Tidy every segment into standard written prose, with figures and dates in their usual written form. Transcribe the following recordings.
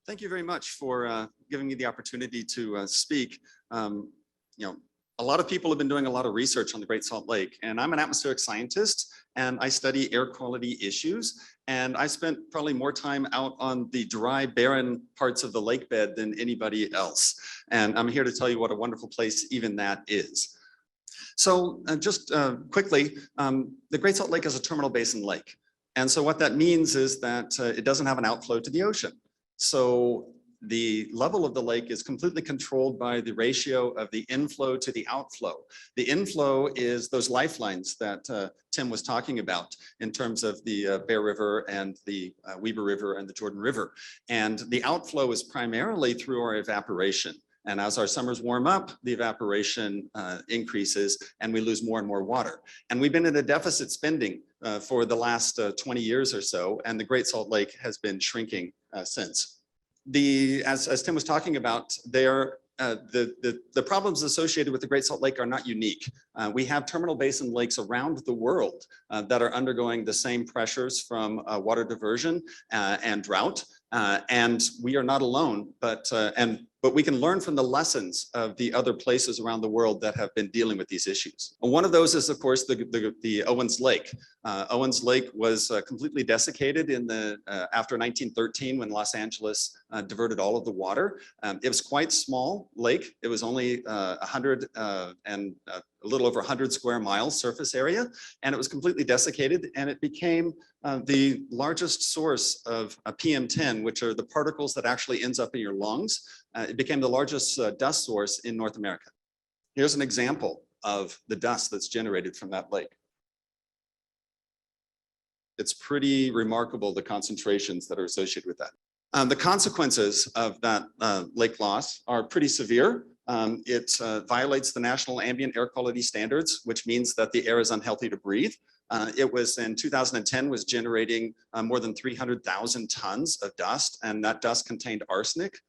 Thank you very much for giving me the opportunity to speak. A lot of people have been doing a lot of research on the Great Salt Lake, and I'm an atmospheric scientist, and I study air quality issues. And I spent probably more time out on the dry, barren parts of the lake bed than anybody else. And I'm here to tell you what a wonderful place even that is. So just quickly, the Great Salt Lake is a terminal basin lake. And so what that means is that it doesn't have an outflow to the ocean. So the level of the lake is completely controlled by the ratio of the inflow to the outflow. The inflow is those lifelines that Tim was talking about in terms of the Bear River and the Weber River and the Jordan River. And the outflow is primarily through our evaporation. And as our summers warm up, the evaporation increases and we lose more and more water. And we've been in a deficit spending for the last 20 years or so, and the Great Salt Lake has been shrinking since. As Tim was talking about, the problems associated with the Great Salt Lake are not unique. We have terminal basin lakes around the world that are undergoing the same pressures from water diversion and drought. And we are not alone, but we can learn from the lessons of the other places around the world that have been dealing with these issues. And one of those is, of course, the Owens Lake. Owens Lake was completely desiccated after 1913 when Los Angeles diverted all of the water. It was quite small lake. It was only a little over 100 square miles surface area, and it was completely desiccated, and it became the largest source of PM10, which are the particles that actually ends up in your lungs. It became the largest dust source in North America. Here's an example of the dust that's generated from that lake. It's pretty remarkable, the concentrations that are associated with that. The consequences of that lake loss are pretty severe. It violates the national ambient air quality standards, which means that the air is unhealthy to breathe. It was in 2010 was generating more than 300,000 tons of dust, and that dust contained arsenic,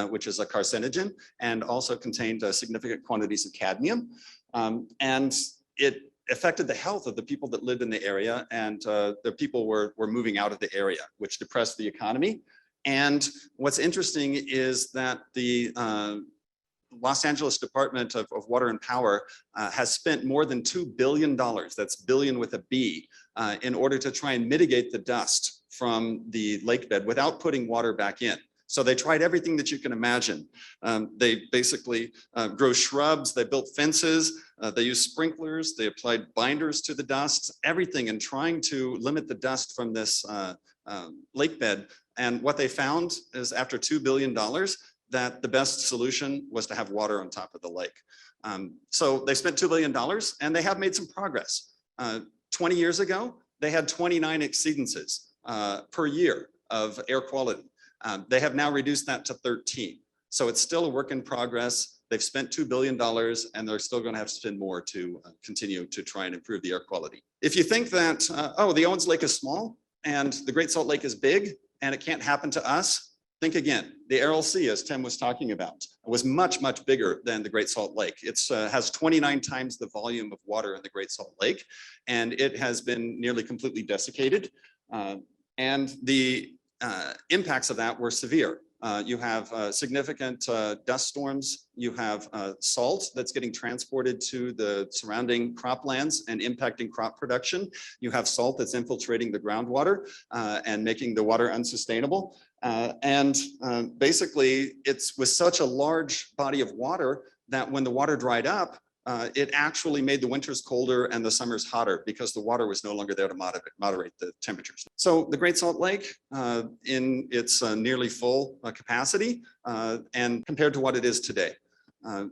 which is a carcinogen, and also contained significant quantities of cadmium. And it affected the health of the people that lived in the area, and the people were moving out of the area, which depressed the economy. And what's interesting is that the Los Angeles Department of Water and Power has spent more than $2 billion, that's billion with a B, in order to try and mitigate the dust from the lake bed without putting water back in. So they tried everything that you can imagine. They basically grow shrubs, they built fences, they used sprinklers, they applied binders to the dust, everything in trying to limit the dust from this lake bed. And what they found is after $2 billion, that the best solution was to have water on top of the lake. So they spent $2 billion and they have made some progress. 20 years ago, they had 29 exceedances per year of air quality. They have now reduced that to 13. So it's still a work in progress. They've spent $2 billion and they're still going to have to spend more to continue to try and improve the air quality. If you think that, the Owens Lake is small and the Great Salt Lake is big and it can't happen to us, think again. The Drlc, as Tim was talking about, was much, much bigger than the Great Salt Lake. It has 29 times the volume of water in the Great Salt Lake, and it has been nearly completely desiccated. And the impacts of that were severe. You have significant dust storms. You have salt that's getting transported to the surrounding croplands and impacting crop production. You have salt that's infiltrating the groundwater and making the water unsustainable. Basically, it's with such a large body of water that when the water dried up, it actually made the winters colder and the summers hotter because the water was no longer there to moderate the temperatures. So the Great Salt Lake, in its nearly full capacity, and compared to what it is today,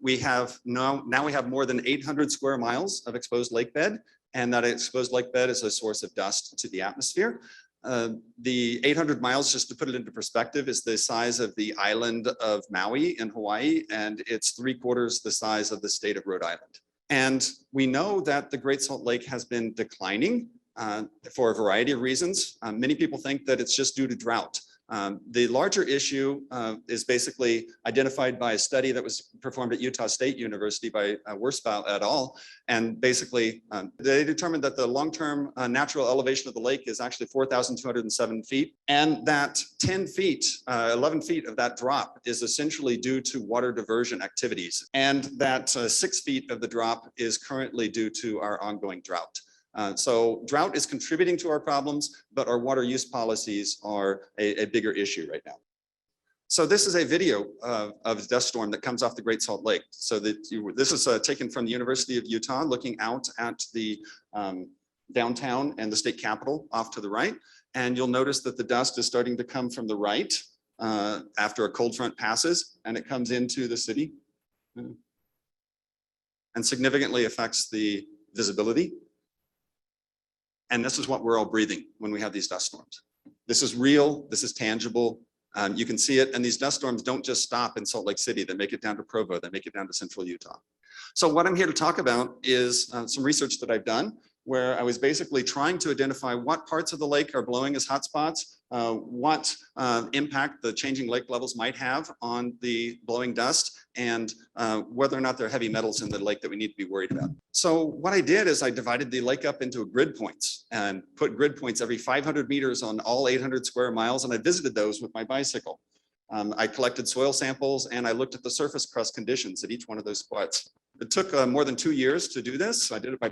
we have now we have more than 800 square miles of exposed lake bed, and that exposed lake bed is a source of dust to the atmosphere. The 800 miles, just to put it into perspective, is the size of the island of Maui in Hawaii, and it's 3/4 the size of the state of Rhode Island. And we know that the Great Salt Lake has been declining for a variety of reasons. Many people think that it's just due to drought. The larger issue is basically identified by a study that was performed at Utah State University by Wurzbach et al. And basically, they determined that the long-term natural elevation of the lake is actually 4,207 feet, and that 10 feet, 11 feet of that drop is essentially due to water diversion activities, and that 6 feet of the drop is currently due to our ongoing drought. So drought is contributing to our problems, but our water use policies are a bigger issue right now. So this is a video of a dust storm that comes off the Great Salt Lake. So this is taken from the University of Utah, looking out at the downtown and the state capitol off to the right. And you'll notice that the dust is starting to come from the right after a cold front passes, and it comes into the city and significantly affects the visibility. And this is what we're all breathing when we have these dust storms. This is real, this is tangible. You can see it, and these dust storms don't just stop in Salt Lake City. They make it down to Provo, they make it down to central Utah. So what I'm here to talk about is some research that I've done, where I was basically trying to identify what parts of the lake are blowing as hotspots, what impact the changing lake levels might have on the blowing dust, and whether or not there are heavy metals in the lake that we need to be worried about. So what I did is I divided the lake up into grid points and put grid points every 500 meters on all 800 square miles, and I visited those with my bicycle. I collected soil samples and I looked at the surface crust conditions at each one of those spots. It took more than 2 years to do this. I did it by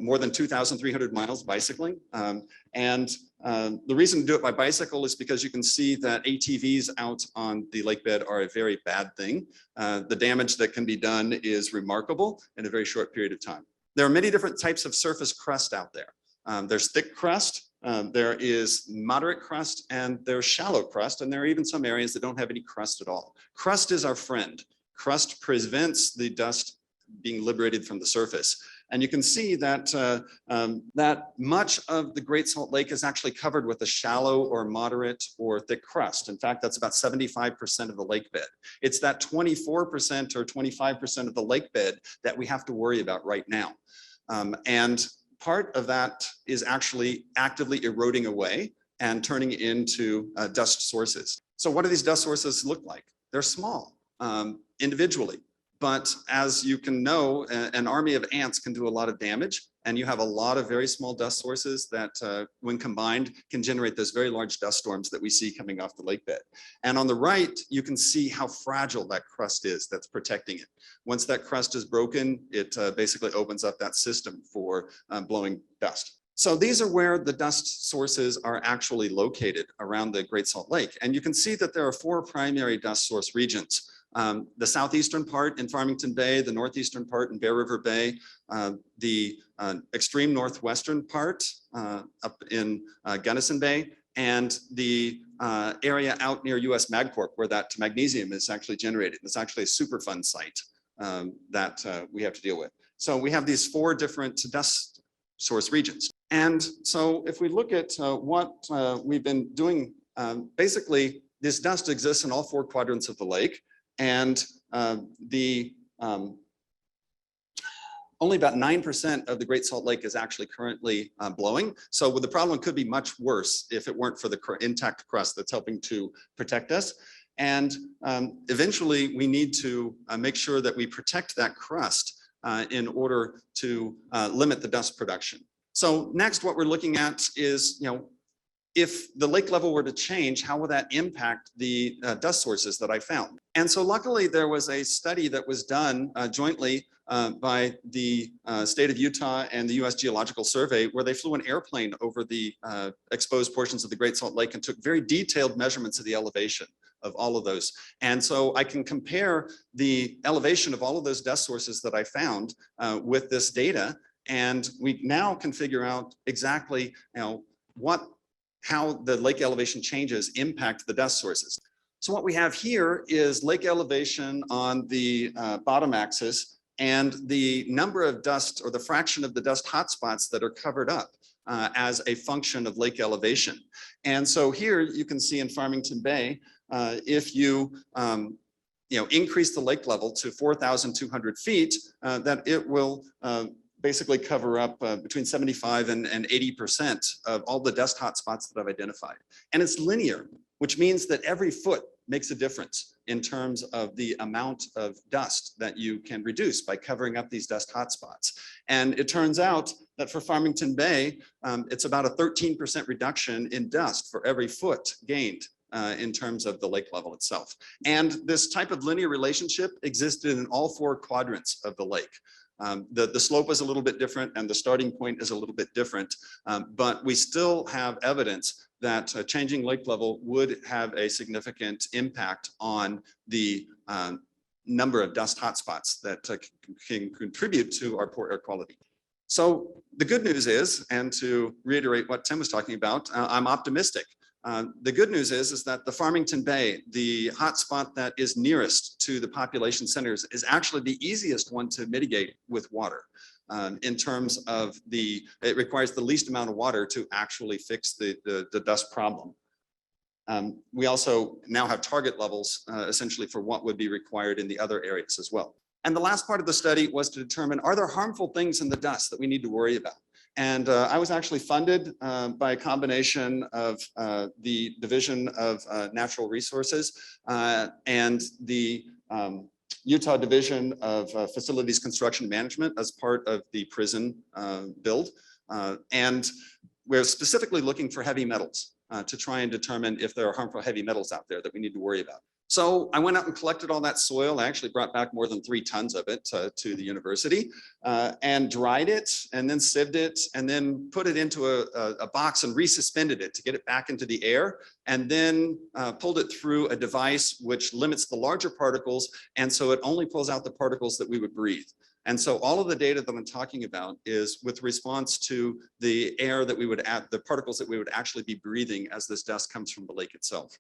more than 2,300 miles bicycling. The reason to do it by bicycle is because you can see that ATVs out on the lake bed are a very bad thing. The damage that can be done is remarkable in a very short period of time. There are many different types of surface crust out there. There's thick crust, there is moderate crust, and there's shallow crust, and there are even some areas that don't have any crust at all. Crust is our friend. Crust prevents the dust being liberated from the surface. And you can see that that much of the Great Salt Lake is actually covered with a shallow or moderate or thick crust. In fact, that's about 75% of the lake bed. It's that 24% or 25% of the lake bed that we have to worry about right now. And part of that is actually actively eroding away and turning into dust sources. So what do these dust sources look like? They're small individually. But as you can know, an army of ants can do a lot of damage, and you have a lot of very small dust sources that when combined can generate those very large dust storms that we see coming off the lake bed. And on the right, you can see how fragile that crust is that's protecting it. Once that crust is broken, it basically opens up that system for blowing dust. So these are where the dust sources are actually located around the Great Salt Lake. And you can see that there are 4 primary dust source regions. The southeastern part in Farmington Bay, the northeastern part in Bear River Bay, the extreme northwestern part up in Gunnison Bay, and the area out near US MagCorp where that magnesium is actually generated. It's actually a Superfund site that we have to deal with. So we have these 4 different dust source regions. And so if we look at what we've been doing, basically this dust exists in all 4 quadrants of the lake. And only about 9% of the Great Salt Lake is actually currently blowing. So the problem could be much worse if it weren't for the intact crust that's helping to protect us. And eventually we need to make sure that we protect that crust in order to limit the dust production. So next, what we're looking at is, if the lake level were to change, how will that impact the dust sources that I found? And so luckily there was a study that was done jointly by the state of Utah and the US Geological Survey, where they flew an airplane over the exposed portions of the Great Salt Lake and took very detailed measurements of the elevation of all of those. And so I can compare the elevation of all of those dust sources that I found with this data. And we now can figure out exactly how the lake elevation changes impact the dust sources. So what we have here is lake elevation on the bottom axis and the number of dust, or the fraction of the dust hotspots that are covered up as a function of lake elevation. And so here you can see in Farmington Bay, if you increase the lake level to 4,200 feet, that it will basically cover up between 75 and 80% of all the dust hotspots that I've identified. And it's linear, which means that every foot makes a difference in terms of the amount of dust that you can reduce by covering up these dust hotspots. And it turns out that for Farmington Bay, it's about a 13% reduction in dust for every foot gained in terms of the lake level itself. And this type of linear relationship existed in all 4 quadrants of the lake. The slope is a little bit different and the starting point is a little bit different, but we still have evidence that changing lake level would have a significant impact on the number of dust hotspots that can contribute to our poor air quality. So the good news is, and to reiterate what Tim was talking about, I'm optimistic. The good news is that the Farmington Bay, the hotspot that is nearest to the population centers, is actually the easiest one to mitigate with water. In terms of it requires the least amount of water to actually fix the dust problem. We also now have target levels essentially for what would be required in the other areas as well. And the last part of the study was to determine, are there harmful things in the dust that we need to worry about? And I was actually funded by a combination of the Division of Natural Resources and the Utah Division of Facilities Construction Management as part of the prison build. And we're specifically looking for heavy metals to try and determine if there are harmful heavy metals out there that we need to worry about. So I went out and collected all that soil. I actually brought back more than 3 tons of it to the university and dried it and then sieved it and then put it into a box and resuspended it to get it back into the air, and then pulled it through a device which limits the larger particles. And so it only pulls out the particles that we would breathe. And so all of the data that I'm talking about is with response to the air that we would add, the particles that we would actually be breathing as this dust comes from the lake itself.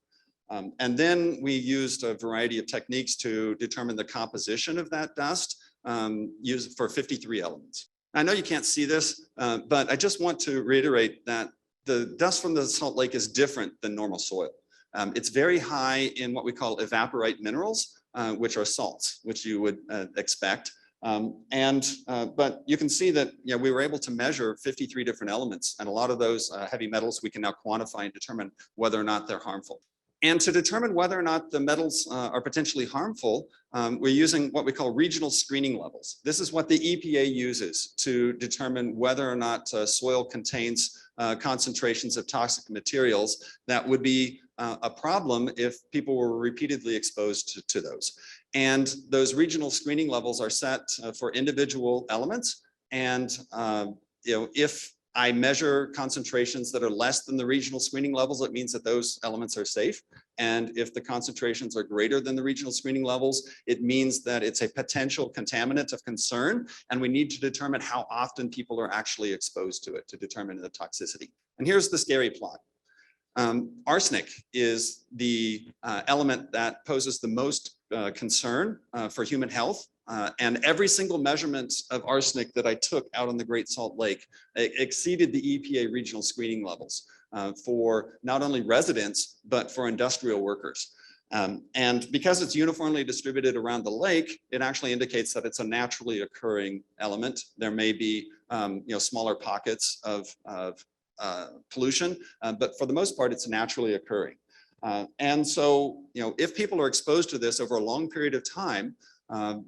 And then we used a variety of techniques to determine the composition of that dust, used for 53 elements. I know you can't see this, but I just want to reiterate that the dust from the Salt Lake is different than normal soil. It's very high in what we call evaporite minerals, which are salts, which you would expect. But you can see that we were able to measure 53 different elements, and a lot of those heavy metals we can now quantify and determine whether or not they're harmful. And to determine whether or not the metals are potentially harmful, we're using what we call regional screening levels. This is what the EPA uses to determine whether or not soil contains concentrations of toxic materials that would be a problem if people were repeatedly exposed to those. And those regional screening levels are set for individual elements. And if I measure concentrations that are less than the regional screening levels, it means that those elements are safe. And if the concentrations are greater than the regional screening levels, it means that it's a potential contaminant of concern. And we need to determine how often people are actually exposed to it to determine the toxicity. And here's the scary plot. Arsenic is the element that poses the most concern for human health. And every single measurement of arsenic that I took out on the Great Salt Lake exceeded the EPA regional screening levels for not only residents, but for industrial workers. And because it's uniformly distributed around the lake, it actually indicates that it's a naturally occurring element. There may be smaller pockets of pollution, but for the most part, it's naturally occurring. And so, if people are exposed to this over a long period of time,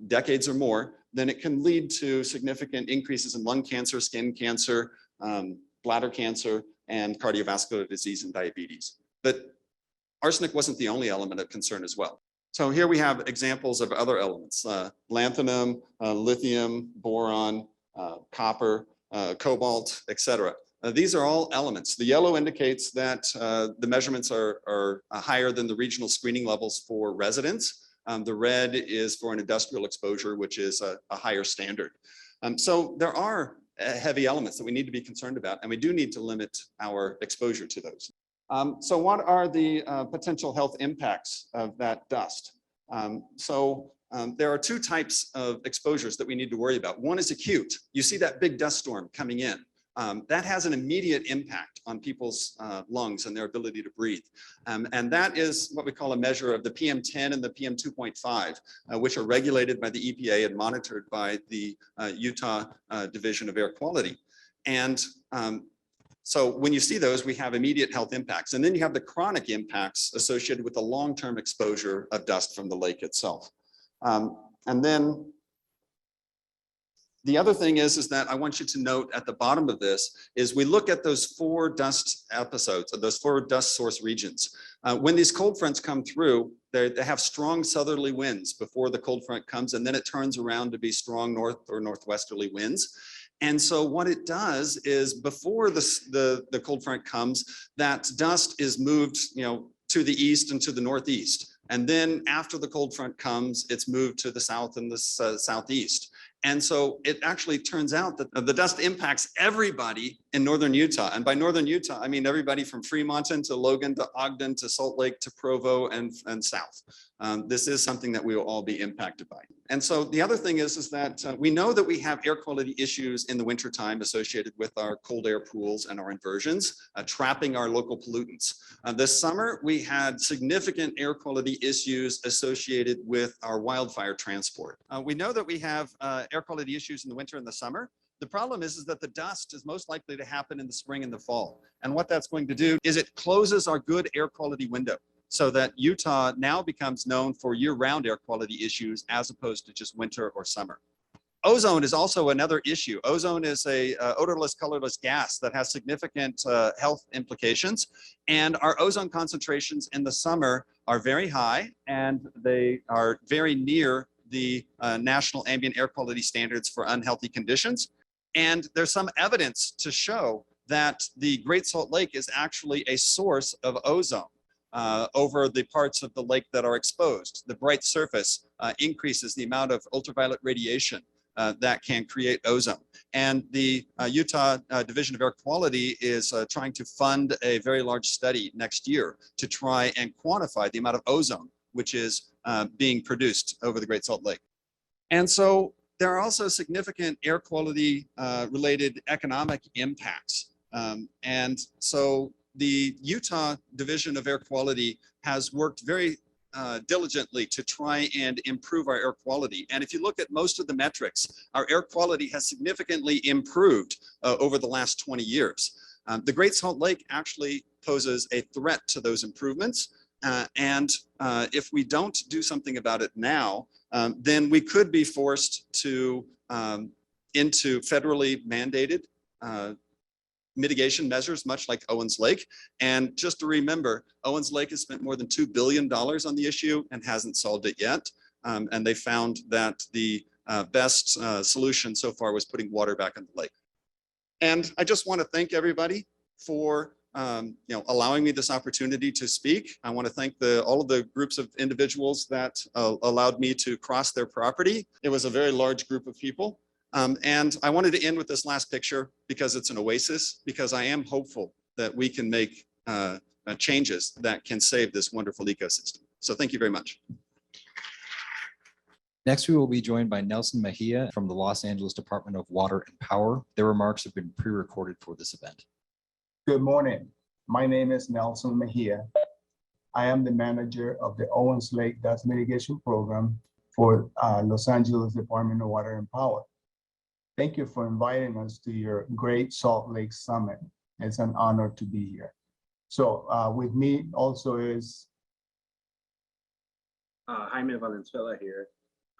decades or more, then it can lead to significant increases in lung cancer, skin cancer, bladder cancer, and cardiovascular disease and diabetes. But arsenic wasn't the only element of concern as well. So here we have examples of other elements, lanthanum, lithium, boron, copper, cobalt, etc. These are all elements. The yellow indicates that the measurements are higher than the regional screening levels for residents. The red is for an industrial exposure, which is a higher standard. So there are heavy elements that we need to be concerned about, and we do need to limit our exposure to those. So what are the potential health impacts of that dust? There are 2 types of exposures that we need to worry about. One is acute. You see that big dust storm coming in. that has an immediate impact on people's lungs and their ability to breathe. And that is what we call a measure of the PM10 and the PM 2.5, which are regulated by the EPA and monitored by the Utah Division of Air Quality. And so when you see those, we have immediate health impacts. And then you have the chronic impacts associated with the long-term exposure of dust from the lake itself. And then the other thing is that I want you to note at the bottom of this is we look at those 4 dust episodes, or those 4 dust source regions. When these cold fronts come through, they have strong southerly winds before the cold front comes, and then it turns around to be strong north or northwesterly winds. And so what it does is before the cold front comes, that dust is moved, to the east and to the northeast. And then after the cold front comes, it's moved to the south and the southeast. And so it actually turns out that the dust impacts everybody in northern Utah. And by northern Utah, I mean everybody from Fremonton to Logan to Ogden to Salt Lake to Provo and south. This is something that we will all be impacted by. And so the other thing is that we know that we have air quality issues in the wintertime associated with our cold air pools and our inversions, trapping our local pollutants. This summer, we had significant air quality issues associated with our wildfire transport. We know that we have air quality issues in the winter and the summer. The problem is that the dust is most likely to happen in the spring and the fall. And what that's going to do is it closes our good air quality window, so that Utah now becomes known for year-round air quality issues as opposed to just winter or summer. Ozone is also another issue. Ozone is a odorless, colorless gas that has significant health implications. And our ozone concentrations in the summer are very high, and they are very near the National Ambient Air Quality Standards for unhealthy conditions. And there's some evidence to show that the Great Salt Lake is actually a source of ozone. Over the parts of the lake that are exposed. The bright surface increases the amount of ultraviolet radiation that can create ozone. And the Utah Division of Air Quality is trying to fund a very large study next year to try and quantify the amount of ozone which is being produced over the Great Salt Lake. And so there are also significant air quality related economic impacts. And so the Utah Division of Air Quality has worked very diligently to try and improve our air quality. And if you look at most of the metrics, our air quality has significantly improved over the last 20 years. The Great Salt Lake actually poses a threat to those improvements. And if we don't do something about it now, then we could be forced to into federally mandated mitigation measures, much like Owens Lake. And just to remember, Owens Lake has spent more than $2 billion on the issue and hasn't solved it yet. And they found that the best solution so far was putting water back in the lake. And I just want to thank everybody for allowing me this opportunity to speak. I want to thank all of the groups of individuals that allowed me to cross their property. It was a very large group of people. And I wanted to end with this last picture because it's an oasis, because I am hopeful that we can make changes that can save this wonderful ecosystem. So thank you very much. Next, we will be joined by Nelson Mejia from the Los Angeles Department of Water and Power. Their remarks have been pre-recorded for this event. Good morning. My name is Nelson Mejia. I am the manager of the Owens Lake Dust Mitigation Program for Los Angeles Department of Water and Power. Thank you for inviting us to your Great Salt Lake Summit. It's an honor to be here. So with me also is Jaime Valenzuela here.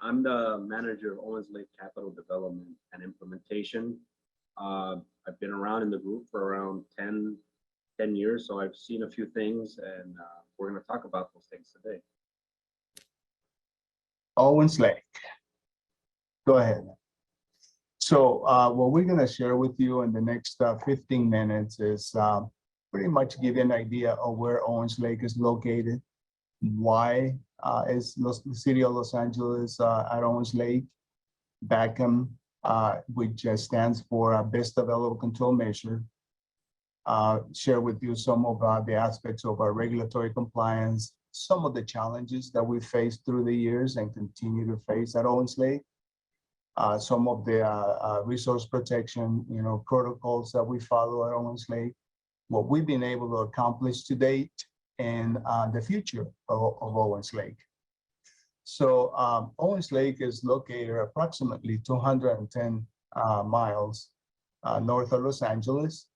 I'm the manager of Owens Lake Capital Development and Implementation. I've been around in the group for around 10 years, so I've seen a few things, and we're going to talk about those things today. Owens Lake. Go ahead. So what we're going to share with you in the next 15 minutes is pretty much give you an idea of where Owens Lake is located, why is the city of Los Angeles at Owens Lake, BACM, which stands for Best Available Control Measure, share with you some of the aspects of our regulatory compliance, some of the challenges that we faced through the years and continue to face at Owens Lake, some of the resource protection, protocols that we follow at Owens Lake, what we've been able to accomplish to date, and the future of Owens Lake. So Owens Lake is located approximately 210 miles north of Los Angeles.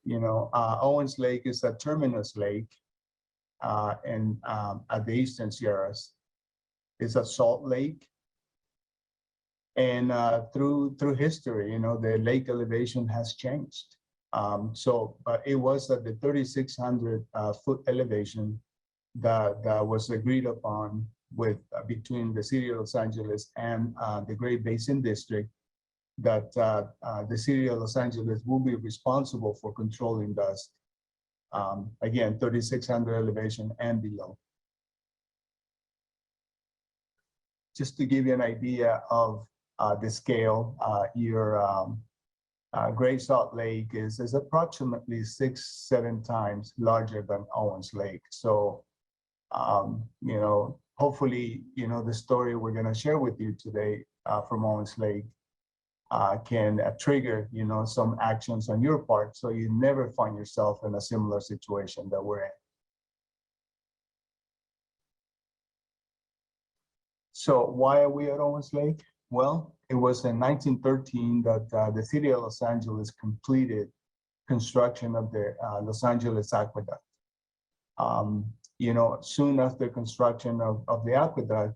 Owens Lake is a terminus lake and at the Eastern Sierras. It's a salt lake. And through history, the lake elevation has changed. But it was at the 3,600 foot elevation that was agreed upon with between the city of Los Angeles and the Great Basin District, that the city of Los Angeles will be responsible for controlling dust. Again, 3,600 elevation and below. Just to give you an idea of the scale, your Great Salt Lake is approximately 6-7 times larger than Owens Lake. So, hopefully, the story we're going to share with you today from Owens Lake can trigger, some actions on your part, so you never find yourself in a similar situation that we're in. So why are we at Owens Lake? Well, it was in 1913 that the city of Los Angeles completed construction of the Los Angeles Aqueduct. Soon after construction of the aqueduct,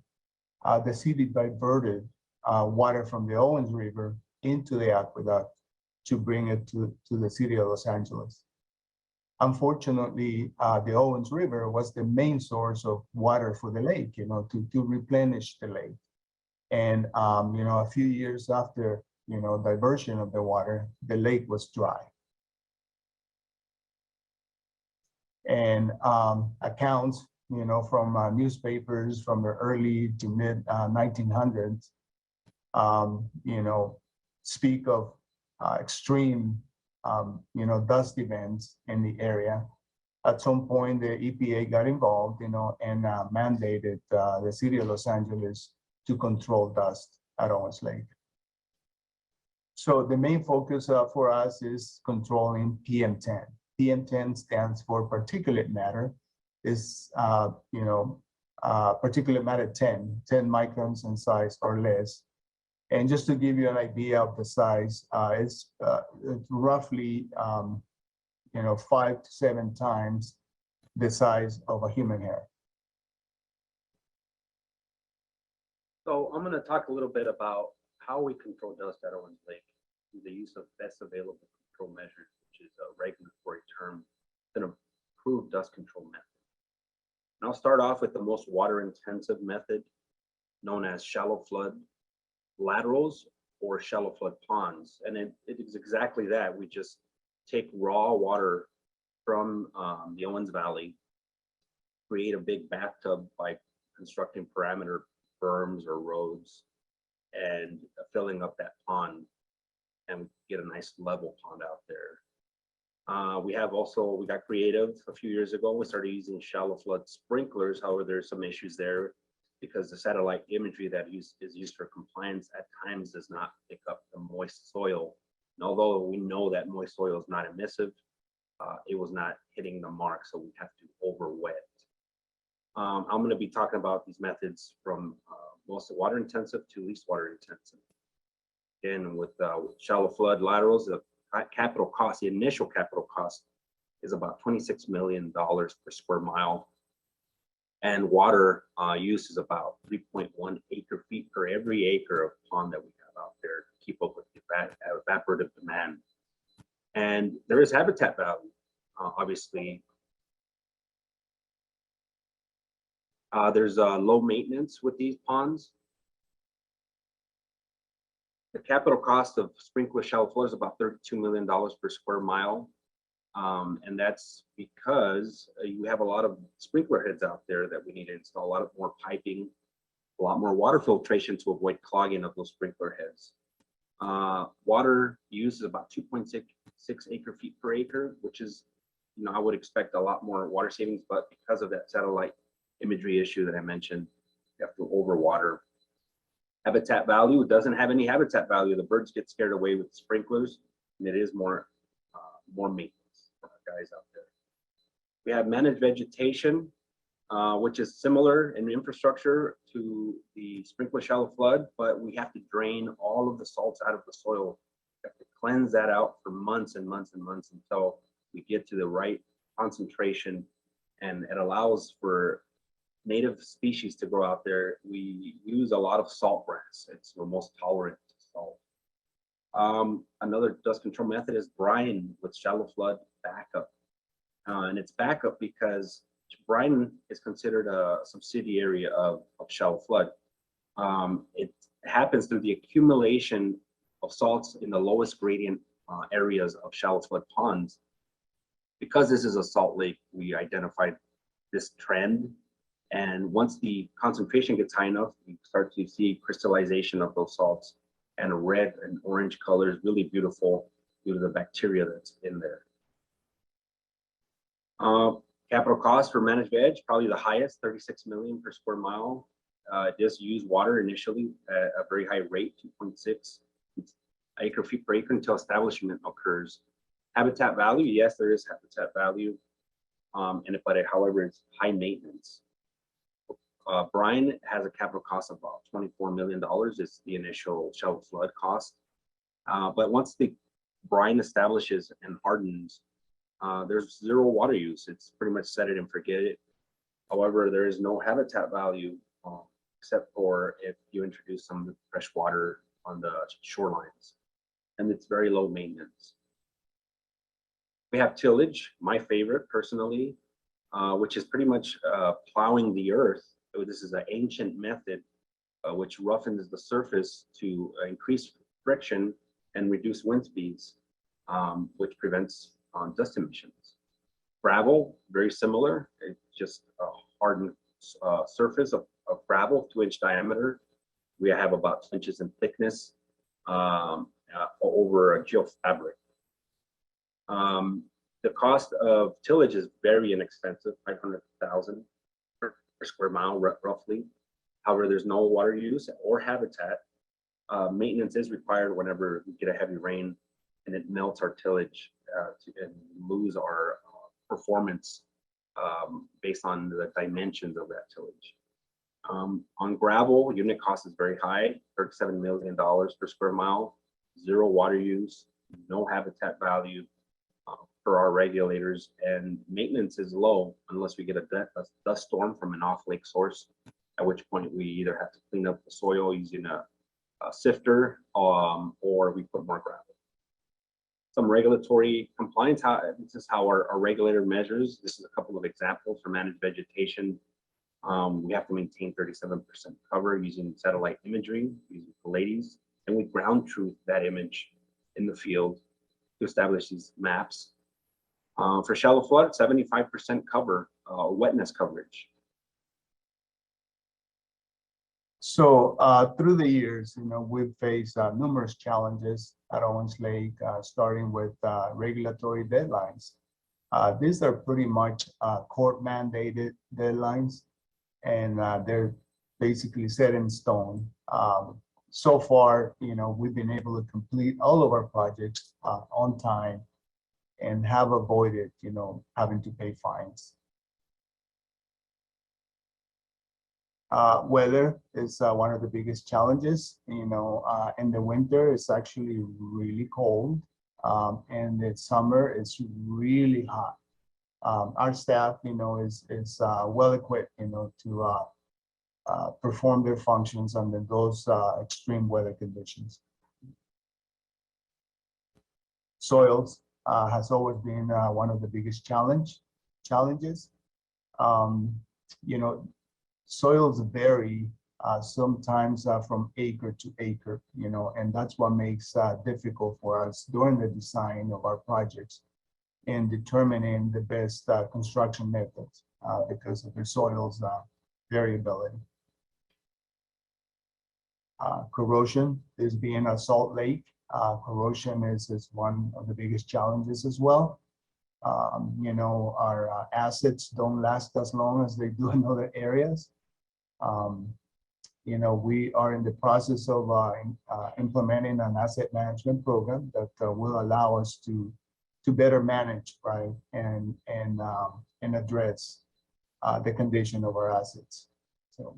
the city diverted water from the Owens River into the aqueduct to bring it to the city of Los Angeles. Unfortunately, the Owens River was the main source of water for the lake, to replenish the lake. And, a few years after, diversion of the water, the lake was dry. And accounts, from newspapers from the early to mid 1900s, speak of extreme, dust events in the area. At some point, the EPA got involved, and mandated the city of Los Angeles to control dust at Owens Lake. So the main focus for us is controlling PM10. PM10 stands for particulate matter. Is particulate matter 10 microns in size or less. And just to give you an idea of the size, it's roughly 5 to 7 times the size of a human hair. So I'm going to talk a little bit about how we control dust at Owens Lake through the use of best available control measures, which is a regulatory term, an approved dust control method. And I'll start off with the most water intensive method, known as shallow flood laterals or shallow flood ponds. And it is exactly that. We just take raw water from the Owens Valley, create a big bathtub by constructing parameter berms or roads and filling up that pond, and get a nice level pond out there. We got creative a few years ago. We started using shallow flood sprinklers. However, there's some issues there because the satellite imagery that is used for compliance at times does not pick up the moist soil. And although we know that moist soil is not emissive, it was not hitting the mark, so we have to over wet. I'm going to be talking about these methods from most water intensive to least water intensive. Again, with shallow flood laterals, the capital cost, the initial capital cost is about $26 million per square mile. And water use is about 3.1 acre feet per every acre of pond that we have out there to keep up with the evaporative demand. And there is habitat value, obviously. There's low maintenance with these ponds. The capital cost of sprinkler shallow flood is about $32 million per square mile. And that's because you have a lot of sprinkler heads out there that we need to install, a lot of more piping, a lot more water filtration to avoid clogging of those sprinkler heads. Water use is about 2.6 acre feet per acre, which is, I would expect a lot more water savings, but because of that satellite imagery issue that I mentioned, you have to overwater. Habitat value, it doesn't have any habitat value. The birds get scared away with sprinklers, and it is more maintenance for our guys out there. We have managed vegetation, which is similar in infrastructure to the sprinkler shallow flood, but we have to drain all of the salts out of the soil. We have to cleanse that out for months and months and months until we get to the right concentration, and it allows for native species to grow out there. We use a lot of salt grass. It's the most tolerant to salt. Another dust control method is brine with shallow flood backup. And it's backup because brine is considered a subsidiary of shallow flood. It happens through the accumulation of salts in the lowest gradient areas of shallow flood ponds. Because this is a salt lake, we identified this trend. And once the concentration gets high enough, we start to see crystallization of those salts, and red and orange color is really beautiful due to the bacteria that's in there. Capital cost for managed veg, probably the highest, 36 million per square mile. It does use water initially at a very high rate, 2.6 acre feet per acre until establishment occurs. Habitat value, yes, there is habitat value, however, it's high maintenance. Brine has a capital cost of about $24 million. It's the initial shallow flood cost. But once the brine establishes and hardens, there's zero water use. It's pretty much set it and forget it. However, there is no habitat value except for if you introduce some fresh water on the shorelines, and it's very low maintenance. We have tillage, my favorite personally, which is pretty much plowing the earth. So this is an ancient method which roughens the surface to increase friction and reduce wind speeds, which prevents dust emissions. Gravel, very similar. It's just a hardened surface of gravel, 2-inch diameter. We have about 2 inches in thickness over a geofabric. The cost of tillage is very inexpensive, 500,000 per square mile, roughly. However, there's no water use or habitat. Maintenance is required whenever we get a heavy rain, and it melts our tillage and lose our performance based on the dimensions of that tillage. On gravel, unit cost is very high, $37 million per square mile, zero water use, no habitat value for our regulators, and maintenance is low unless we get a dust storm from an off-lake source, at which point we either have to clean up the soil using a sifter or we put more gravel. Some regulatory compliance, this is how our regulator measures. This is a couple of examples for managed vegetation. We have to maintain 37% cover using satellite imagery, using Pallades, and we ground truth that image in the field to establish these maps. For shallow flood, 75% cover, wetness coverage. So through the years, we've faced numerous challenges at Owens Lake, starting with regulatory deadlines. These are pretty much court-mandated deadlines, and they're basically set in stone. So far, we've been able to complete all of our projects on time and have avoided, having to pay fines. Weather is one of the biggest challenges. In the winter, it's actually really cold, and in summer, it's really hot. Our staff, is well equipped, to perform their functions under those extreme weather conditions. Soils has always been one of the biggest challenges. Soils vary sometimes from acre to acre, and that's what makes difficult for us during the design of our projects in determining the best construction methods because of the soil's variability. Corrosion is being a salt lake. Corrosion is one of the biggest challenges as well. Our assets don't last as long as they do in other areas. You know, we are in the process of implementing an asset management program that will allow us to better manage, right, and address the condition of our assets. So,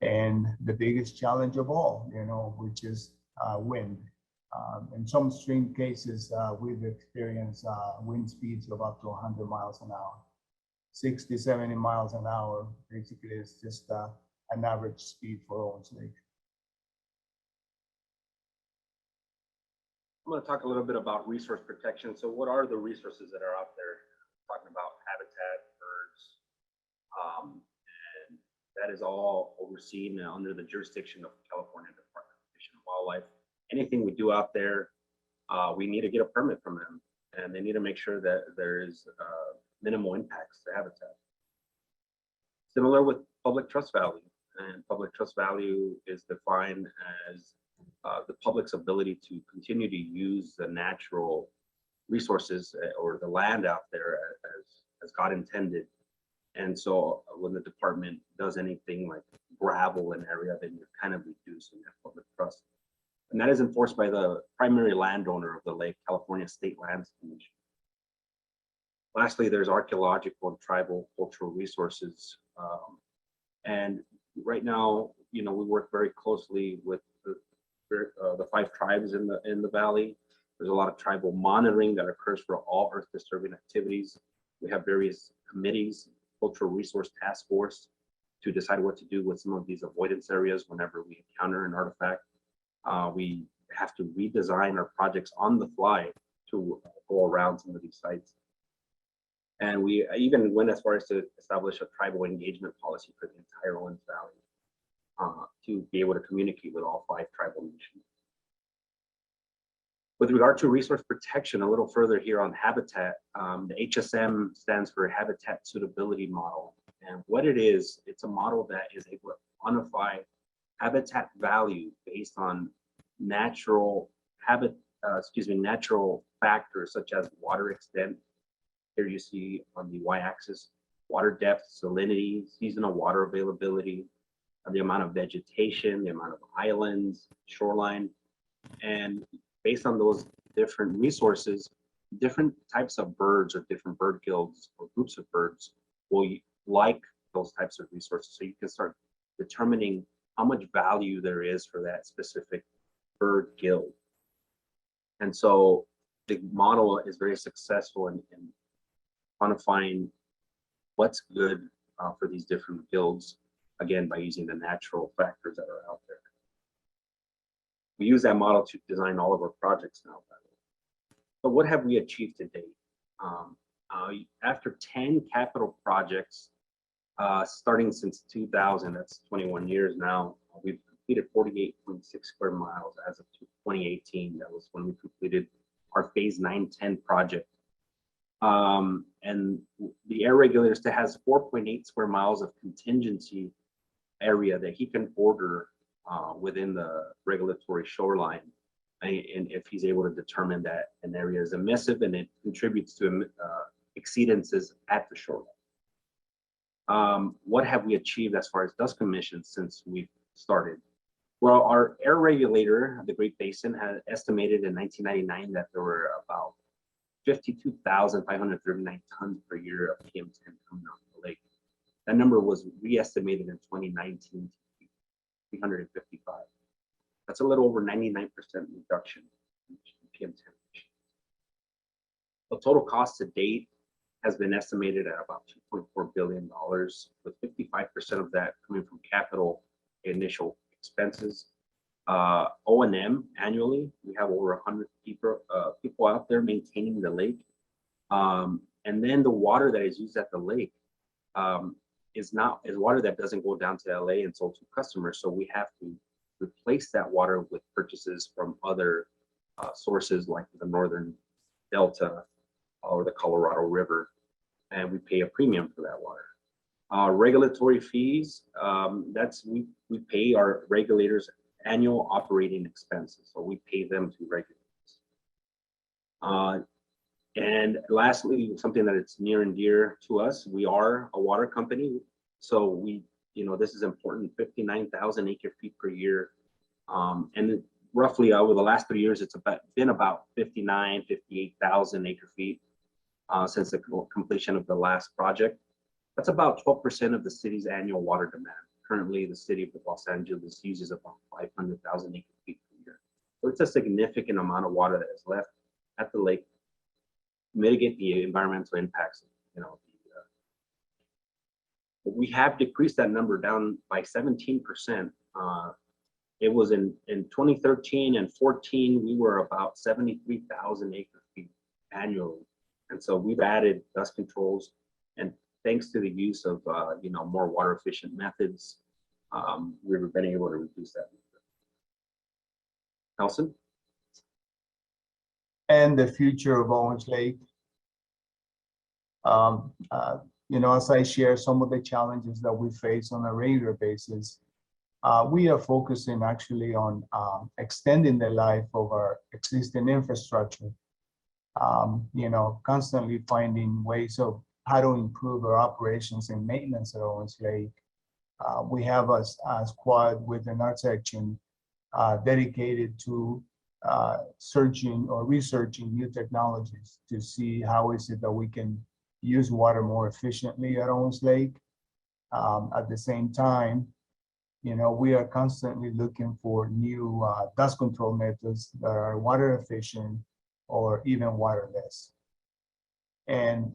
and the biggest challenge of all, you know, which is wind. In some extreme cases, we've experienced wind speeds of up to 100 miles an hour. 60, 70 miles an hour, basically, is just an average speed for Owens Lake. I'm going to talk a little bit about resource protection. So what are the resources that are out there? Talking about habitat, birds, and that is all overseen under the jurisdiction of California Department of Fish and Wildlife. Anything we do out there, we need to get a permit from them, and they need to make sure that there is minimal impacts to habitat. Similar with public trust value, and public trust value is defined as the public's ability to continue to use the natural resources or the land out there as God intended. And so when the department does anything like gravel an area, then you're kind of reducing that public trust. And that is enforced by the primary landowner of the lake, California State Lands Commission. Lastly, there's archaeological and tribal cultural resources. And right now, you know, we work very closely with the 5 tribes in the valley. There's a lot of tribal monitoring that occurs for all earth disturbing activities. We have various committees, cultural resource task force, to decide what to do with some of these avoidance areas whenever we encounter an artifact. We have to redesign our projects on the fly to go around some of these sites. And we even went as far as to establish a tribal engagement policy for the entire Owens Valley to be able to communicate with all 5 tribal nations. With regard to resource protection, a little further here on habitat, the HSM stands for Habitat Suitability Model. And what it is, it's a model that is able to quantify habitat value based on natural natural factors such as water extent. Here you see on the y-axis, water depth, salinity, seasonal water availability, the amount of vegetation, the amount of islands, shoreline. And based on those different resources, different types of birds or different bird guilds or groups of birds will like those types of resources. So you can start determining how much value there is for that specific bird guild. And so the model is very successful in quantifying what's good for these different guilds, again, by using the natural factors that are out there. We use that model to design all of our projects now. So what have we achieved to date? After 10 capital projects, starting since 2000, that's 21 years now, we've completed 48.6 square miles as of 2018. That was when we completed our phase 910 project. And the air regulator still has 4.8 square miles of contingency area that he can order within the regulatory shoreline. And if he's able to determine that an area is emissive and it contributes to exceedances at the shoreline. What have we achieved as far as dust emissions since we've started? Well, our air regulator, the Great Basin, had estimated in 1999 that there were about 52,539 tons per year of PM10 coming out of the lake. That number was re-estimated in 2019 to 355. That's a little over 99% reduction in PM10 emissions. The total cost to date has been estimated at about $2.4 billion, with 55% of that coming from capital initial expenses. O&M annually, we have over 100 people out there maintaining the lake. And then the water that is used at the lake is water that doesn't go down to LA and sold to customers. So we have to replace that water with purchases from other sources like the Northern Delta or the Colorado River, and we pay a premium for that water. Regulatory fees, we pay our regulators annual operating expenses, so we pay them to regulate. And lastly, something that it's near and dear to us, we are a water company, so we this is important, 59,000 acre feet per year. And roughly over the last 3 years, it's been about 58,000 acre feet since the completion of the last project. That's about 12% of the city's annual water demand. Currently, the city of Los Angeles uses about 500,000 acre feet per year. So it's a significant amount of water that is left at the lake to mitigate the environmental impacts. We have decreased that number down by 17%. It was in 2013 and 14, we were about 73,000 acre feet annually. And so we've added dust controls, and thanks to the use of more water efficient methods, we've been able to reduce that. Nelson? And the future of Owens Lake. As I share some of the challenges that we face on a regular basis, we are focusing actually on extending the life of our existing infrastructure. Constantly finding ways of how to improve our operations and maintenance at Owens Lake. We have a squad within our section dedicated to searching or researching new technologies to see how is it that we can use water more efficiently at Owens Lake. At the same time, we are constantly looking for new dust control methods that are water efficient or even waterless. And,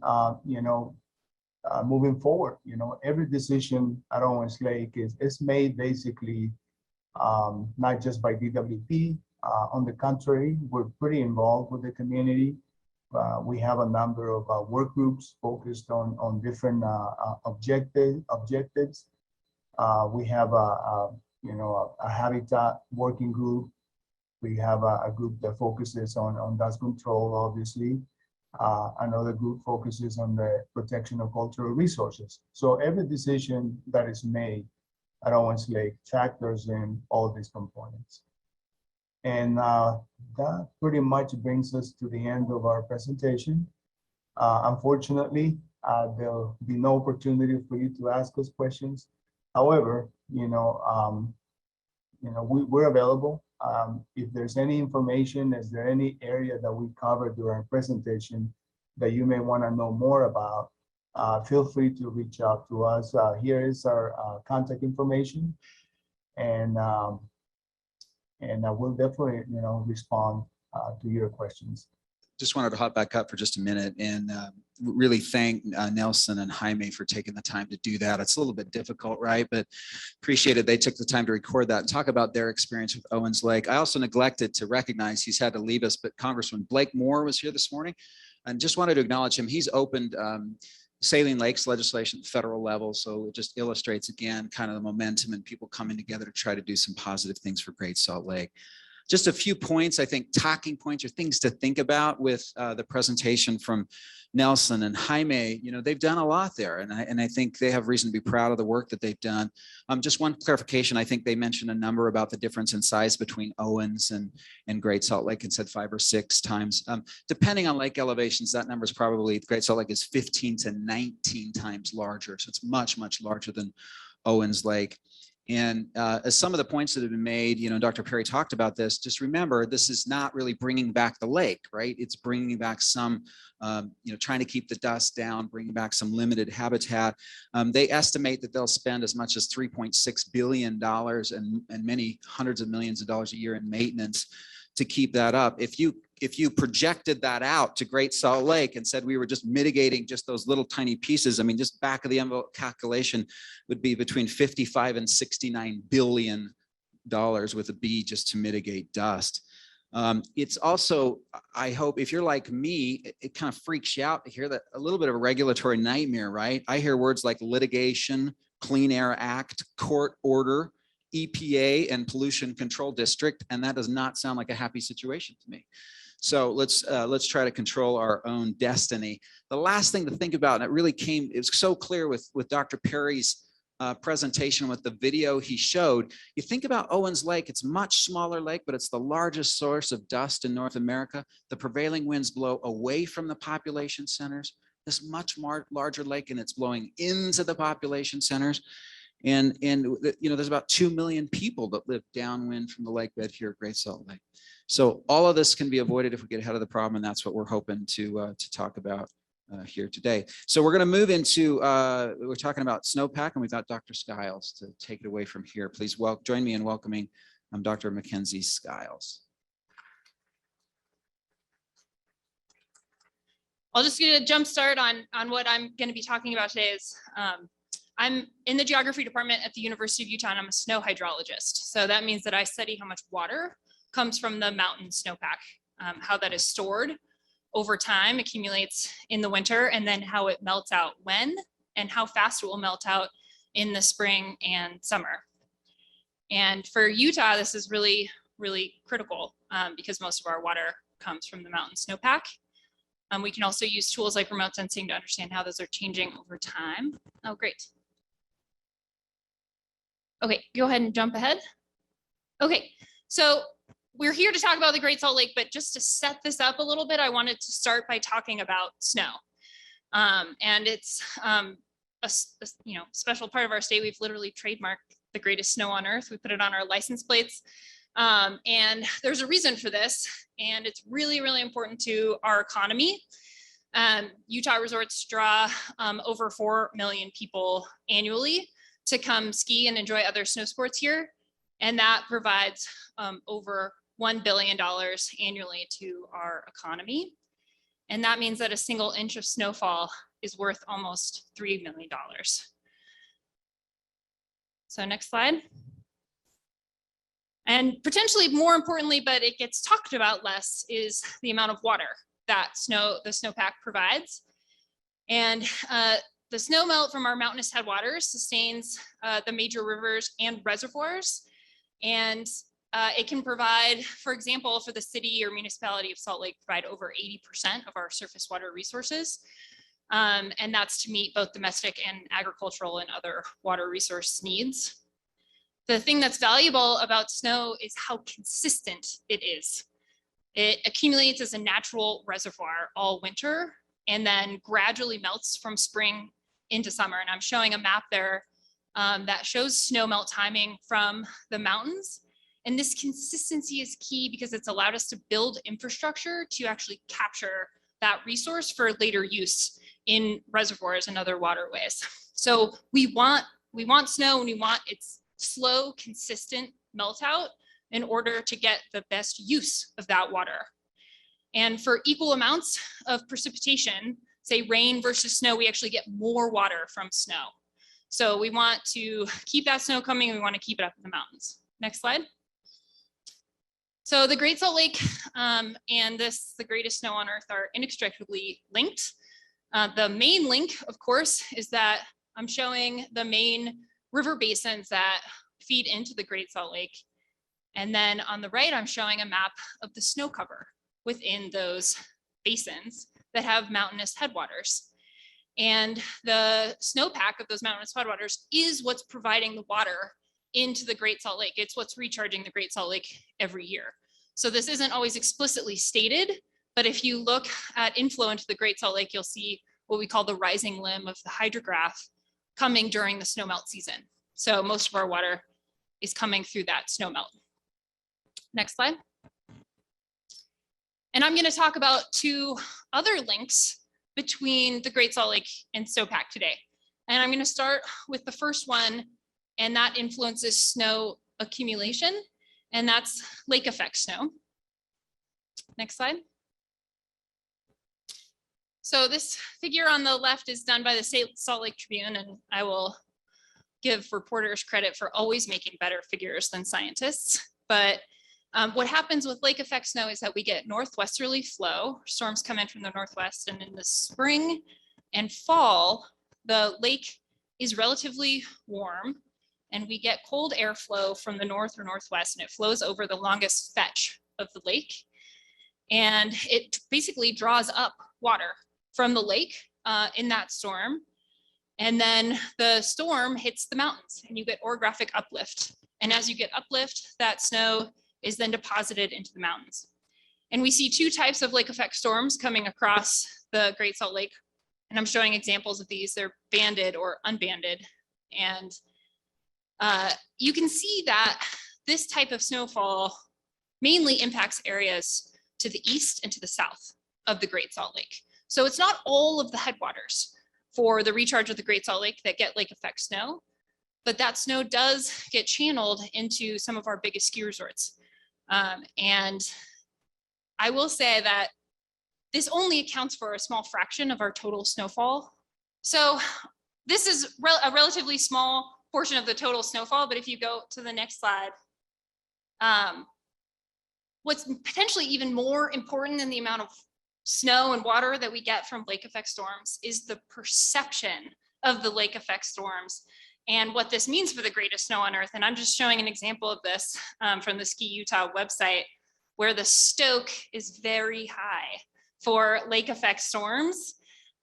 moving forward, every decision at Owens Lake is made basically not just by DWP. On the contrary, we're pretty involved with the community. We have a number of work groups focused on different objectives. We have a habitat working group. We have a group that focuses on dust control, obviously. Another group focuses on the protection of cultural resources. So every decision that is made at Owens Lake factors in all these components. And that pretty much brings us to the end of our presentation. Unfortunately, there'll be no opportunity for you to ask us questions. However, we're available. If there's any information, is there any area that we covered during our presentation that you may want to know more about, feel free to reach out to us. Here is our contact information, and I will definitely, respond to your questions. Just wanted to hop back up for just a minute and really thank Nelson and Jaime for taking the time to do that. It's a little bit difficult, right? But appreciated they took the time to record that and talk about their experience with Owens Lake. I also neglected to recognize he's had to leave us, but Congressman Blake Moore was here this morning, and just wanted to acknowledge him. He's opened saline lakes legislation at the federal level. So it just illustrates again kind of the momentum and people coming together to try to do some positive things for Great Salt Lake. Just a few points, I think, talking points or things to think about with the presentation from Nelson and Jaime. They've done a lot there, and I think they have reason to be proud of the work that they've done. Just one clarification, I think they mentioned a number about the difference in size between Owens and Great Salt Lake and said 5 or 6 times. Depending on lake elevations, that number is probably, Great Salt Lake is 15 to 19 times larger. So it's much, much larger than Owens Lake. And as some of the points that have been made, Dr. Perry talked about this, just remember, this is not really bringing back the lake, right? It's bringing back some, trying to keep the dust down, bringing back some limited habitat. They estimate that they'll spend as much as $3.6 billion and many hundreds of millions of dollars a year in maintenance to keep that up. If you projected that out to Great Salt Lake and said we were just mitigating just those little tiny pieces, I mean, just back of the envelope calculation would be between 55 and 69 billion dollars with a B just to mitigate dust. It's also, I hope if you're like me, it kind of freaks you out to hear that a little bit of a regulatory nightmare, right? I hear words like litigation, Clean Air Act, court order, EPA, and pollution control district, and that does not sound like a happy situation to me. So let's try to control our own destiny. The last thing to think about, and it really came, it was so clear with Dr. Perry's presentation with the video he showed. You think about Owens Lake, it's a much smaller lake, but it's the largest source of dust in North America. The prevailing winds blow away from the population centers. This much larger lake, and it's blowing into the population centers. And there's about 2 million people that live downwind from the lake bed here at Great Salt Lake. So all of this can be avoided if we get ahead of the problem, and that's what we're hoping to talk about here today. So we're going to move into, we're talking about snowpack, and we've got Dr. Skyles to take it away from here. Please join me in welcoming Dr. Mackenzie Skyles. I'll just get a jump start on what I'm going to be talking about today. Is I'm in the geography department at the University of Utah, and I'm a snow hydrologist. So that means that I study how much water comes from the mountain snowpack, how that is stored over time, accumulates in the winter, and then how it melts out when and how fast it will melt out in the spring and summer. And for Utah, this is really, really critical because most of our water comes from the mountain snowpack. We can also use tools like remote sensing to understand how those are changing over time. Oh, great. Okay, go ahead and jump ahead. Okay, so we're here to talk about the Great Salt Lake, but just to set this up a little bit, I wanted to start by talking about snow. And it's a special part of our state. We've literally trademarked the greatest snow on earth. We put it on our license plates. And there's a reason for this, and it's really, really important to our economy. Utah resorts draw over 4 million people annually to come ski and enjoy other snow sports here. And that provides over $1 billion annually to our economy. And that means that a single inch of snowfall is worth almost $3 million. So next slide. And potentially more importantly, but it gets talked about less, is the amount of water that the snowpack provides. And the snowmelt from our mountainous headwaters sustains the major rivers and reservoirs. And it can provide, for example, for the city or municipality of Salt Lake, provide over 80% of our surface water resources. And that's to meet both domestic and agricultural and other water resource needs. The thing that's valuable about snow is how consistent it is. It accumulates as a natural reservoir all winter and then gradually melts from spring into summer. And I'm showing a map there that shows snow melt timing from the mountains. And this consistency is key because it's allowed us to build infrastructure to actually capture that resource for later use in reservoirs and other waterways. So we want snow, and we want its slow, consistent melt out in order to get the best use of that water. And for equal amounts of precipitation, say rain versus snow, we actually get more water from snow. So we want to keep that snow coming, and we want to keep it up in the mountains. Next slide. So the Great Salt Lake and the greatest snow on earth are inextricably linked. The main link, of course, is that I'm showing the main river basins that feed into the Great Salt Lake. And then on the right, I'm showing a map of the snow cover within those basins that have mountainous headwaters. And the snowpack of those mountainous headwaters is what's providing the water into the Great Salt Lake. It's what's recharging the Great Salt Lake every year. So this isn't always explicitly stated, but if you look at inflow into the Great Salt Lake, you'll see what we call the rising limb of the hydrograph coming during the snowmelt season. So most of our water is coming through that snowmelt. Next slide. And I'm going to talk about 2 other links between the Great Salt Lake and snowpack today. And I'm going to start with the first one, and that influences snow accumulation, and that's lake effect snow. Next slide. So this figure on the left is done by the Salt Lake Tribune, and I will give reporters credit for always making better figures than scientists. But what happens with lake effect snow is that we get northwesterly flow. Storms come in from the northwest, and in the spring and fall, the lake is relatively warm, and we get cold airflow from the north or northwest, and it flows over the longest fetch of the lake. And it basically draws up water from the lake in that storm. And then the storm hits the mountains, and you get orographic uplift. And as you get uplift, that snow is then deposited into the mountains. And we see 2 types of lake effect storms coming across the Great Salt Lake. And I'm showing examples of these. They're banded or unbanded. And You can see that this type of snowfall mainly impacts areas to the east and to the south of the Great Salt Lake. So it's not all of the headwaters for the recharge of the Great Salt Lake that get lake effect snow, but that snow does get channeled into some of our biggest ski resorts. And I will say that this only accounts for a small fraction of our total snowfall. So this is a relatively small portion of the total snowfall, but if you go to the next slide, what's potentially even more important than the amount of snow and water that we get from lake effect storms is the perception of the lake effect storms and what this means for the greatest snow on earth. And I'm just showing an example of this from the Ski Utah website, where the stoke is very high for lake effect storms.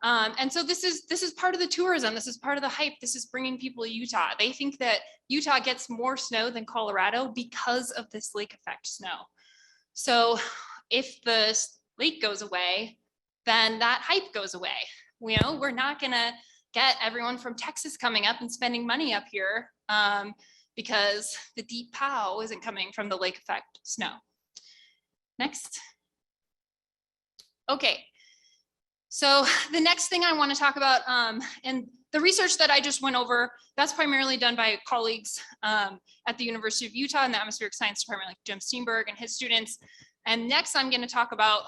And so this is part of the tourism. This is part of the hype. This is bringing people to Utah. They think that Utah gets more snow than Colorado because of this lake effect snow. So if the lake goes away, then that hype goes away. You know, we're not gonna get everyone from Texas coming up and spending money up here because the deep pow isn't coming from the lake effect snow. Next. Okay. So the next thing I want to talk about, and the research that I just went over, that's primarily done by colleagues at the University of Utah in the Atmospheric Science Department, like Jim Steenberg and his students. And next I'm going to talk about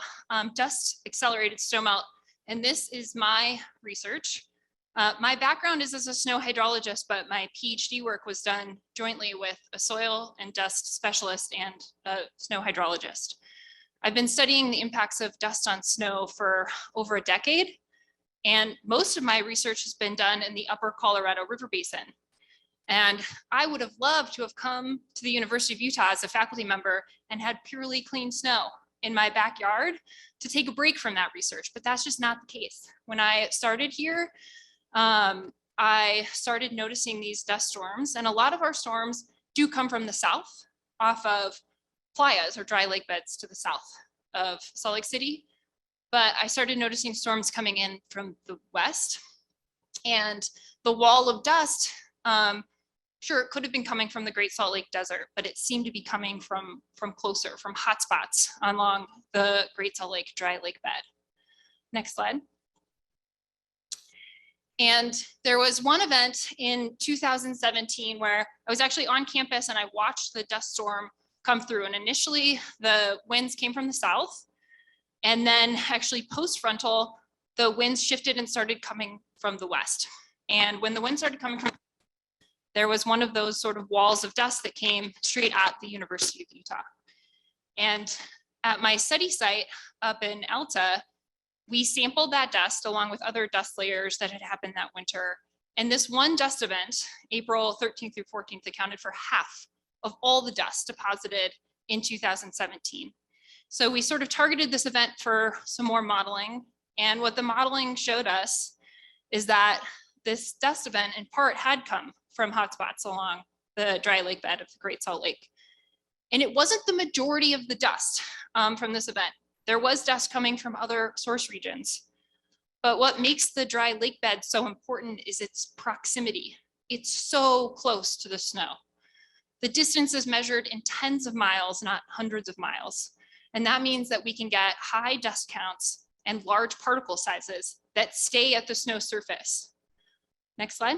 dust accelerated snowmelt. And this is my research. My background is as a snow hydrologist, but my PhD work was done jointly with a soil and dust specialist and a snow hydrologist. I've been studying the impacts of dust on snow for over a decade, and most of my research has been done in the upper Colorado River Basin. And I would have loved to have come to the University of Utah as a faculty member and had purely clean snow in my backyard to take a break from that research, but that's just not the case. When I started here, I started noticing these dust storms, and a lot of our storms do come from the south off of playas or dry lake beds to the south of Salt Lake City. But I started noticing storms coming in from the west, and the wall of dust, sure, it could have been coming from the Great Salt Lake Desert, but it seemed to be coming from closer, from hotspots along the Great Salt Lake dry lake bed. Next slide. And there was one event in 2017 where I was actually on campus and I watched the dust storm come through. And initially the winds came from the south, and then actually post-frontal, the winds shifted and started coming from the west. And when the wind started coming from, there was one of those sort of walls of dust that came straight at the University of Utah. And at my study site up in Alta, we sampled that dust along with other dust layers that had happened that winter. And this one dust event, April 13th through 14th, accounted for half of all the dust deposited in 2017. So we sort of targeted this event for some more modeling. And what the modeling showed us is that this dust event in part had come from hotspots along the dry lake bed of the Great Salt Lake. And it wasn't the majority of the dust from this event. There was dust coming from other source regions. But what makes the dry lake bed so important is its proximity. It's so close to the snow. The distance is measured in tens of miles, not hundreds of miles. And that means that we can get high dust counts and large particle sizes that stay at the snow surface. Next slide.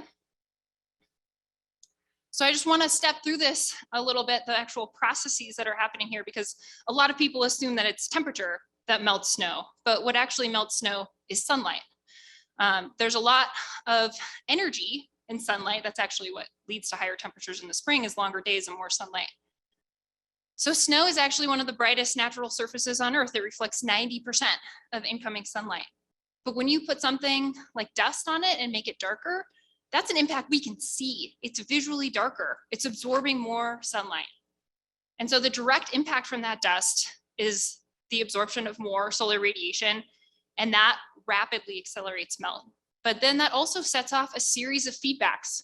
So I just want to step through this a little bit, the actual processes that are happening here, because a lot of people assume that it's temperature that melts snow, but what actually melts snow is sunlight. There's a lot of energy in sunlight. That's actually what leads to higher temperatures in the spring, is longer days and more sunlight. So snow is actually one of the brightest natural surfaces on Earth. It reflects 90% of incoming sunlight. But when you put something like dust on it and make it darker, that's an impact we can see. It's visually darker. It's absorbing more sunlight. And so the direct impact from that dust is the absorption of more solar radiation, and that rapidly accelerates melt. But then that also sets off a series of feedbacks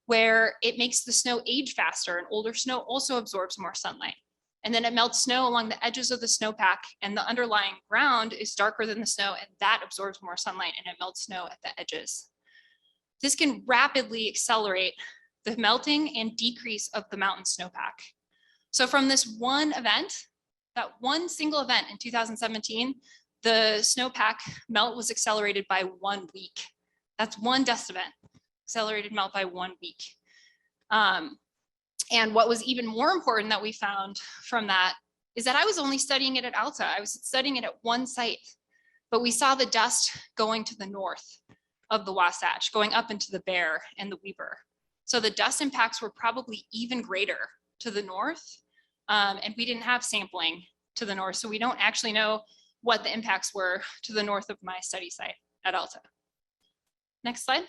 where it makes the snow age faster, and older snow also absorbs more sunlight. And then it melts snow along the edges of the snowpack, and the underlying ground is darker than the snow, and that absorbs more sunlight, and it melts snow at the edges. This can rapidly accelerate the melting and decrease of the mountain snowpack. So from this one event, that one single event in 2017, the snowpack melt was accelerated by 1 week. That's one dust event, accelerated melt by 1 week. And what was even more important that we found from that is that I was only studying it at Alta. I was studying it at one site, but we saw the dust going to the north of the Wasatch, going up into the Bear and the Weber. So the dust impacts were probably even greater to the north, and we didn't have sampling to the north, so we don't actually know what the impacts were to the north of my study site at Alta. Next slide.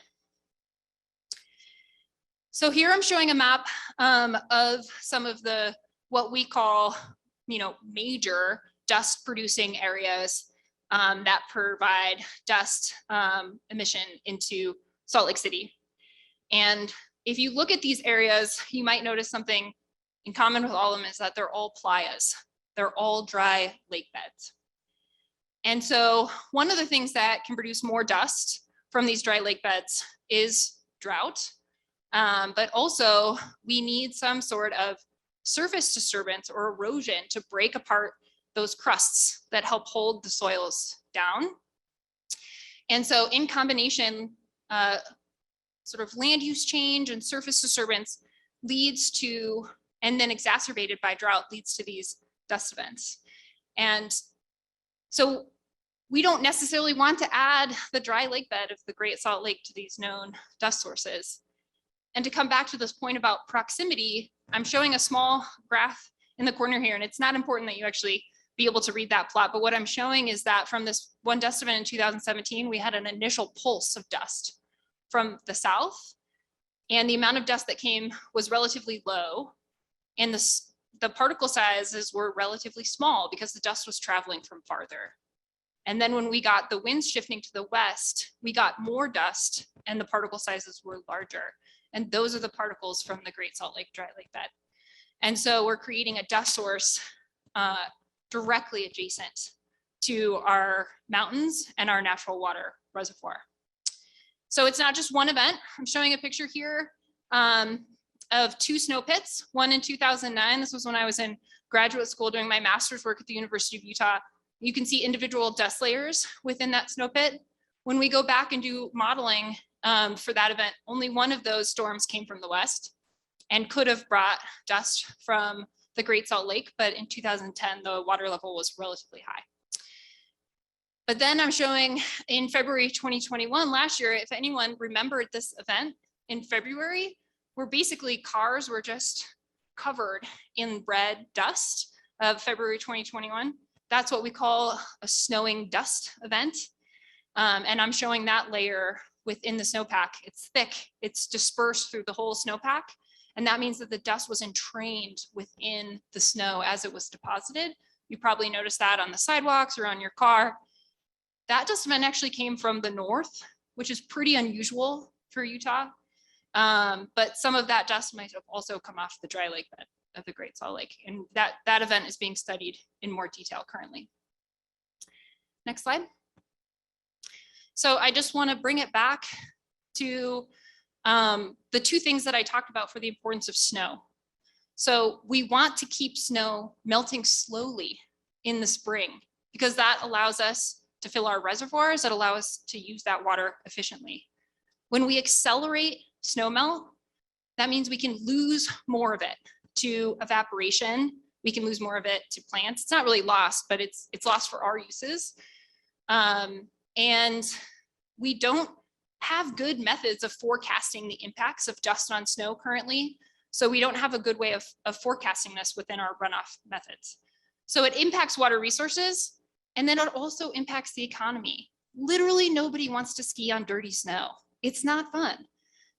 So here I'm showing a map of some of the, what we call, major dust producing areas that provide dust emission into Salt Lake City. And if you look at these areas, you might notice something in common with all of them is that they're all playas. They're all dry lake beds. And so one of the things that can produce more dust from these dry lake beds is drought. But also we need some sort of surface disturbance or erosion to break apart those crusts that help hold the soils down. And so in combination, sort of land use change and surface disturbance leads to, and then exacerbated by drought, leads to these dust events. And so we don't necessarily want to add the dry lake bed of the Great Salt Lake to these known dust sources. And to come back to this point about proximity, I'm showing a small graph in the corner here, and it's not important that you actually be able to read that plot, but what I'm showing is that from this one dust event in 2017, we had an initial pulse of dust from the south, and the amount of dust that came was relatively low, and the particle sizes were relatively small because the dust was traveling from farther. And then when we got the winds shifting to the west, we got more dust and the particle sizes were larger. And those are the particles from the Great Salt Lake dry lake bed. And so we're creating a dust source directly adjacent to our mountains and our natural water reservoir. So it's not just one event. I'm showing a picture here of 2 snow pits, one in 2009. This was when I was in graduate school doing my master's work at the University of Utah. You can see individual dust layers within that snow pit. When we go back and do modeling for that event, only one of those storms came from the west and could have brought dust from the Great Salt Lake, but in 2010, the water level was relatively high. But then I'm showing in February 2021, last year, if anyone remembered this event in February, where basically cars were just covered in red dust of February 2021. That's what we call a snowing dust event. And I'm showing that layer within the snowpack. It's thick, it's dispersed through the whole snowpack. And that means that the dust was entrained within the snow as it was deposited. You probably noticed that on the sidewalks or on your car. That dust event actually came from the north, which is pretty unusual for Utah. But some of that dust might have also come off the dry lake bed of the Great Salt Lake. And that event is being studied in more detail currently. Next slide. So I just want to bring it back to the 2 things that I talked about for the importance of snow. So we want to keep snow melting slowly in the spring because that allows us to fill our reservoirs, that allow us to use that water efficiently. When we accelerate snow melt, that means we can lose more of it to evaporation. We can lose more of it to plants. It's not really lost, but it's lost for our uses. And we don't have good methods of forecasting the impacts of dust on snow currently. So we don't have a good way of forecasting this within our runoff methods. So it impacts water resources, and then it also impacts the economy. Literally nobody wants to ski on dirty snow. It's not fun.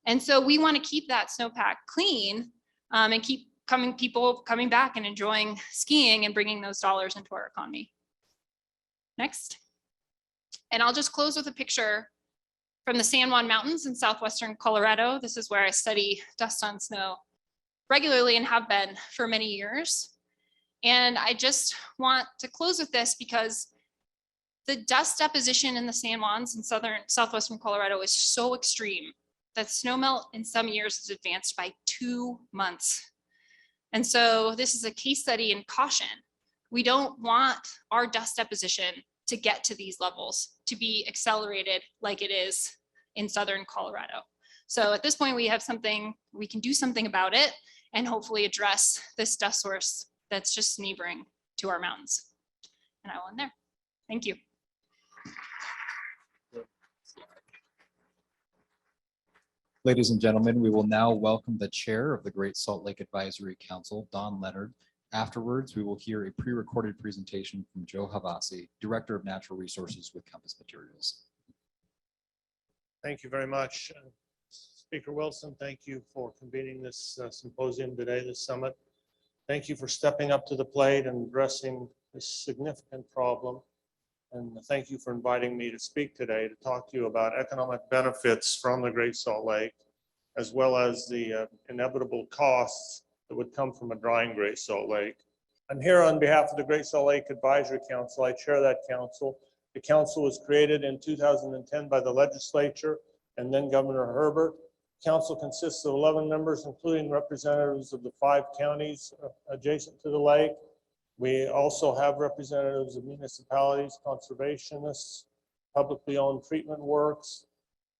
And so we want to keep that snowpack clean and keep people coming back and enjoying skiing and bringing those dollars into our economy. Next. And I'll just close with a picture from the San Juan Mountains in southwestern Colorado. This is where I study dust on snow regularly and have been for many years. And I just want to close with this because the dust deposition in the San Juans in southwestern Colorado is so extreme that snowmelt in some years is advanced by 2 months. And so this is a case study in caution. We don't want our dust deposition to get to these levels, to be accelerated like it is in southern Colorado. So at this point, we have something, we can do something about it and hopefully address this dust source that's just neighboring to our mountains. And I will end there. Thank you. Ladies and gentlemen, we will now welcome the chair of the Great Salt Lake Advisory Council, Don Leonard. Afterwards, we will hear a pre-recorded presentation from Joe Havasi, Director of Natural Resources with Compass Materials. Thank you very much. Speaker Wilson, thank you for convening this symposium today, this summit. Thank you for stepping up to the plate and addressing this significant problem. And thank you for inviting me to speak today to talk to you about economic benefits from the Great Salt Lake, as well as the inevitable costs that would come from a drying Great Salt Lake. I'm here on behalf of the Great Salt Lake Advisory Council. I chair that council. The council was created in 2010 by the legislature and then Governor Herbert. The council consists of 11 members, including representatives of the 5 counties adjacent to the lake. We also have representatives of municipalities, conservationists, publicly owned treatment works,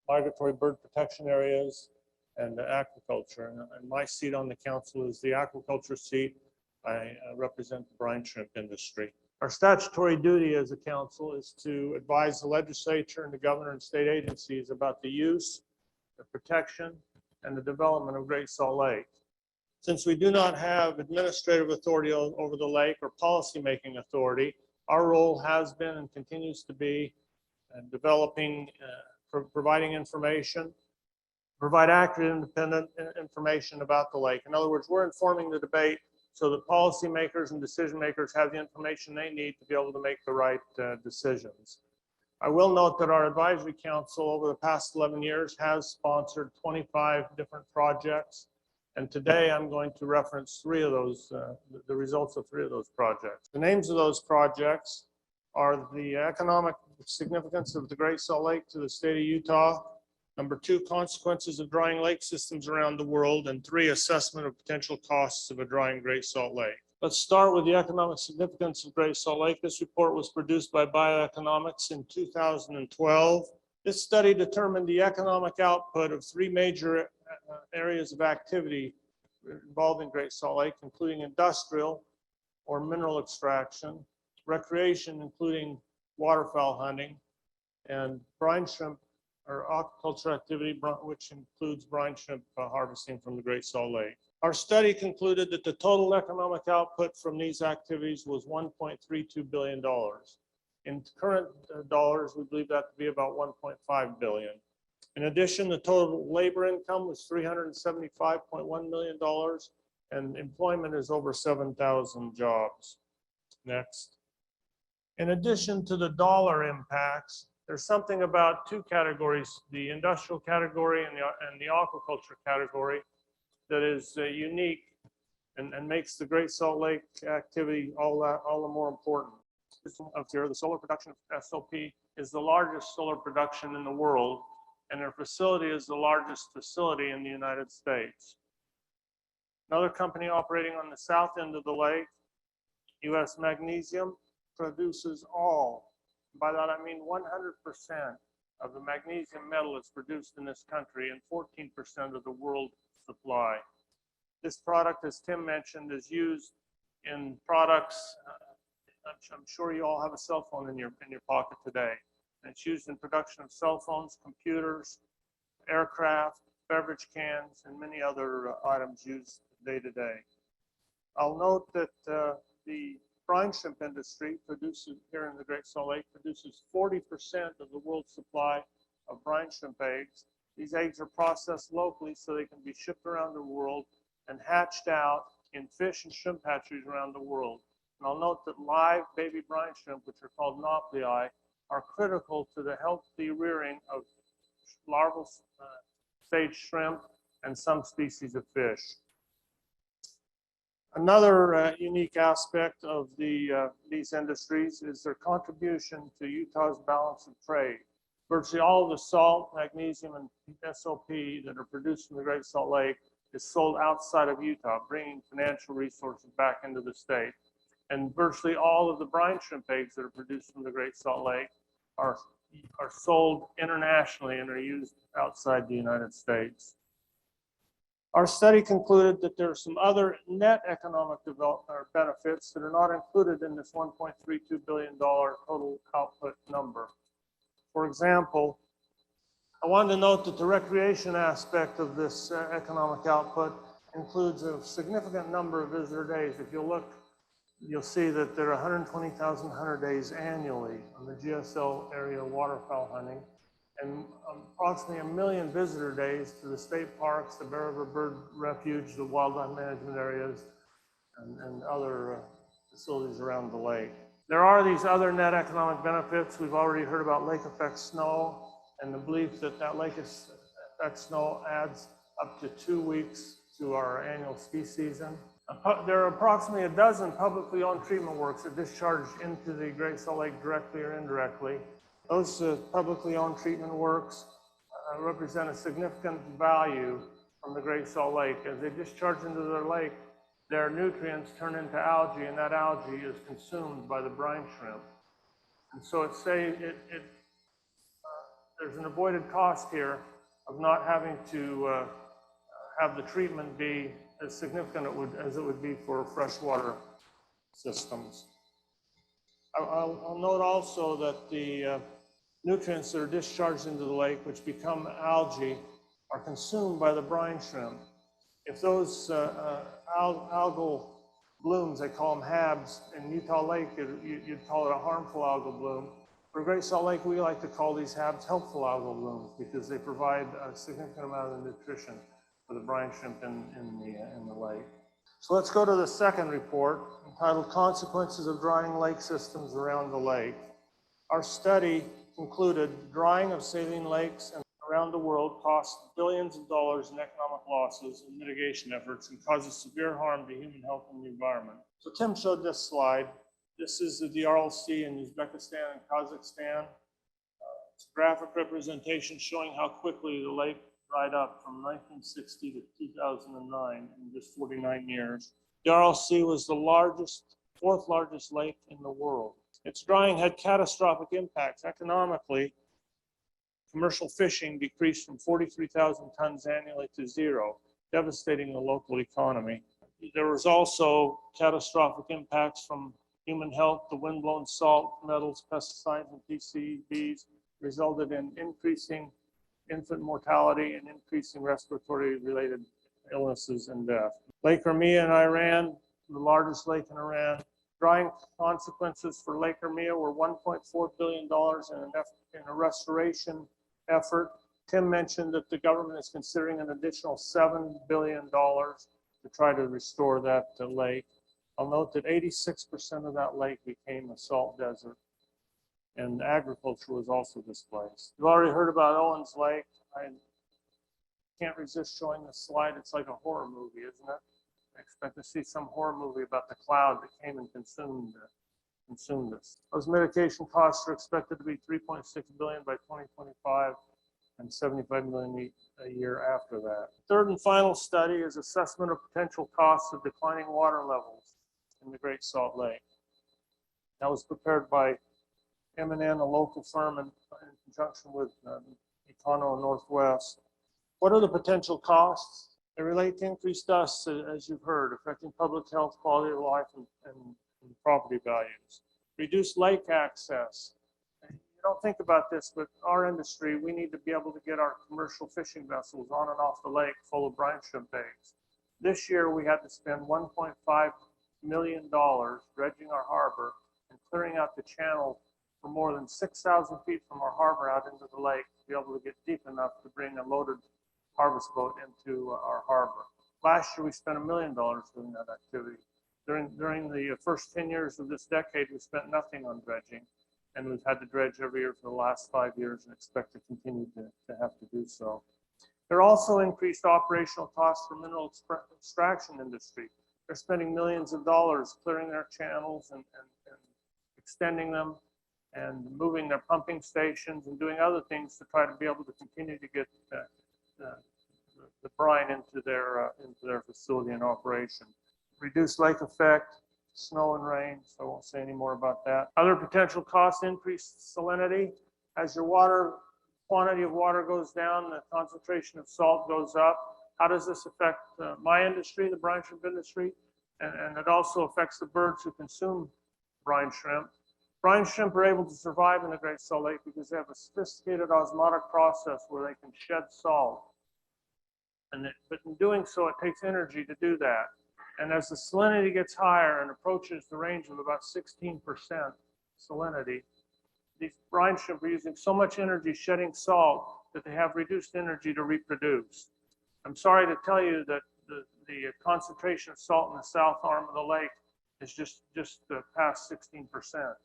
migratory bird protection areas, and aquaculture. And my seat on the council is the aquaculture seat. I represent the brine shrimp industry. Our statutory duty as a council is to advise the legislature and the governor and state agencies about the use, the protection, and the development of Great Salt Lake. Since we do not have administrative authority over the lake or policymaking authority, our role has been and continues to be developing, providing information, provide accurate, independent information about the lake. In other words, we're informing the debate so that policymakers and decision makers have the information they need to be able to make the right decisions. I will note that our advisory council over the past 11 years has sponsored 25 different projects. And today I'm going to reference 3 of those, the results of 3 of those projects. The names of those projects are the economic significance of the Great Salt Lake to the state of Utah. Number 2, consequences of drying lake systems around the world. And 3, assessment of potential costs of a drying Great Salt Lake. Let's start with the economic significance of Great Salt Lake. This report was produced by Bioeconomics in 2012. This study determined the economic output of 3 major areas of activity involving Great Salt Lake, including industrial or mineral extraction, recreation, including waterfowl hunting, and brine shrimp or aquaculture activity, which includes brine shrimp harvesting from the Great Salt Lake. Our study concluded that the total economic output from these activities was $1.32 billion. In current dollars, we believe that to be about $1.5 billion. In addition, the total labor income was $375.1 million, and employment is over 7,000 jobs. Next. In addition to the dollar impacts, there's something about 2 categories, the industrial category and the aquaculture category, that is unique and makes the Great Salt Lake activity all the more important. Up here, the solar production of SOP is the largest solar production in the world, and their facility is the largest facility in the United States. Another company operating on the south end of the lake, US Magnesium, produces all, by that I mean 100% of the magnesium metal is produced in this country and 14% of the world supply. This product, as Tim mentioned, is used in products. I'm sure you all have a cell phone in your pocket today. And it's used in production of cell phones, computers, aircraft, beverage cans, and many other items used day to day. I'll note that the brine shrimp industry produces here in the Great Salt Lake produces 40% of the world's supply of brine shrimp eggs. These eggs are processed locally so they can be shipped around the world and hatched out in fish and shrimp hatcheries around the world. And I'll note that live baby brine shrimp, which are called nauplii, are critical to the healthy rearing of larval stage shrimp and some species of fish. Another unique aspect of these industries is their contribution to Utah's balance of trade. Virtually all of the salt, magnesium, and SOP that are produced from the Great Salt Lake is sold outside of Utah, bringing financial resources back into the state. And virtually all of the brine shrimp eggs that are produced from the Great Salt Lake are sold internationally and are used outside the United States. Our study concluded that there are some other net economic development or benefits that are not included in this $1.32 billion total output number. For example, I wanted to note that the recreation aspect of this economic output includes a significant number of visitor days. If you look, you'll see that there are 120,000 hunter days annually on the GSL area waterfowl hunting, and approximately 1 million visitor days to the state parks, the Bear River Bird Refuge, the wildlife management areas, and other facilities around the lake. There are these other net economic benefits. We've already heard about lake effect snow and the belief that that lake effect snow adds up to 2 weeks to our annual ski season. There are approximately a dozen publicly owned treatment works that discharge into the Great Salt Lake directly or indirectly. Those publicly owned treatment works represent a significant value from the Great Salt Lake. As they discharge into their lake, their nutrients turn into algae, and that algae is consumed by the brine shrimp. And so there's an avoided cost here of not having to have the treatment be as significant as it would be for freshwater systems. I'll note also that the nutrients that are discharged into the lake, which become algae, are consumed by the brine shrimp. If those algal blooms, they call them HABs, in Utah Lake, you'd call it a harmful algal bloom. For Great Salt Lake, we like to call these HABs helpful algal blooms because they provide a significant amount of nutrition for the brine shrimp in the lake. So let's go to the second report entitled Consequences of Drying Lake Systems Around the Lake. Our study concluded drying of saline lakes and around the world costs billions of dollars in economic losses and mitigation efforts and causes severe harm to human health and the environment. So Tim showed this slide. This is the Drlc in Uzbekistan and Kazakhstan. It's a graphic representation showing how quickly the lake dried up from 1960 to 2009 in just 49 years. Drlc was the fourth largest lake in the world. Its drying had catastrophic impacts economically. Commercial fishing decreased from 43,000 tons annually to 0, devastating the local economy. There was also catastrophic impacts from human health. The windblown salt, metals, pesticides, and PCBs resulted in increasing infant mortality and increasing respiratory-related illnesses and death. Lake Urmia in Iran, the largest lake in Iran. Drying consequences for Lake Urmia were $1.4 billion in a restoration effort. Tim mentioned that the government is considering an additional $7 billion to try to restore that lake. I'll note that 86% of that lake became a salt desert, and agriculture was also displaced. You've already heard about Owens Lake. I can't resist showing this slide. It's like a horror movie, isn't it? I expect to see some horror movie about the cloud that came and consumed us. Those mitigation costs are expected to be $3.6 billion by 2025 and $75 million a year after that. Third and final study is assessment of potential costs of declining water levels in the Great Salt Lake. That was prepared by M&N, a local firm, in conjunction with Econo Northwest. What are the potential costs? They relate to increased dust, as you've heard, affecting public health, quality of life, and property values. Reduced lake access. You don't think about this, but our industry, we need to be able to get our commercial fishing vessels on and off the lake full of brine shrimp eggs. This year, we had to spend $1.5 million dredging our harbor and clearing out the channel for more than 6,000 feet from our harbor out into the lake to be able to get deep enough to bring a loaded harvest boat into our harbor. Last year, we spent $1 million doing that activity. During the first 10 years of this decade, we spent nothing on dredging, and we've had to dredge every year for the last 5 years and expect to continue to have to do so. There are also increased operational costs for mineral extraction industry. They're spending millions of dollars clearing their channels and extending them and moving their pumping stations and doing other things to try to be able to continue to get the brine into their facility and operation. Reduce lake effect, snow and rain, so I won't say any more about that. Other potential costs: increased salinity. As your quantity of water goes down, the concentration of salt goes up. How does this affect my industry, the brine shrimp industry? And it also affects the birds who consume brine shrimp. Brine shrimp are able to survive in the Great Salt Lake because they have a sophisticated osmotic process where they can shed salt. But in doing so, it takes energy to do that. And as the salinity gets higher and approaches the range of about 16% salinity, these brine shrimp are using so much energy shedding salt that they have reduced energy to reproduce. I'm sorry to tell you that the concentration of salt in the south arm of the lake is just past 16%.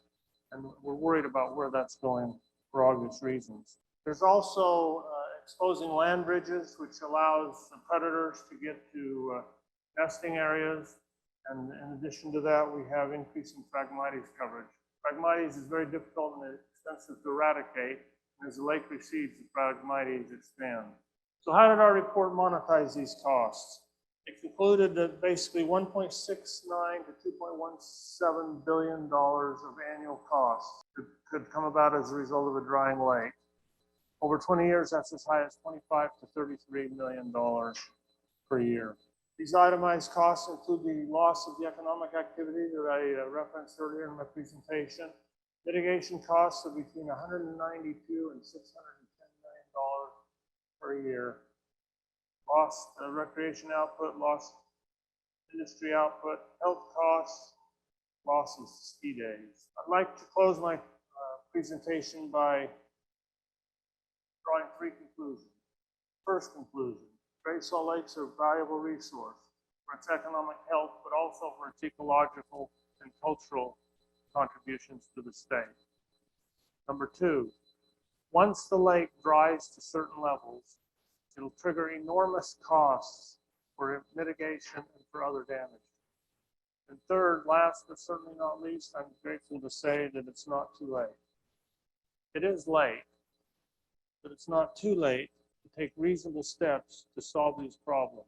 And we're worried about where that's going for obvious reasons. There's also exposing land bridges, which allows the predators to get to nesting areas. And in addition to that, we have increasing Phragmites coverage. Phragmites is very difficult and expensive to eradicate. And as the lake recedes, the Phragmites expand. So how did our report monetize these costs? It concluded that basically $1.69 to $2.17 billion of annual costs could come about as a result of a drying lake. Over 20 years, that's as high as $25 to $33 million per year. These itemized costs include the loss of the economic activity that I referenced earlier in my presentation. Mitigation costs of between $192 and $610 million per year. Lost recreation output, lost industry output, health costs, losses to ski days. I'd like to close my presentation by drawing three conclusions. First conclusion: Great Salt Lakes are a valuable resource for its economic health, but also for its ecological and cultural contributions to the state. Number two, once the lake dries to certain levels, it'll trigger enormous costs for mitigation and for other damage. And third, last but certainly not least, I'm grateful to say that it's not too late. It is late, but it's not too late to take reasonable steps to solve these problems.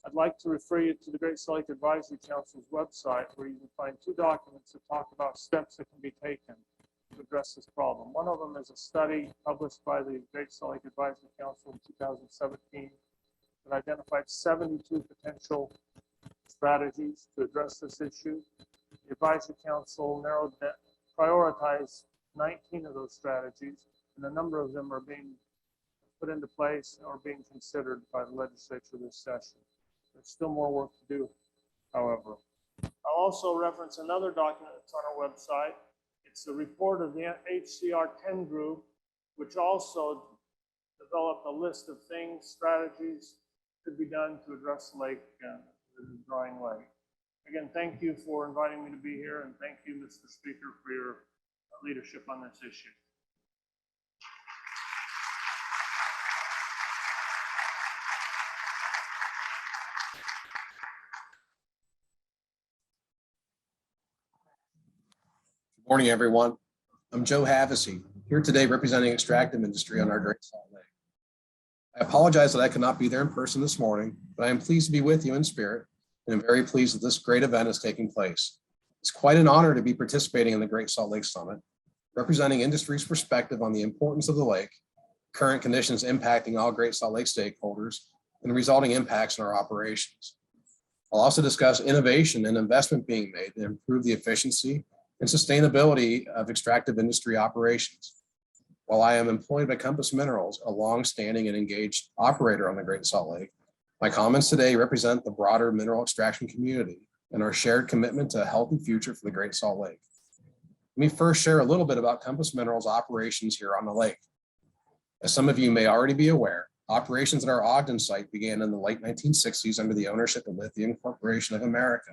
I'd like to refer you to the Great Salt Lake Advisory Council's website, where you can find two documents that talk about steps that can be taken to address this problem. One of them is a study published by the Great Salt Lake Advisory Council in 2017 that identified 72 potential strategies to address this issue. The Advisory Council prioritized 19 of those strategies, and a number of them are being put into place or being considered by the legislature this session. There's still more work to do, however. I'll also reference another document that's on our website. It's a report of the HCR 10 group, which also developed a list of things, strategies could be done to address the lake, the drying lake. Again, thank you for inviting me to be here, and thank you, Mr. Speaker, for your leadership on this issue. Good morning, everyone. I'm Joe Haasemeuter, here today representing Extractive industry on our Great Salt Lake. I apologize that I could not be there in person this morning, but I am pleased to be with you in spirit, and I'm very pleased that this great event is taking place. It's quite an honor to be participating in the Great Salt Lake Summit, representing industry's perspective on the importance of the lake, current conditions impacting all Great Salt Lake stakeholders, and resulting impacts in our operations. I'll also discuss innovation and investment being made to improve the efficiency and sustainability of extractive industry operations. While I am employed by Compass Minerals, a long-standing and engaged operator on the Great Salt Lake, my comments today represent the broader mineral extraction community and our shared commitment to a healthy future for the Great Salt Lake. Let me first share a little bit about Compass Minerals operations here on the lake. As some of you may already be aware, operations at our Ogden site began in the late 1960s under the ownership of Lithium Corporation of America,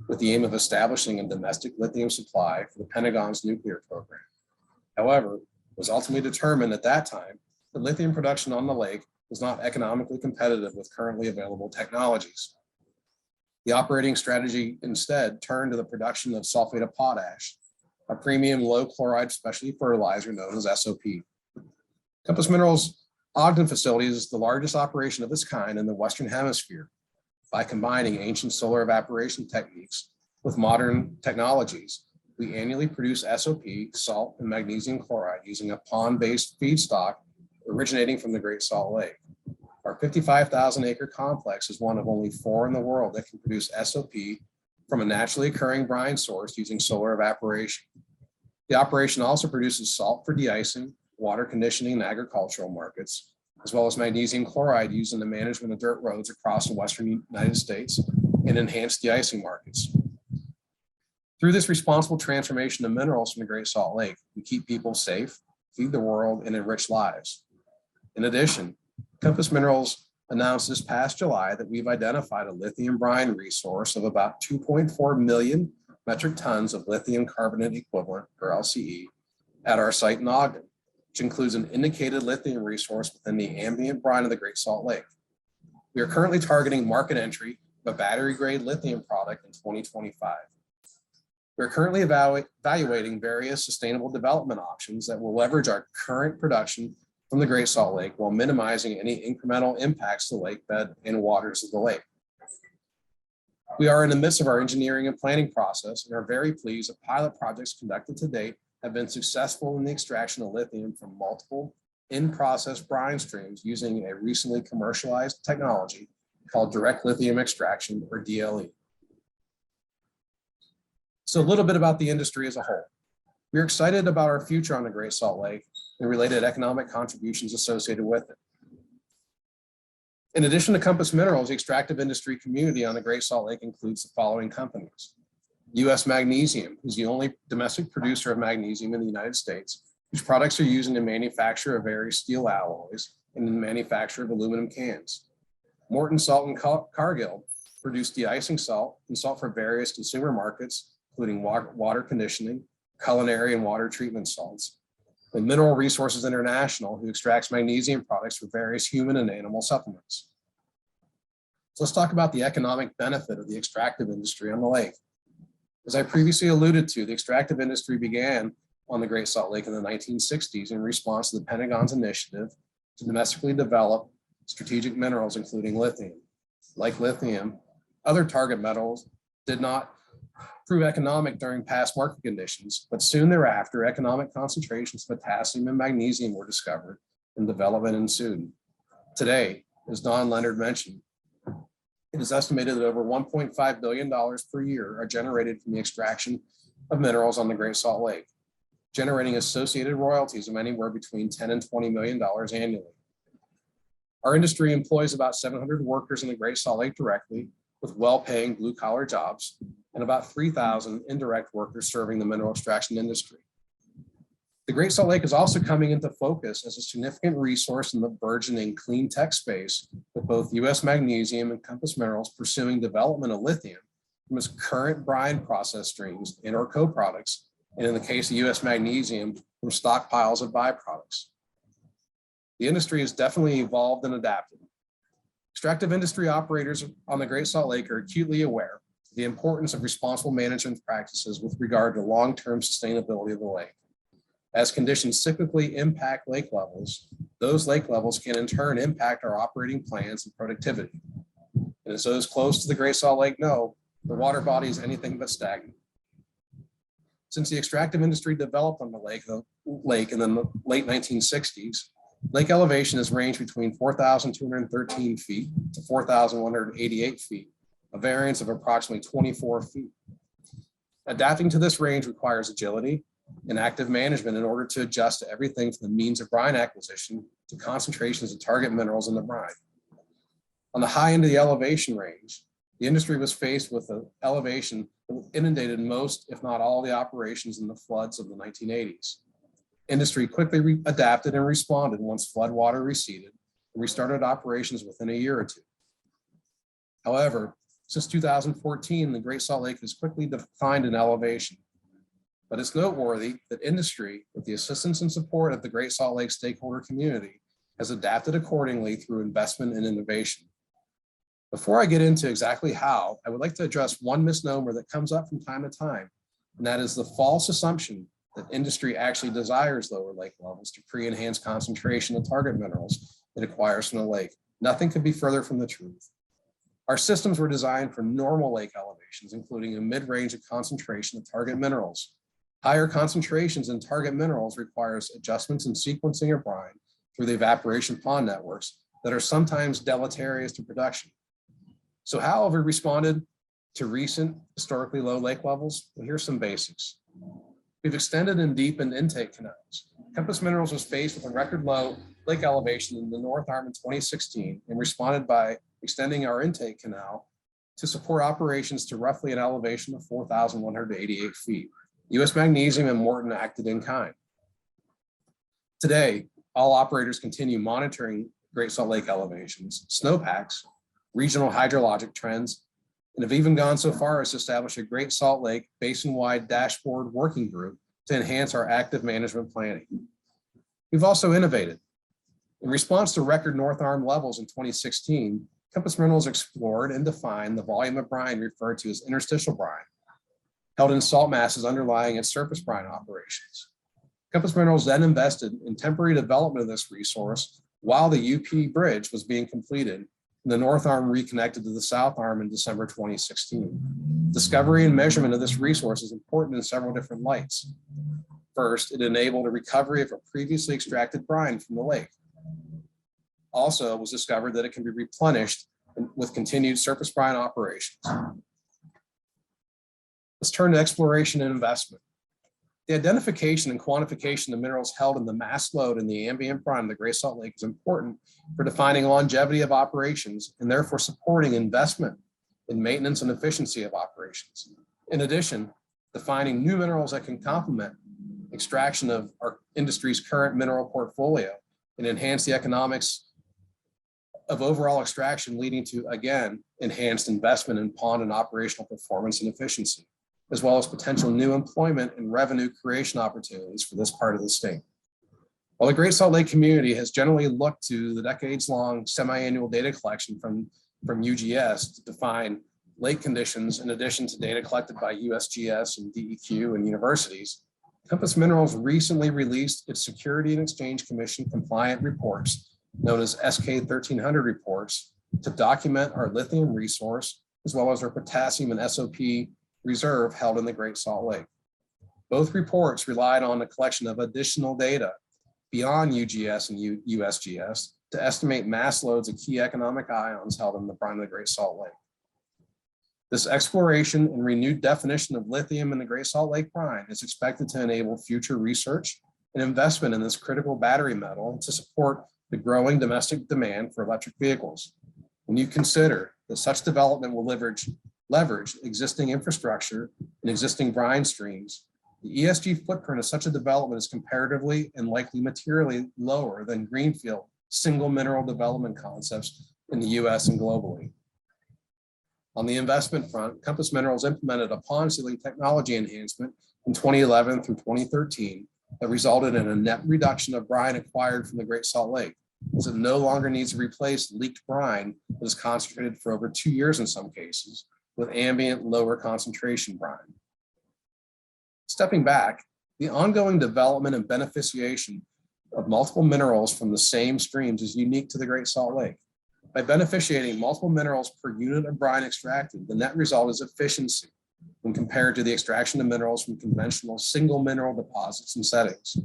with the aim of establishing a domestic lithium supply for the Pentagon's nuclear program. However, it was ultimately determined at that time that lithium production on the lake was not economically competitive with currently available technologies. The operating strategy instead turned to the production of sulfate of potash, a premium low chloride specialty fertilizer known as SOP. Compass Minerals Ogden facility is the largest operation of its kind in the Western Hemisphere. By combining ancient solar evaporation techniques with modern technologies, we annually produce SOP, salt, and magnesium chloride using a pond-based feedstock originating from the Great Salt Lake. Our 55,000 acre complex is one of only 4 in the world that can produce SOP from a naturally occurring brine source using solar evaporation. The operation also produces salt for de-icing, water conditioning, and agricultural markets, as well as magnesium chloride used in the management of dirt roads across the Western United States and enhanced de-icing markets. Through this responsible transformation of minerals from the Great Salt Lake, we keep people safe, feed the world, and enrich lives. In addition, Compass Minerals announced this past July that we've identified a lithium brine resource of about 2.4 million metric tons of lithium carbonate equivalent, or LCE, at our site in Ogden, which includes an indicated lithium resource within the ambient brine of the Great Salt Lake. We are currently targeting market entry of a battery-grade lithium product in 2025. We are currently evaluating various sustainable development options that will leverage our current production from the Great Salt Lake while minimizing any incremental impacts to the lake bed and waters of the lake. We are in the midst of our engineering and planning process and are very pleased that pilot projects conducted to date have been successful in the extraction of lithium from multiple in-process brine streams using a recently commercialized technology called direct lithium extraction, or DLE. So a little bit about the industry as a whole. We're excited about our future on the Great Salt Lake and related economic contributions associated with it. In addition to Compass Minerals, the extractive industry community on the Great Salt Lake includes the following companies. US Magnesium, who's the only domestic producer of magnesium in the United States, whose products are used in the manufacture of various steel alloys and in the manufacture of aluminum cans. Morton Salt and Cargill produce de-icing salt and salt for various consumer markets, including water conditioning, culinary, and water treatment salts. And Mineral Resources International, who extracts magnesium products for various human and animal supplements. So let's talk about the economic benefit of the extractive industry on the lake. As I previously alluded to, the extractive industry began on the Great Salt Lake in the 1960s in response to the Pentagon's initiative to domestically develop strategic minerals, including lithium. Like lithium, other target metals did not prove economic during past market conditions, but soon thereafter, economic concentrations of potassium and magnesium were discovered and development ensued. Today, as Don Leonard mentioned, it is estimated that over $1.5 billion per year are generated from the extraction of minerals on the Great Salt Lake, generating associated royalties of anywhere between $10 and $20 million annually. Our industry employs about 700 workers in the Great Salt Lake directly, with well-paying blue-collar jobs, and about 3,000 indirect workers serving the mineral extraction industry. The Great Salt Lake is also coming into focus as a significant resource in the burgeoning clean tech space, with both US Magnesium and Compass Minerals pursuing development of lithium from its current brine process streams and or co-products, and in the case of US Magnesium, from stockpiles of byproducts. The industry has definitely evolved and adapted. Extractive industry operators on the Great Salt Lake are acutely aware of the importance of responsible management practices with regard to long-term sustainability of the lake. As conditions cyclically impact lake levels, those lake levels can in turn impact our operating plans and productivity. And as those close to the Great Salt Lake know, the water body is anything but stagnant. Since the extractive industry developed on the lake in the late 1960s, lake elevation has ranged between 4,213 feet to 4,188 feet, a variance of approximately 24 feet. Adapting to this range requires agility and active management in order to adjust to everything from the means of brine acquisition to concentrations of target minerals in the brine. On the high end of the elevation range, the industry was faced with an elevation that inundated most, if not all, the operations in the floods of the 1980s. Industry quickly adapted and responded once floodwater receded and restarted operations within a year or two. However, since 2014, the Great Salt Lake has quickly declined in elevation. But it's noteworthy that industry, with the assistance and support of the Great Salt Lake stakeholder community, has adapted accordingly through investment and innovation. Before I get into exactly how, I would like to address one misnomer that comes up from time to time And that is the false assumption that industry actually desires lower lake levels to pre-enhance concentration of target minerals it acquires from the lake. Nothing could be further from the truth. Our systems were designed for normal lake elevations, including a mid-range of concentration of target minerals. Higher concentrations in target minerals requires adjustments in sequencing of brine through the evaporation pond networks that are sometimes deleterious to production. So how have we responded to recent historically low lake levels? Well, here's some basics. We've extended and deepened intake canals. Compass Minerals was faced with a record low lake elevation in the North Arm in 2016 and responded by extending our intake canal to support operations to roughly an elevation of 4,188 feet. US Magnesium and Morton acted in kind. Today, all operators continue monitoring Great Salt Lake elevations, snowpacks, regional hydrologic trends, and have even gone so far as to establish a Great Salt Lake basin-wide dashboard working group to enhance our active management planning. We've also innovated. In response to record North Arm levels in 2016, Compass Minerals explored and defined the volume of brine referred to as interstitial brine, held in salt masses underlying its surface brine operations. Compass Minerals then invested in temporary development of this resource while the UP bridge was being completed and the North Arm reconnected to the South Arm in December 2016. Discovery and measurement of this resource is important in several different lights. First, it enabled a recovery of a previously extracted brine from the lake. Also, it was discovered that it can be replenished with continued surface brine operations. Let's turn to exploration and investment. The identification and quantification of minerals held in the mass load in the ambient brine of the Great Salt Lake is important for defining longevity of operations and therefore supporting investment in maintenance and efficiency of operations. In addition, defining new minerals that can complement extraction of our industry's current mineral portfolio and enhance the economics of overall extraction, leading to, again, enhanced investment in pond and operational performance and efficiency, as well as potential new employment and revenue creation opportunities for this part of the state. While the Great Salt Lake community has generally looked to the decades-long semi-annual data collection from UGS to define lake conditions, in addition to data collected by USGS and DEQ and universities, Compass Minerals recently released its Security and Exchange Commission compliant reports, known as SK 1300 reports, to document our lithium resource, as well as our potassium and SOP reserve held in the Great Salt Lake. Both reports relied on the collection of additional data beyond UGS and USGS to estimate mass loads of key economic ions held in the brine of the Great Salt Lake. This exploration and renewed definition of lithium in the Great Salt Lake brine is expected to enable future research and investment in this critical battery metal to support the growing domestic demand for electric vehicles. When you consider that such development will leverage existing infrastructure and existing brine streams, the ESG footprint of such a development is comparatively and likely materially lower than greenfield single mineral development concepts in the US and globally. On the investment front, Compass Minerals implemented a pond sealing technology enhancement in 2011 through 2013 that resulted in a net reduction of brine acquired from the Great Salt Lake, as it no longer needs to replace leaked brine that is concentrated for over 2 years in some cases with ambient lower concentration brine. Stepping back, the ongoing development and beneficiation of multiple minerals from the same streams is unique to the Great Salt Lake. By beneficiating multiple minerals per unit of brine extracted, the net result is efficiency when compared to the extraction of minerals from conventional single mineral deposits and settings.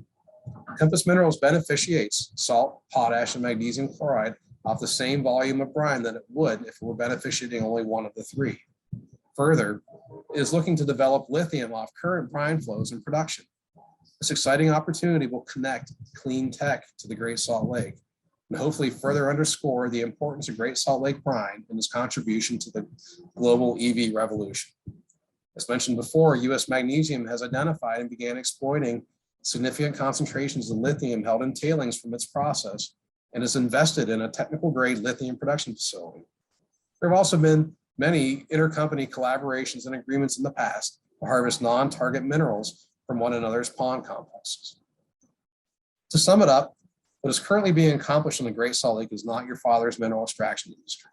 Compass Minerals beneficiates salt, potash, and magnesium chloride off the same volume of brine that it would if it were beneficiating only one of the three. Further, it is looking to develop lithium off current brine flows in production. This exciting opportunity will connect clean tech to the Great Salt Lake and hopefully further underscore the importance of Great Salt Lake brine and its contribution to the global EV revolution. As mentioned before, US Magnesium has identified and began exploiting significant concentrations of lithium held in tailings from its process and has invested in a technical grade lithium production facility. There have also been many intercompany collaborations and agreements in the past to harvest non-target minerals from one another's pond complexes. To sum it up, what is currently being accomplished in the Great Salt Lake is not your father's mineral extraction industry.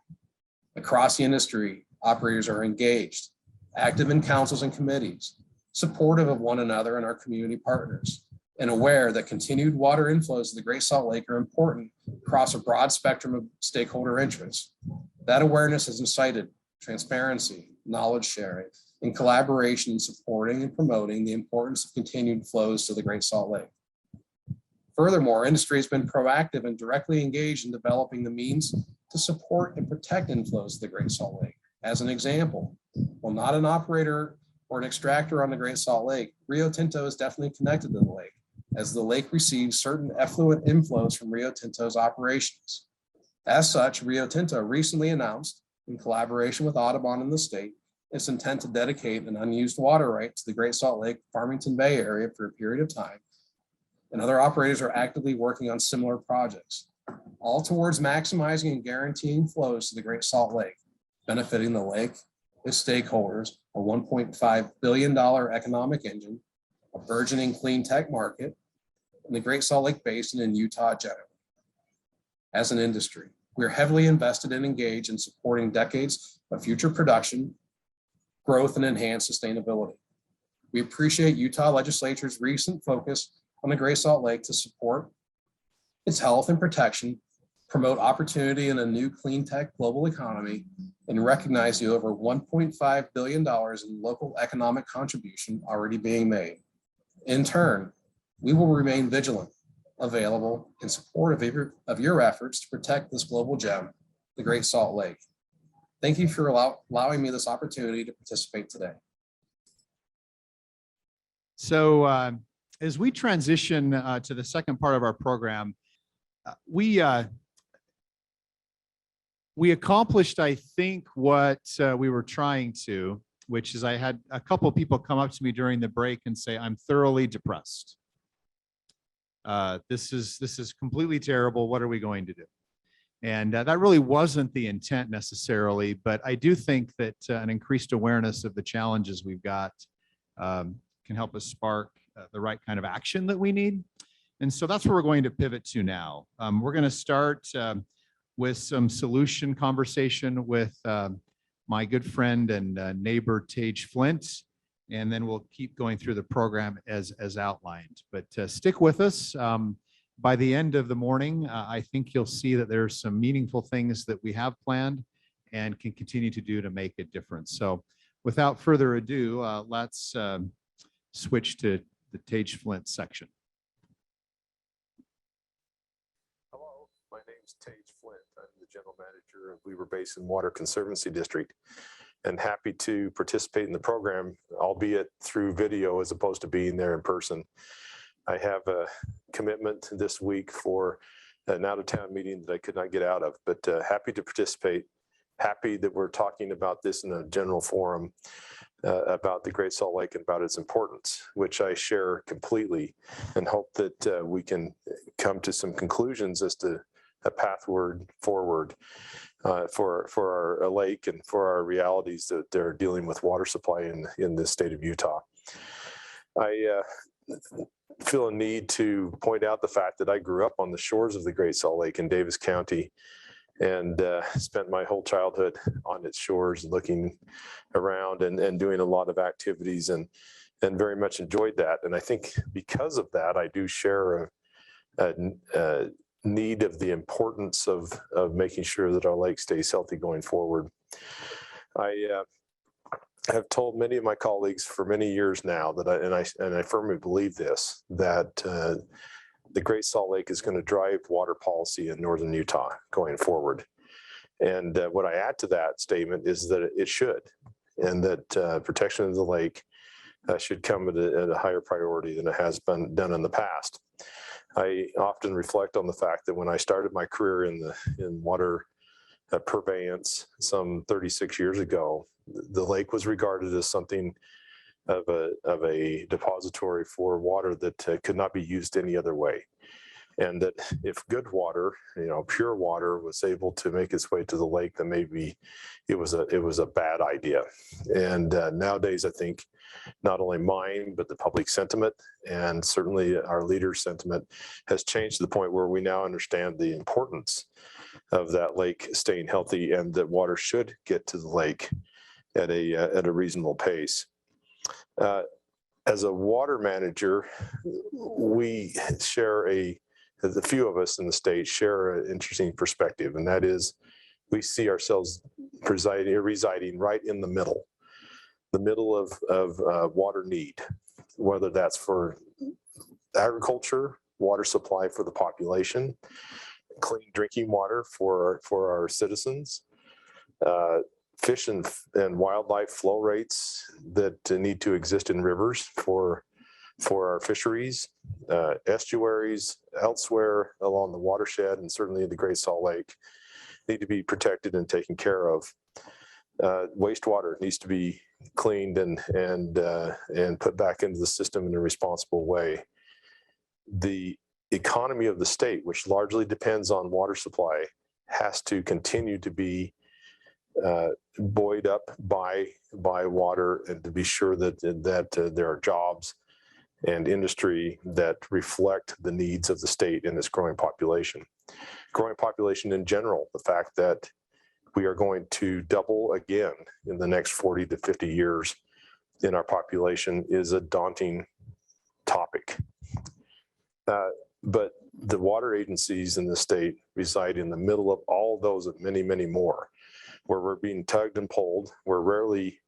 Across the industry, operators are engaged, active in councils and committees, supportive of one another and our community partners, and aware that continued water inflows to the Great Salt Lake are important across a broad spectrum of stakeholder interests. That awareness has incited transparency, knowledge sharing, and collaboration in supporting and promoting the importance of continued flows to the Great Salt Lake. Furthermore, industry has been proactive and directly engaged in developing the means to support and protect inflows to the Great Salt Lake. As an example, while not an operator or an extractor on the Great Salt Lake, Rio Tinto is definitely connected to the lake, as the lake receives certain effluent inflows from Rio Tinto's operations. As such, Rio Tinto recently announced, in collaboration with Audubon in the state, its intent to dedicate an unused water right to the Great Salt Lake Farmington Bay area for a period of time, and other operators are actively working on similar projects, all towards maximizing and guaranteeing flows to the Great Salt Lake, benefiting the lake, its stakeholders, a $1.5 billion economic engine, a burgeoning clean tech market, and the Great Salt Lake Basin in Utah generally. As an industry, we are heavily invested and engaged in supporting decades of future production, growth, and enhanced sustainability. We appreciate Utah legislature's recent focus on the Great Salt Lake to support its health and protection, promote opportunity in a new clean tech global economy, and recognize the over $1.5 billion in local economic contribution already being made. In turn, we will remain vigilant, available, and supportive of your efforts to protect this global gem, the Great Salt Lake. Thank you for allowing me this opportunity to participate today. So as we transition to the second part of our program, we accomplished, I think, what we were trying to, which is I had a couple of people come up to me during the break and say, I'm thoroughly depressed. This is completely terrible. What are we going to do? And that really wasn't the intent necessarily, but I do think that an increased awareness of the challenges we've got can help us spark the right kind of action that we need. And so that's where we're going to pivot to now. We're going to start with some solution conversation with my good friend and neighbor, Tage Flint, and then we'll keep going through the program as outlined. But stick with us. By the end of the morning, I think you'll see that there's some meaningful things that we have planned and can continue to do to make a difference. So without further ado, let's switch to the Tage Flint section. Hello, my name's Tage Flint. I'm the General Manager of Weber Basin Water Conservancy District, and happy to participate in the program, albeit through video as opposed to being there in person. I have a commitment this week for an out-of-town meeting that I could not get out of, but happy to participate. Happy that we're talking about this in a general forum about the Great Salt Lake and about its importance, which I share completely, and hope that we can come to some conclusions as to a pathward forward for our lake and for our realities that they're dealing with water supply in the state of Utah. I feel a need to point out the fact that I grew up on the shores of the Great Salt Lake in Davis County, and spent my whole childhood on its shores, looking around and doing a lot of activities, and very much enjoyed that. And I think because of that, I do share a need of the importance of making sure that our lake stays healthy going forward. I have told many of my colleagues for many years now that I firmly believe this, that the Great Salt Lake is going to drive water policy in northern Utah going forward. And what I add to that statement is that it should, and that protection of the lake should come at a higher priority than it has been done in the past. I often reflect on the fact that when I started my career in water purveyance some 36 years ago, the lake was regarded as something of a depository for water that could not be used any other way. And that if good water, pure water, was able to make its way to the lake, then maybe it was a bad idea. And nowadays, I think not only mine, but the public sentiment, and certainly our leaders' sentiment, has changed to the point where we now understand the importance of that lake staying healthy, and that water should get to the lake at a reasonable pace. As a water manager, we share the few of us in the state share an interesting perspective, and that is we see ourselves residing right in the middle of water need, whether that's for agriculture, water supply for the population, clean drinking water for our citizens, fish and wildlife flow rates that need to exist in rivers for our fisheries, estuaries elsewhere along the watershed, and certainly the Great Salt Lake need to be protected and taken care of. Wastewater needs to be cleaned and put back into the system in a responsible way. The economy of the state, which largely depends on water supply, has to continue to be buoyed up by water, and to be sure that there are jobs and industry that reflect the needs of the state and its growing population. Growing population in general, the fact that we are going to double again in the next 40 to 50 years in our population is a daunting topic. But the water agencies in the state reside in the middle of all those and many, many more, where we're being tugged and pulled. We're rarely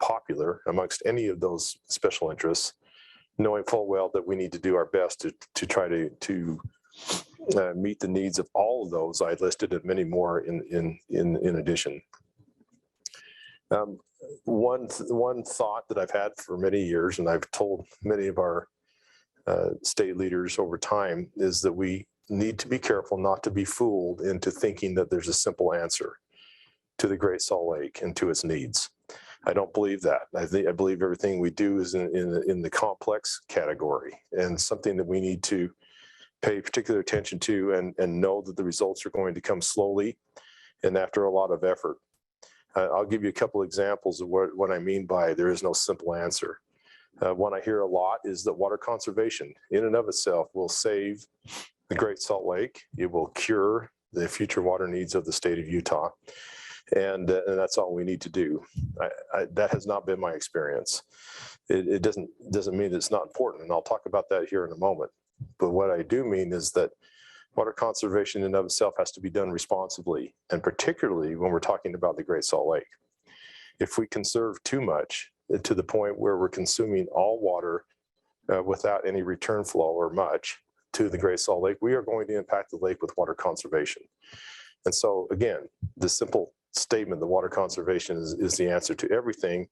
popular amongst any of those special interests, knowing full well that we need to do our best to try to meet the needs of all of those I listed and many more in addition. One thought that I've had for many years, and I've told many of our state leaders over time, is that we need to be careful not to be fooled into thinking that there's a simple answer to the Great Salt Lake and to its needs. I don't believe that. I believe everything we do is in the complex category, and something that we need to pay particular attention to and know that the results are going to come slowly and after a lot of effort. I'll give you a couple examples of what I mean by there is no simple answer. One I hear a lot is that water conservation in and of itself will save the Great Salt Lake. It will cure the future water needs of the state of Utah. And that's all we need to do. That has not been my experience. It doesn't mean it's not important, and I'll talk about that here in a moment. But what I do mean is that water conservation in and of itself has to be done responsibly, and particularly when we're talking about the Great Salt Lake. If we conserve too much to the point where we're consuming all water without any return flow or much to the Great Salt Lake, we are going to impact the lake with water conservation. And so again, the simple statement that water conservation is the answer to everything,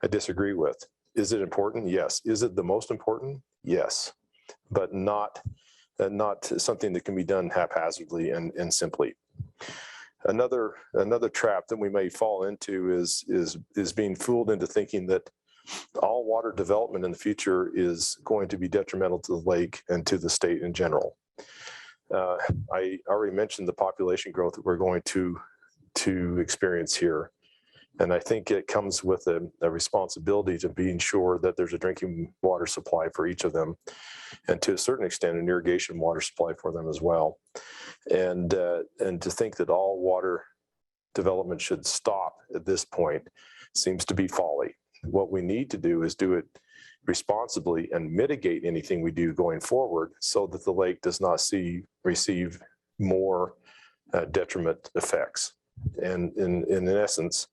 I disagree with. Is it important? Yes. Is it the most important? Yes, but not something that can be done haphazardly and simply. Another trap that we may fall into is being fooled into thinking that all water development in the future is going to be detrimental to the lake and to the state in general. I already mentioned the population growth that we're going to experience here. And I think it comes with a responsibility to being sure that there's a drinking water supply for each of them, and to a certain extent, an irrigation water supply for them as well. And to think that all water development should stop at this point seems to be folly. What we need to do is do it responsibly and mitigate anything we do going forward so that the lake does not receive more detriment effects. And in essence,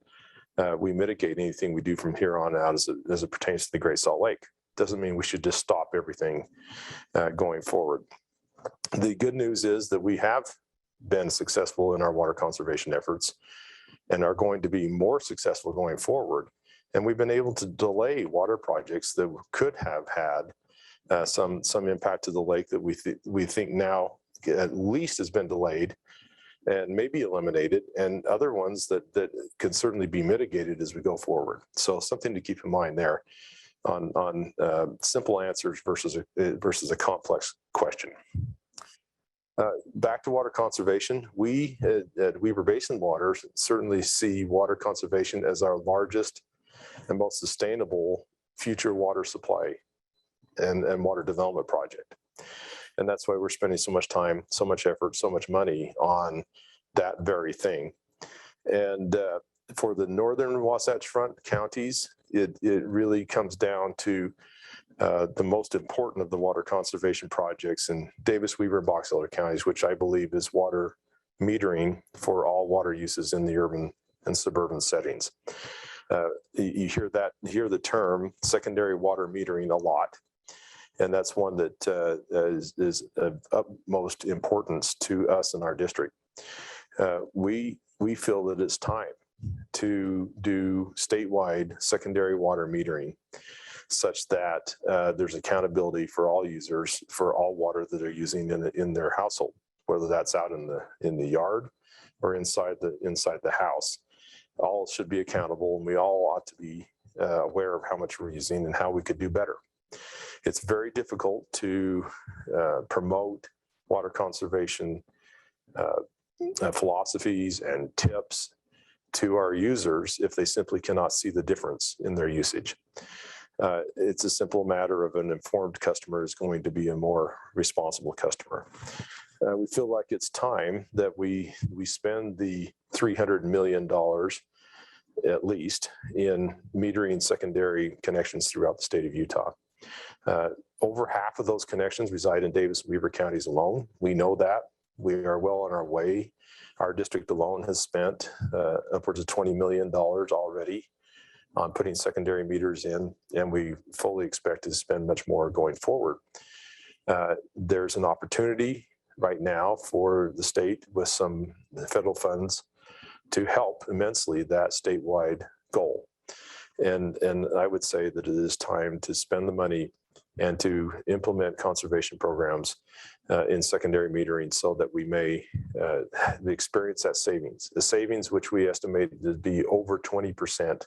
we mitigate anything we do from here on out as it pertains to the Great Salt Lake. Doesn't mean we should just stop everything going forward. The good news is that we have been successful in our water conservation efforts and are going to be more successful going forward. And we've been able to delay water projects that could have had some impact to the lake that we think now at least has been delayed and maybe eliminated, and other ones that could certainly be mitigated as we go forward. So something to keep in mind there on simple answers versus a complex question. Back to water conservation, we at Weber Basin Waters certainly see water conservation as our largest and most sustainable future water supply and water development project. And that's why we're spending so much time, so much effort, so much money on that very thing. And for the northern Wasatch Front counties, it really comes down to the most important of the water conservation projects in Davis, Weaver, and Box Elder counties, which I believe is water metering for all water uses in the urban and suburban settings. You hear the term secondary water metering a lot. And that's one that is of utmost importance to us in our district. We feel that it's time to do statewide secondary water metering such that there's accountability for all users for all water that they're using in their household, whether that's out in the yard or inside the house. All should be accountable, and we all ought to be aware of how much we're using and how we could do better. It's very difficult to promote water conservation philosophies and tips to our users if they simply cannot see the difference in their usage. It's a simple matter of an informed customer is going to be a more responsible customer. We feel like it's time that we spend the $300 million at least in metering secondary connections throughout the state of Utah. Over half of those connections reside in Davis and Weaver counties alone. We know that. We are well on our way. Our district alone has spent upwards of $20 million already on putting secondary meters in, and we fully expect to spend much more going forward. There's an opportunity right now for the state with some federal funds to help immensely that statewide goal. And I would say that it is time to spend the money and to implement conservation programs in secondary metering so that we may experience that savings. The savings, which we estimate to be over 20%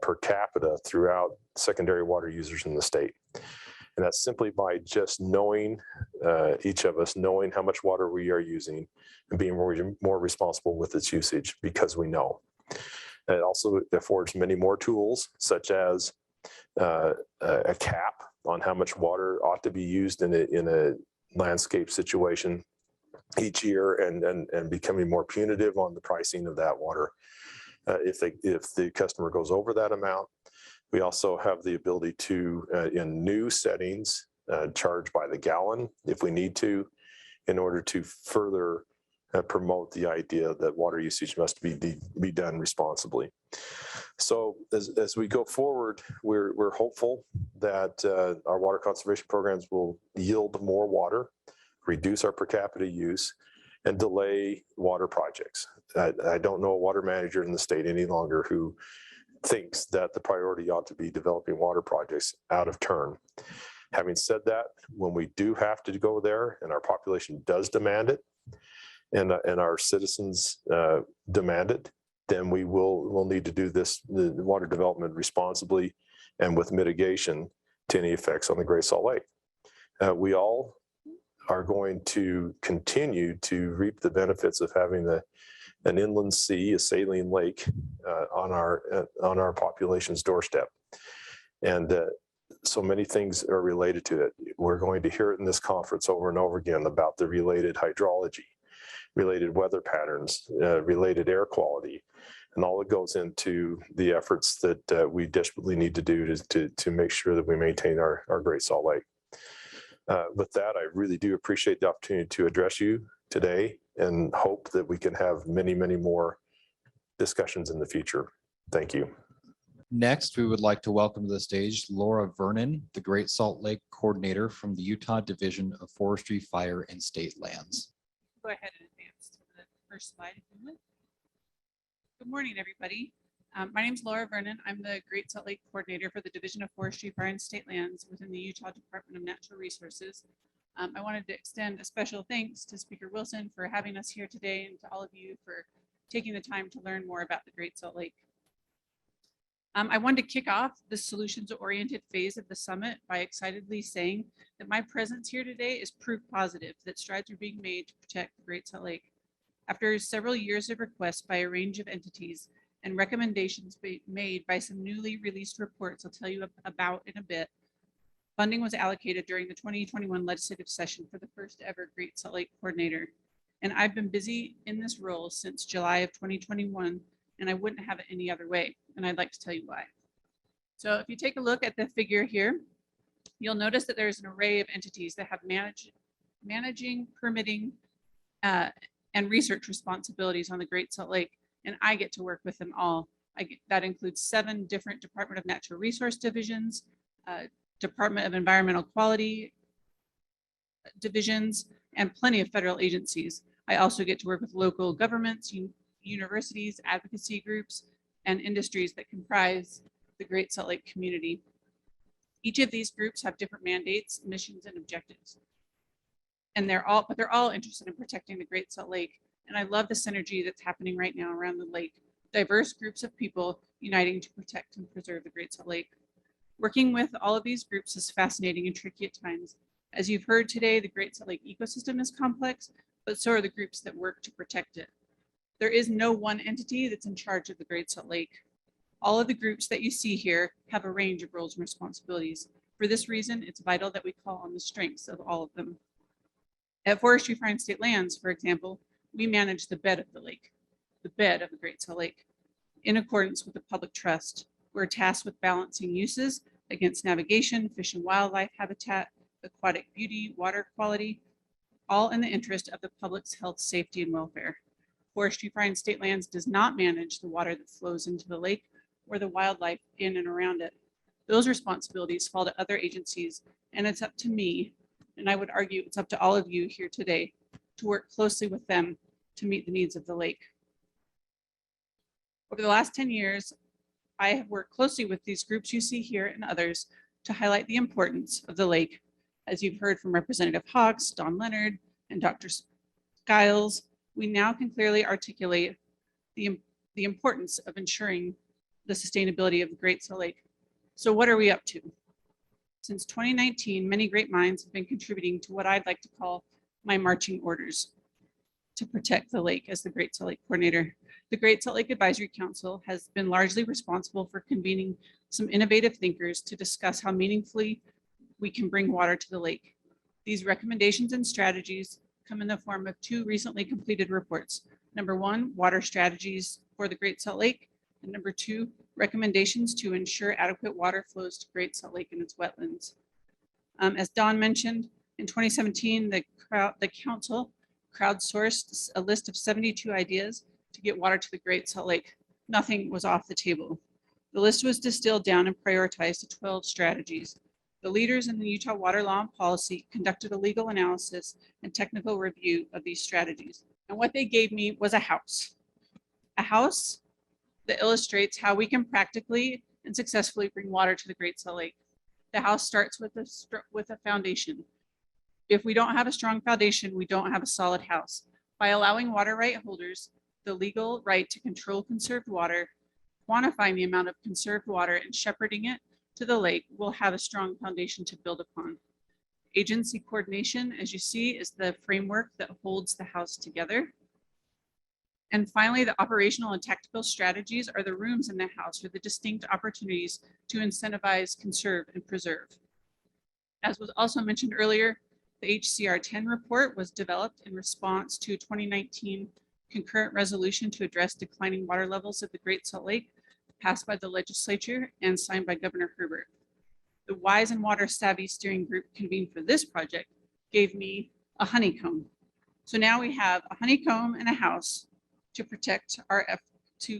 per capita throughout secondary water users in the state. And that's simply by just knowing, each of us knowing how much water we are using and being more responsible with its usage because we know. It also affords many more tools, such as a cap on how much water ought to be used in a landscape situation each year, and becoming more punitive on the pricing of that water. If the customer goes over that amount, we also have the ability to, in new settings, charge by the gallon if we need to, in order to further promote the idea that water usage must be done responsibly. So as we go forward, we're hopeful that our water conservation programs will yield more water, reduce our per capita use, and delay water projects. I don't know a water manager in the state any longer who thinks that the priority ought to be developing water projects out of turn. Having said that, when we do have to go there and our population does demand it, and our citizens demand it, then we'll need to do the water development responsibly and with mitigation to any effects on the Great Salt Lake. We all are going to continue to reap the benefits of having an inland sea, a saline lake on our population's doorstep. And so many things are related to it. We're going to hear it in this conference over and over again about the related hydrology, related weather patterns, related air quality, and all that goes into the efforts that we desperately need to do to make sure that we maintain our Great Salt Lake. With that, I really do appreciate the opportunity to address you today and hope that we can have many, many more discussions in the future. Thank you. Next, we would like to welcome to the stage Laura Vernon, the Great Salt Lake Coordinator from the Utah Division of Forestry, Fire, and State Lands. Go ahead and advance to the first slide, if you would. Good morning, everybody. My name is Laura Vernon. I'm the Great Salt Lake Coordinator for the Division of Forestry, Fire, and State Lands within the Utah Department of Natural Resources. I wanted to extend a special thanks to Speaker Wilson for having us here today and to all of you for taking the time to learn more about the Great Salt Lake. I wanted to kick off the solutions-oriented phase of the summit by excitedly saying that my presence here today is proof positive that strides are being made to protect the Great Salt Lake. After several years of requests by a range of entities and recommendations made by some newly released reports I'll tell you about in a bit, funding was allocated during the 2021 legislative session for the first ever Great Salt Lake Coordinator. And I've been busy in this role since July of 2021, and I wouldn't have it any other way. And I'd like to tell you why. So if you take a look at the figure here, You'll notice that there's an array of entities that have managing, permitting, and research responsibilities on the Great Salt Lake, and I get to work with them all. That includes 7 different Department of Natural Resource divisions, Department of Environmental Quality divisions, and plenty of federal agencies. I also get to work with local governments, universities, advocacy groups, and industries that comprise the Great Salt Lake community. Each of these groups have different mandates, missions, and objectives. And they're all interested in protecting the Great Salt Lake. And I love the synergy that's happening right now around the lake. Diverse groups of people uniting to protect and preserve the Great Salt Lake. Working with all of these groups is fascinating and tricky at times. As you've heard today, the Great Salt Lake ecosystem is complex, but so are the groups that work to protect it. There is no one entity that's in charge of the Great Salt Lake. All of the groups that you see here have a range of roles and responsibilities. For this reason, it's vital that we call on the strengths of all of them. At Forestry Fire and State Lands, for example, we manage the bed of the lake, the bed of the Great Salt Lake. In accordance with the public trust, we're tasked with balancing uses against navigation, fish and wildlife habitat, aquatic beauty, water quality, all in the interest of the public's health, safety, and welfare. Forestry Fire and State Lands does not manage the water that flows into the lake or the wildlife in and around it. Those responsibilities fall to other agencies, and it's up to me, and I would argue it's up to all of you here today, to work closely with them to meet the needs of the lake. Over the last 10 years, I have worked closely with these groups you see here and others to highlight the importance of the lake. As you've heard from Representative Hawks, Don Leonard, and Dr. Skyles, we now can clearly articulate the importance of ensuring the sustainability of the Great Salt Lake. So what are we up to? Since 2019, many great minds have been contributing to what I'd like to call my marching orders to protect the lake as the Great Salt Lake coordinator. The Great Salt Lake Advisory Council has been largely responsible for convening some innovative thinkers to discuss how meaningfully we can bring water to the lake. These recommendations and strategies come in the form of 2 recently completed reports. Number 1, water strategies for the Great Salt Lake, and number 2, recommendations to ensure adequate water flows to Great Salt Lake and its wetlands. As Don mentioned, in 2017, the council crowdsourced a list of 72 ideas to get water to the Great Salt Lake. Nothing was off the table. The list was distilled down and prioritized to 12 strategies. The leaders in the Utah water law and policy conducted a legal analysis and technical review of these strategies. And what they gave me was a house that illustrates how we can practically and successfully bring water to the Great Salt Lake. The house starts with a foundation. If we don't have a strong foundation, we don't have a solid house. By allowing water right holders the legal right to control conserved water, quantifying the amount of conserved water and shepherding it to the lake, will have a strong foundation to build upon. Agency coordination, as you see, is the framework that holds the house together. And finally, the operational and tactical strategies are the rooms in the house or the distinct opportunities to incentivize, conserve, and preserve. As was also mentioned earlier, the HCR 10 report was developed in response to a 2019 concurrent resolution to address declining water levels of the Great Salt Lake, passed by the legislature and signed by Governor Herbert. The Wise and Water Savvy Steering Group convened for this project gave me a honeycomb. So now we have a honeycomb and a house to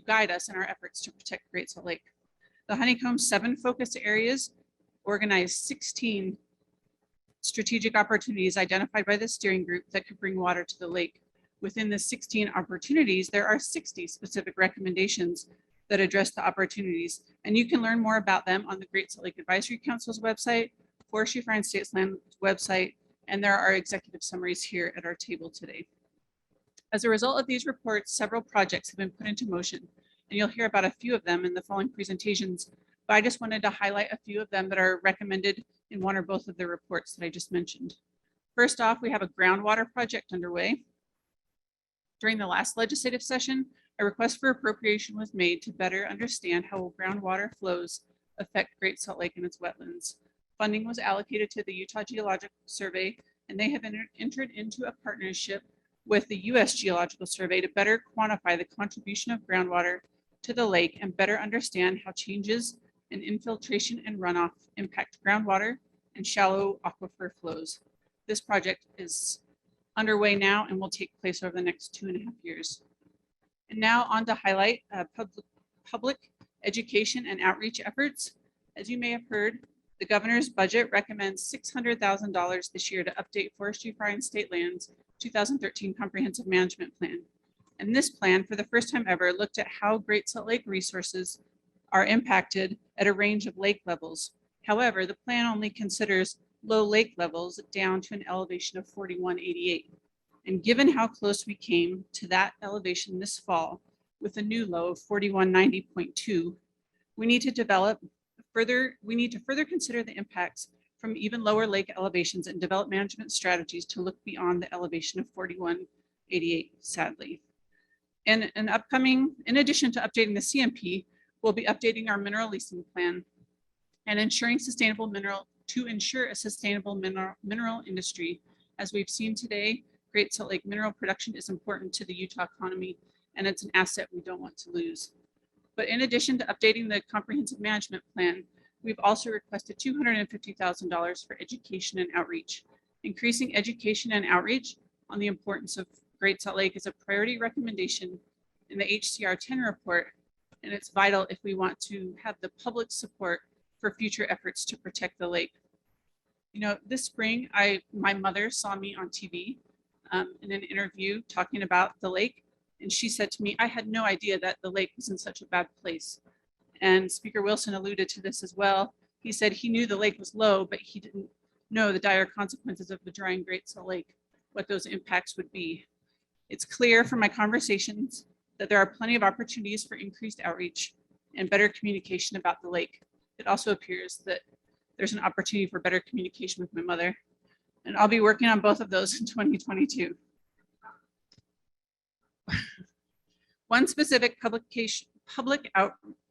guide us in our efforts to protect Great Salt Lake. The honeycomb's 7 focus areas organize 16 strategic opportunities identified by the steering group that could bring water to the lake. Within the 16 opportunities, there are 60 specific recommendations that address the opportunities, and you can learn more about them on the Great Salt Lake Advisory Council's website, Forestry Fire and State Lands website, and there are executive summaries here at our table today. As a result of these reports, several projects have been put into motion, and you'll hear about a few of them in the following presentations, but I just wanted to highlight a few of them that are recommended in one or both of the reports that I just mentioned. First off, we have a groundwater project underway. During the last legislative session, a request for appropriation was made to better understand how groundwater flows affect Great Salt Lake and its wetlands. Funding was allocated to the Utah Geological Survey, and they have entered into a partnership with the U.S. Geological Survey to better quantify the contribution of groundwater to the lake and better understand how changes in infiltration and runoff impact groundwater and shallow aquifer flows. This project is underway now and will take place over the next 2.5 years. And now on to highlight public education and outreach efforts. As you may have heard, the governor's budget recommends $600,000 this year to update Forestry, Fire, and State Lands 2013 Comprehensive Management Plan. And this plan, for the first time ever, looked at how Great Salt Lake resources are impacted at a range of lake levels. However, the plan only considers low lake levels down to an elevation of 4188. And given how close we came to that elevation this fall with a new low of 4190.2, we need to further consider the impacts from even lower lake elevations and develop management strategies to look beyond the elevation of 4188, sadly. And in addition to updating the CMP, we'll be updating our mineral leasing plan and ensure a sustainable mineral industry. As we've seen today, Great Salt Lake mineral production is important to the Utah economy, and it's an asset we don't want to lose. But in addition to updating the comprehensive management plan, we've also requested $250,000 for education and outreach. Increasing education and outreach on the importance of Great Salt Lake is a priority recommendation in the HCR 10 report, and it's vital if we want to have the public support for future efforts to protect the lake. You know, this spring, my mother saw me on TV in an interview talking about the lake, and she said to me, I had no idea that the lake was in such a bad place. And Speaker Wilson alluded to this as well. He said he knew the lake was low, but he didn't know the dire consequences of the drying Great Salt Lake, what those impacts would be. It's clear from my conversations that there are plenty of opportunities for increased outreach and better communication about the lake. It also appears that there's an opportunity for better communication with my mother, and I'll be working on both of those in 2022. One specific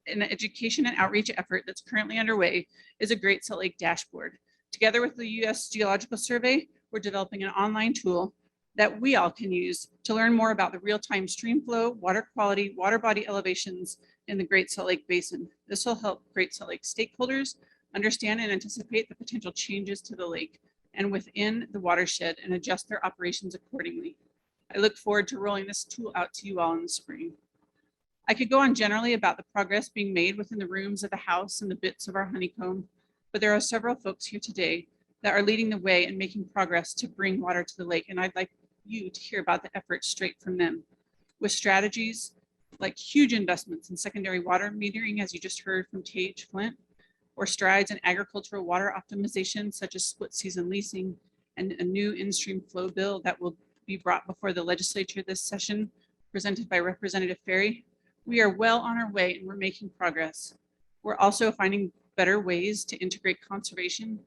an education and outreach effort that's currently underway is a Great Salt Lake dashboard. Together with the U.S. Geological Survey, we're developing an online tool that we all can use to learn more about the real-time stream flow, water quality, water body elevations in the Great Salt Lake Basin. This will help Great Salt Lake stakeholders understand and anticipate the potential changes to the lake and within the watershed and adjust their operations accordingly. I look forward to rolling this tool out to you all in the spring. I could go on generally about the progress being made within the rooms of the house and the bits of our honeycomb, but there are several folks here today that are leading the way and making progress to bring water to the lake, and I'd like you to hear about the efforts straight from them, with strategies like huge investments in secondary water metering, as you just heard from Tage Flint, or strides in agricultural water optimization, such as split season leasing and a new in-stream flow bill that will be brought before the legislature this session, presented by Representative Ferry. We are well on our way and we're making progress. We're also finding better ways to integrate conservation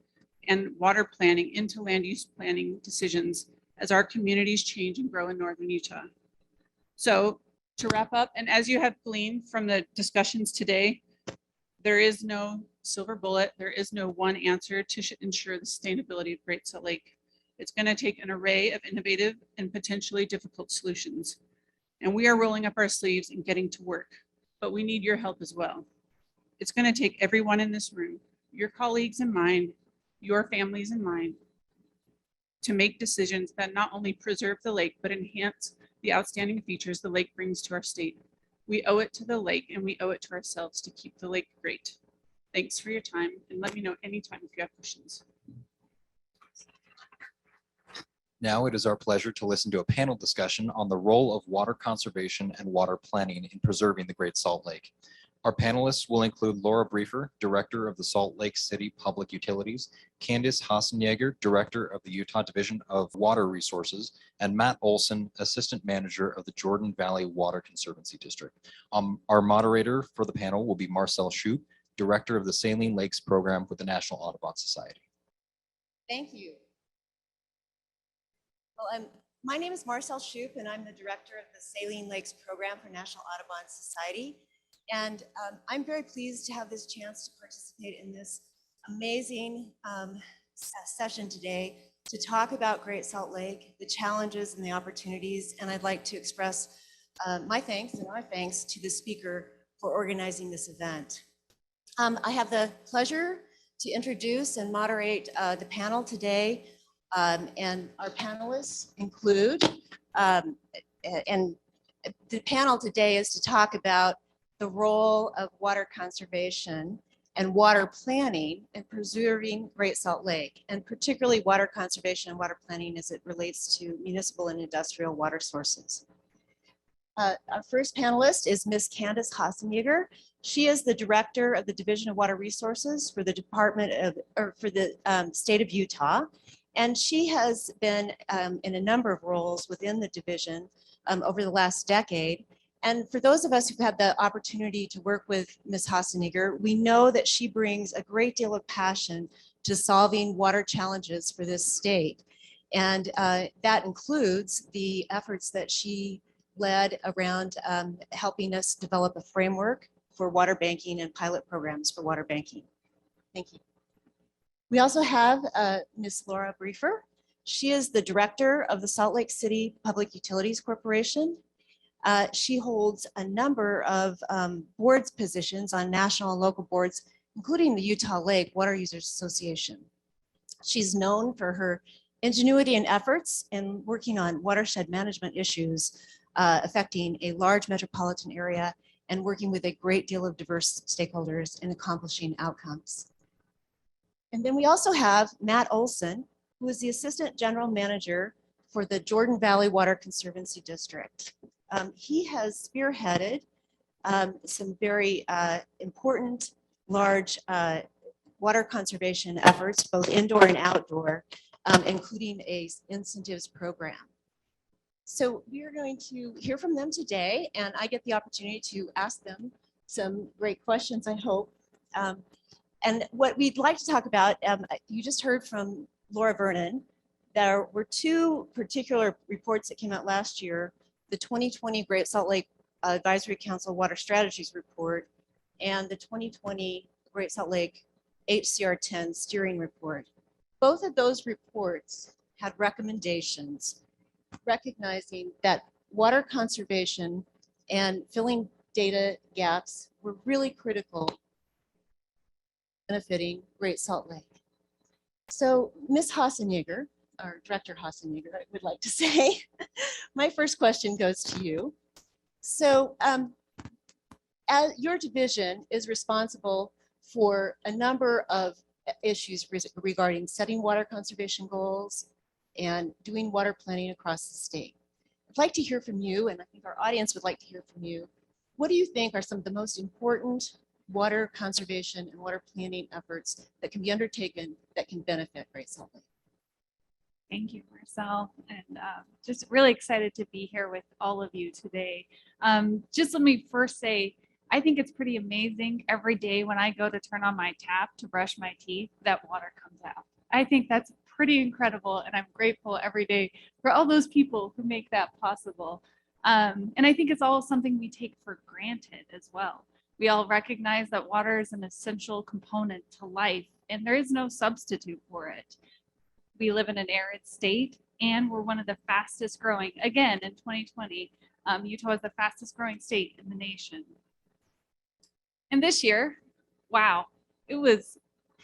and water planning into land use planning decisions as our communities change and grow in Northern Utah. So to wrap up, and as you have gleaned from the discussions today, there is no silver bullet. There is no one answer to ensure the sustainability of Great Salt Lake. It's going to take an array of innovative and potentially difficult solutions. And we are rolling up our sleeves and getting to work, but we need your help as well. It's going to take everyone in this room, your colleagues in mind, your families in mind, to make decisions that not only preserve the lake, but enhance the outstanding features the lake brings to our state. We owe it to the lake and we owe it to ourselves to keep the lake great. Thanks for your time, and let me know anytime if you have questions. Now it is our pleasure to listen to a panel discussion on the role of water conservation and water planning in preserving the Great Salt Lake. Our panelists will include Laura Briefer, Director of the Salt Lake City Public Utilities, Candace Haasemeuter, Director of the Utah Division of Water Resources, and Matt Olson, Assistant Manager of the Jordan Valley Water Conservancy District. Our moderator for the panel will be Marcel Shoup, Director of the Saline Lakes Program with the National Audubon Society. Thank you. Well, my name is Marcel Shoup, and I'm the Director of the Saline Lakes Program for National Audubon Society. And I'm very pleased to have this chance to participate in this amazing session today to talk about Great Salt Lake, the challenges and the opportunities. And I'd like to express my thanks and our thanks to the speaker for organizing this event. I have the pleasure to introduce and moderate the panel today. And our panelists include, and the panel today is to talk about the role of water conservation and water planning in preserving Great Salt Lake, and particularly water conservation and water planning as it relates to municipal and industrial water sources. Our first panelist is Ms. Candace Haasemeuter. She is the director of the Division of Water Resources for the Department of, or for the state of Utah. And she has been in a number of roles within the division over the last decade. And for those of us who've had the opportunity to work with Ms. Haasemeuter, we know that she brings a great deal of passion to solving water challenges for this state. And that includes the efforts that she led around helping us develop a framework for water banking and pilot programs for water banking. Thank you. We also have Ms. Laura Briefer. She is the director of the Salt Lake City Public Utilities Corporation. She holds a number of boards positions on national and local boards, including the Utah Lake Water Users Association. She's known for her ingenuity and efforts in working on watershed management issues affecting a large metropolitan area and working with a great deal of diverse stakeholders in accomplishing outcomes. And then we also have Matt Olson, who is the Assistant General Manager for the Jordan Valley Water Conservancy District. He has spearheaded some very important, large water conservation efforts, both indoor and outdoor, including a incentives program. So we are going to hear from them today, and I get the opportunity to ask them some great questions, I hope. And what we'd like to talk about, you just heard from Laura Vernon. There were two particular reports that came out last year, the 2020 Great Salt Lake Advisory Council Water Strategies Report and the 2020 Great Salt Lake HCR 10 Steering Report. Both of those reports had recommendations recognizing that water conservation and filling data gaps were really critical benefiting Great Salt Lake. So Ms. Haasemeuter, or Director Haasemeuter, I would like to say, my first question goes to you. So as your division is responsible for a number of issues regarding setting water conservation goals and doing water planning across the state. I'd like to hear from you, and I think our audience would like to hear from you. What do you think are some of the most important water conservation and water planning efforts that can be undertaken that can benefit Great Salt Lake? Thank you, Marcel, and just really excited to be here with all of you today. Just let me first say, I think it's pretty amazing every day when I go to turn on my tap to brush my teeth that water comes out. I think that's pretty incredible, and I'm grateful every day for all those people who make that possible. And I think it's all something we take for granted as well. We all recognize that water is an essential component to life, and there is no substitute for it. We live in an arid state, and we're one of the fastest growing, again, in 2020, Utah is the fastest growing state in the nation. And this year, wow, it was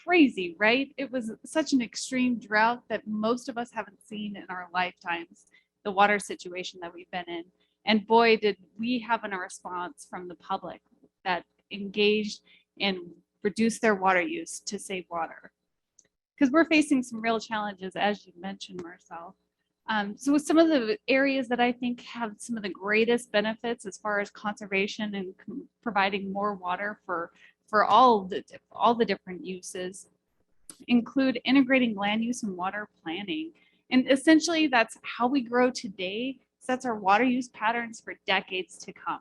crazy, right? It was such an extreme drought that most of us haven't seen in our lifetimes, the water situation that we've been in. And boy, did we have a response from the public that engaged and reduced their water use to save water. Because we're facing some real challenges, as you mentioned, Marcel. So with some of the areas that I think have some of the greatest benefits as far as conservation and providing more water for all the different uses include integrating land use and water planning. And essentially that's how we grow today, sets our water use patterns for decades to come.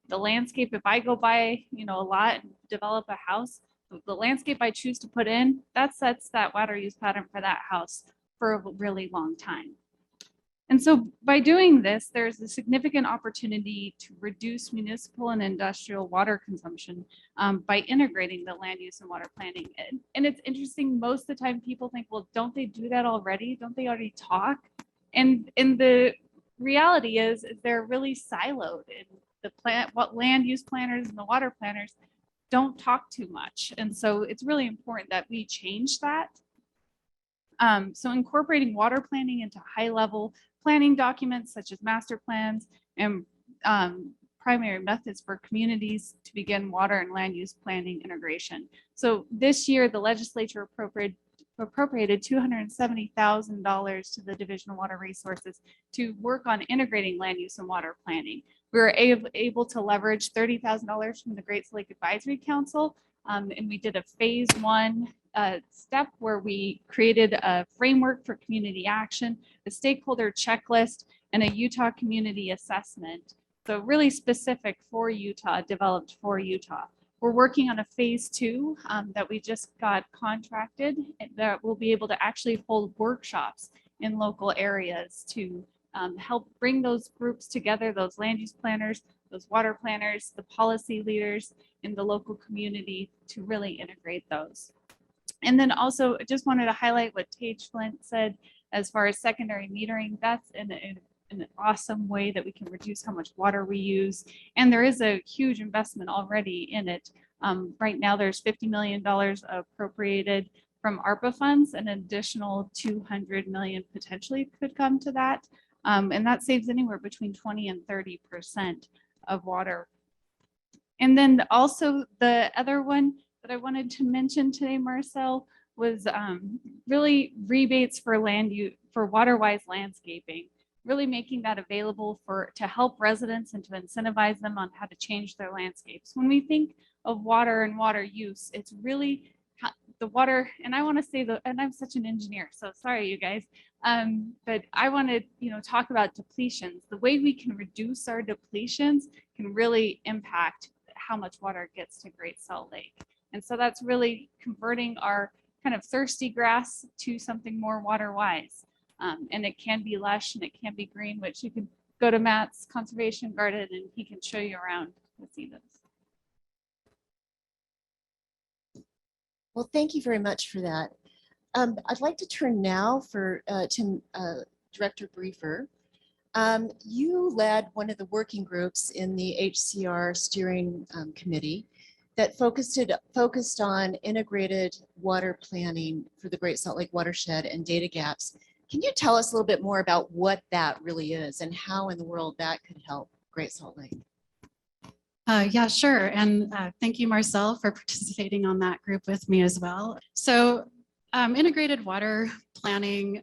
The landscape, if I go buy, a lot and develop a house, the landscape I choose to put in, that sets that water use pattern for that house for a really long time. And so by doing this, there's a significant opportunity to reduce municipal and industrial water consumption by integrating the land use and water planning. And it's interesting, most of the time people think, well, don't they do that already? Don't they already talk? And the reality is they're really siloed in what land use planners and the water planners don't talk too much. And so it's really important that we change that. So incorporating water planning into high-level planning documents such as master plans and primary methods for communities to begin water and land use planning integration. So this year, the legislature appropriated $270,000 to the Division of Water Resources to work on integrating land use and water planning. We were able to leverage $30,000 from the Great Salt Lake Advisory Council, and we did a phase 1 step where we created a framework for community action, a stakeholder checklist, and a Utah community assessment. So really specific for Utah, developed for Utah. We're working on a phase 2 that we just got contracted that will be able to actually hold workshops in local areas to help bring those groups together, those land use planners, those water planners, the policy leaders in the local community to really integrate those. And then also I just wanted to highlight what Tage Flint said as far as secondary metering. That's an awesome way that we can reduce how much water we use. And there is a huge investment already in it. Right now there's $50 million appropriated from ARPA funds, and an additional 200 million potentially could come to that. And that saves anywhere between 20 and 30% of water. And then also the other one that I wanted to mention today, Marcel, was really rebates for land use, for water-wise landscaping, really making that available to help residents and to incentivize them on how to change their landscapes. When we think of water and water use, it's really the water, and I want to say and I'm such an engineer, so sorry you guys, but I want to talk about depletions. The way we can reduce our depletions can really impact how much water gets to Great Salt Lake. And so that's really converting our kind of thirsty grass to something more water wise. And it can be lush and it can be green, which you can go to Matt's conservation garden and he can show you around to see those. Well, thank you very much for that. I'd like to turn now to Director Briefer. You led one of the working groups in the HCR steering committee that focused on integrated water planning for the Great Salt Lake watershed and data gaps. Can you tell us a little bit more about what that really is and how in the world that could help Great Salt Lake? Yeah, sure. And thank you, Marcel, for participating on that group with me as well. So integrated water planning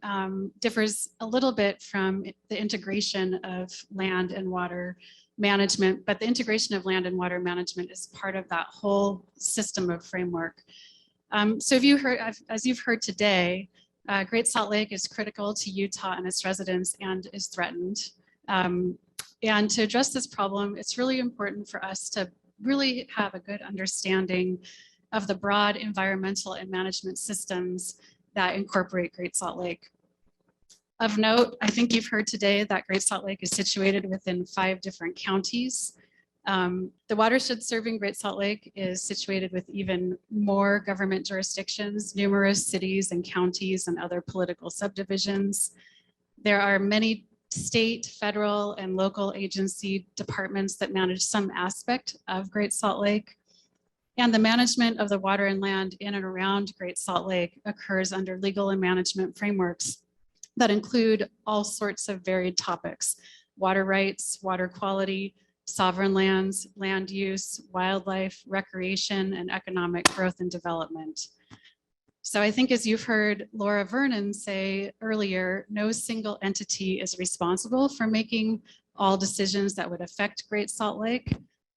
differs a little bit from the integration of land and water management, but the integration of land and water management is part of that whole system of framework. So as you've heard today, Great Salt Lake is critical to Utah and its residents and is threatened. And to address this problem, it's really important for us to really have a good understanding of the broad environmental and management systems that incorporate Great Salt Lake. Of note, I think you've heard today that Great Salt Lake is situated within 5 different counties. The watershed serving Great Salt Lake is situated with even more government jurisdictions, numerous cities and counties and other political subdivisions. There are many state, federal, and local agency departments that manage some aspect of Great Salt Lake. And the management of the water and land in and around Great Salt Lake occurs under legal and management frameworks that include all sorts of varied topics: water rights, water quality, sovereign lands, land use, wildlife, recreation, and economic growth and development. So I think, as you've heard Laura Vernon say earlier, no single entity is responsible for making all decisions that would affect Great Salt Lake,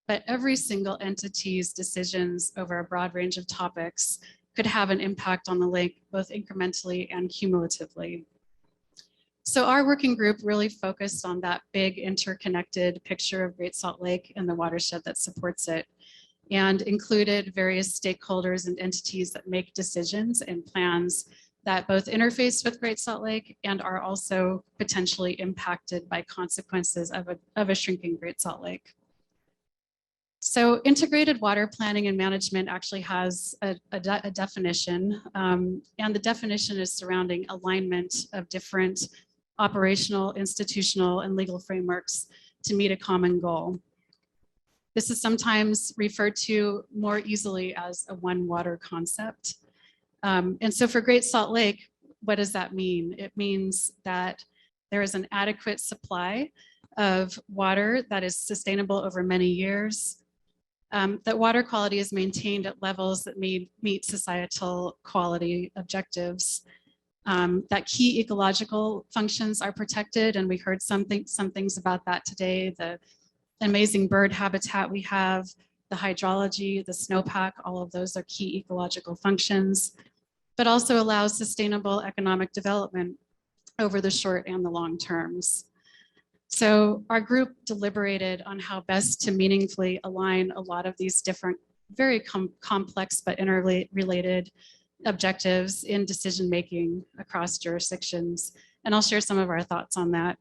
but every single entity's decisions over a broad range of topics could have an impact on the lake, both incrementally and cumulatively. So our working group really focused on that big interconnected picture of Great Salt Lake and the watershed that supports it, and included various stakeholders and entities that make decisions and plans that both interface with Great Salt Lake and are also potentially impacted by consequences of a shrinking Great Salt Lake. So integrated water planning and management actually has a definition, and the definition is surrounding alignment of different operational, institutional, and legal frameworks to meet a common goal. This is sometimes referred to more easily as a one water concept. And so for Great Salt Lake, what does that mean? It means that there is an adequate supply of water that is sustainable over many years, that water quality is maintained at levels that meet societal quality objectives, that key ecological functions are protected, and we heard some things about that today, the amazing bird habitat we have, the hydrology, the snowpack, all of those are key ecological functions, but also allows sustainable economic development over the short and the long terms. So our group deliberated on how best to meaningfully align a lot of these different, very complex but interrelated objectives in decision-making across jurisdictions. And I'll share some of our thoughts on that.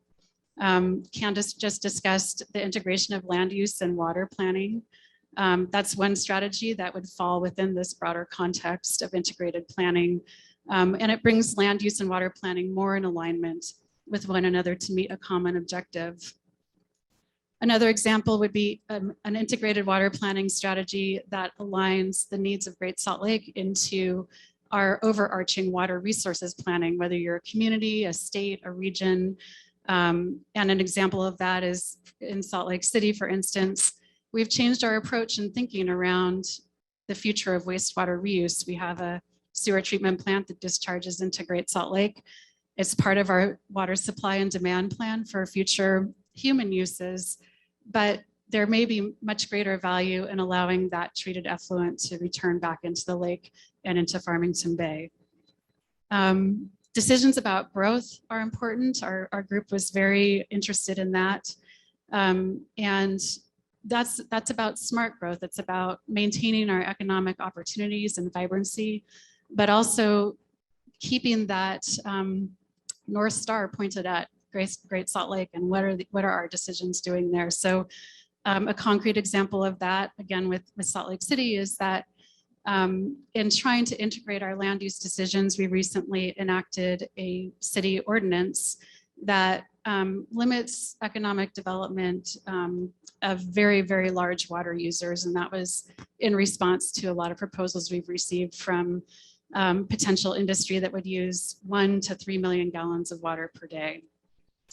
Candace just discussed the integration of land use and water planning. That's one strategy that would fall within this broader context of integrated planning. And it brings land use and water planning more in alignment with one another to meet a common objective. Another example would be an integrated water planning strategy that aligns the needs of Great Salt Lake into our overarching water resources planning, whether you're a community, a state, a region. And an example of that is in Salt Lake City, for instance. We've changed our approach and thinking around the future of wastewater reuse. We have a sewer treatment plant that discharges into Great Salt Lake. It's part of our water supply and demand plan for future human uses, but there may be much greater value in allowing that treated effluent to return back into the lake and into Farmington Bay. Decisions about growth are important. Our group was very interested in that. And that's about smart growth. It's about maintaining our economic opportunities and vibrancy, but also keeping that North Star pointed at Great Salt Lake and what are our decisions doing there. So a concrete example of that, again, with Salt Lake City is that in trying to integrate our land use decisions, we recently enacted a city ordinance that limits economic development of very, very large water users. And that was in response to a lot of proposals we've received from potential industry that would use 1 to 3 million gallons of water per day.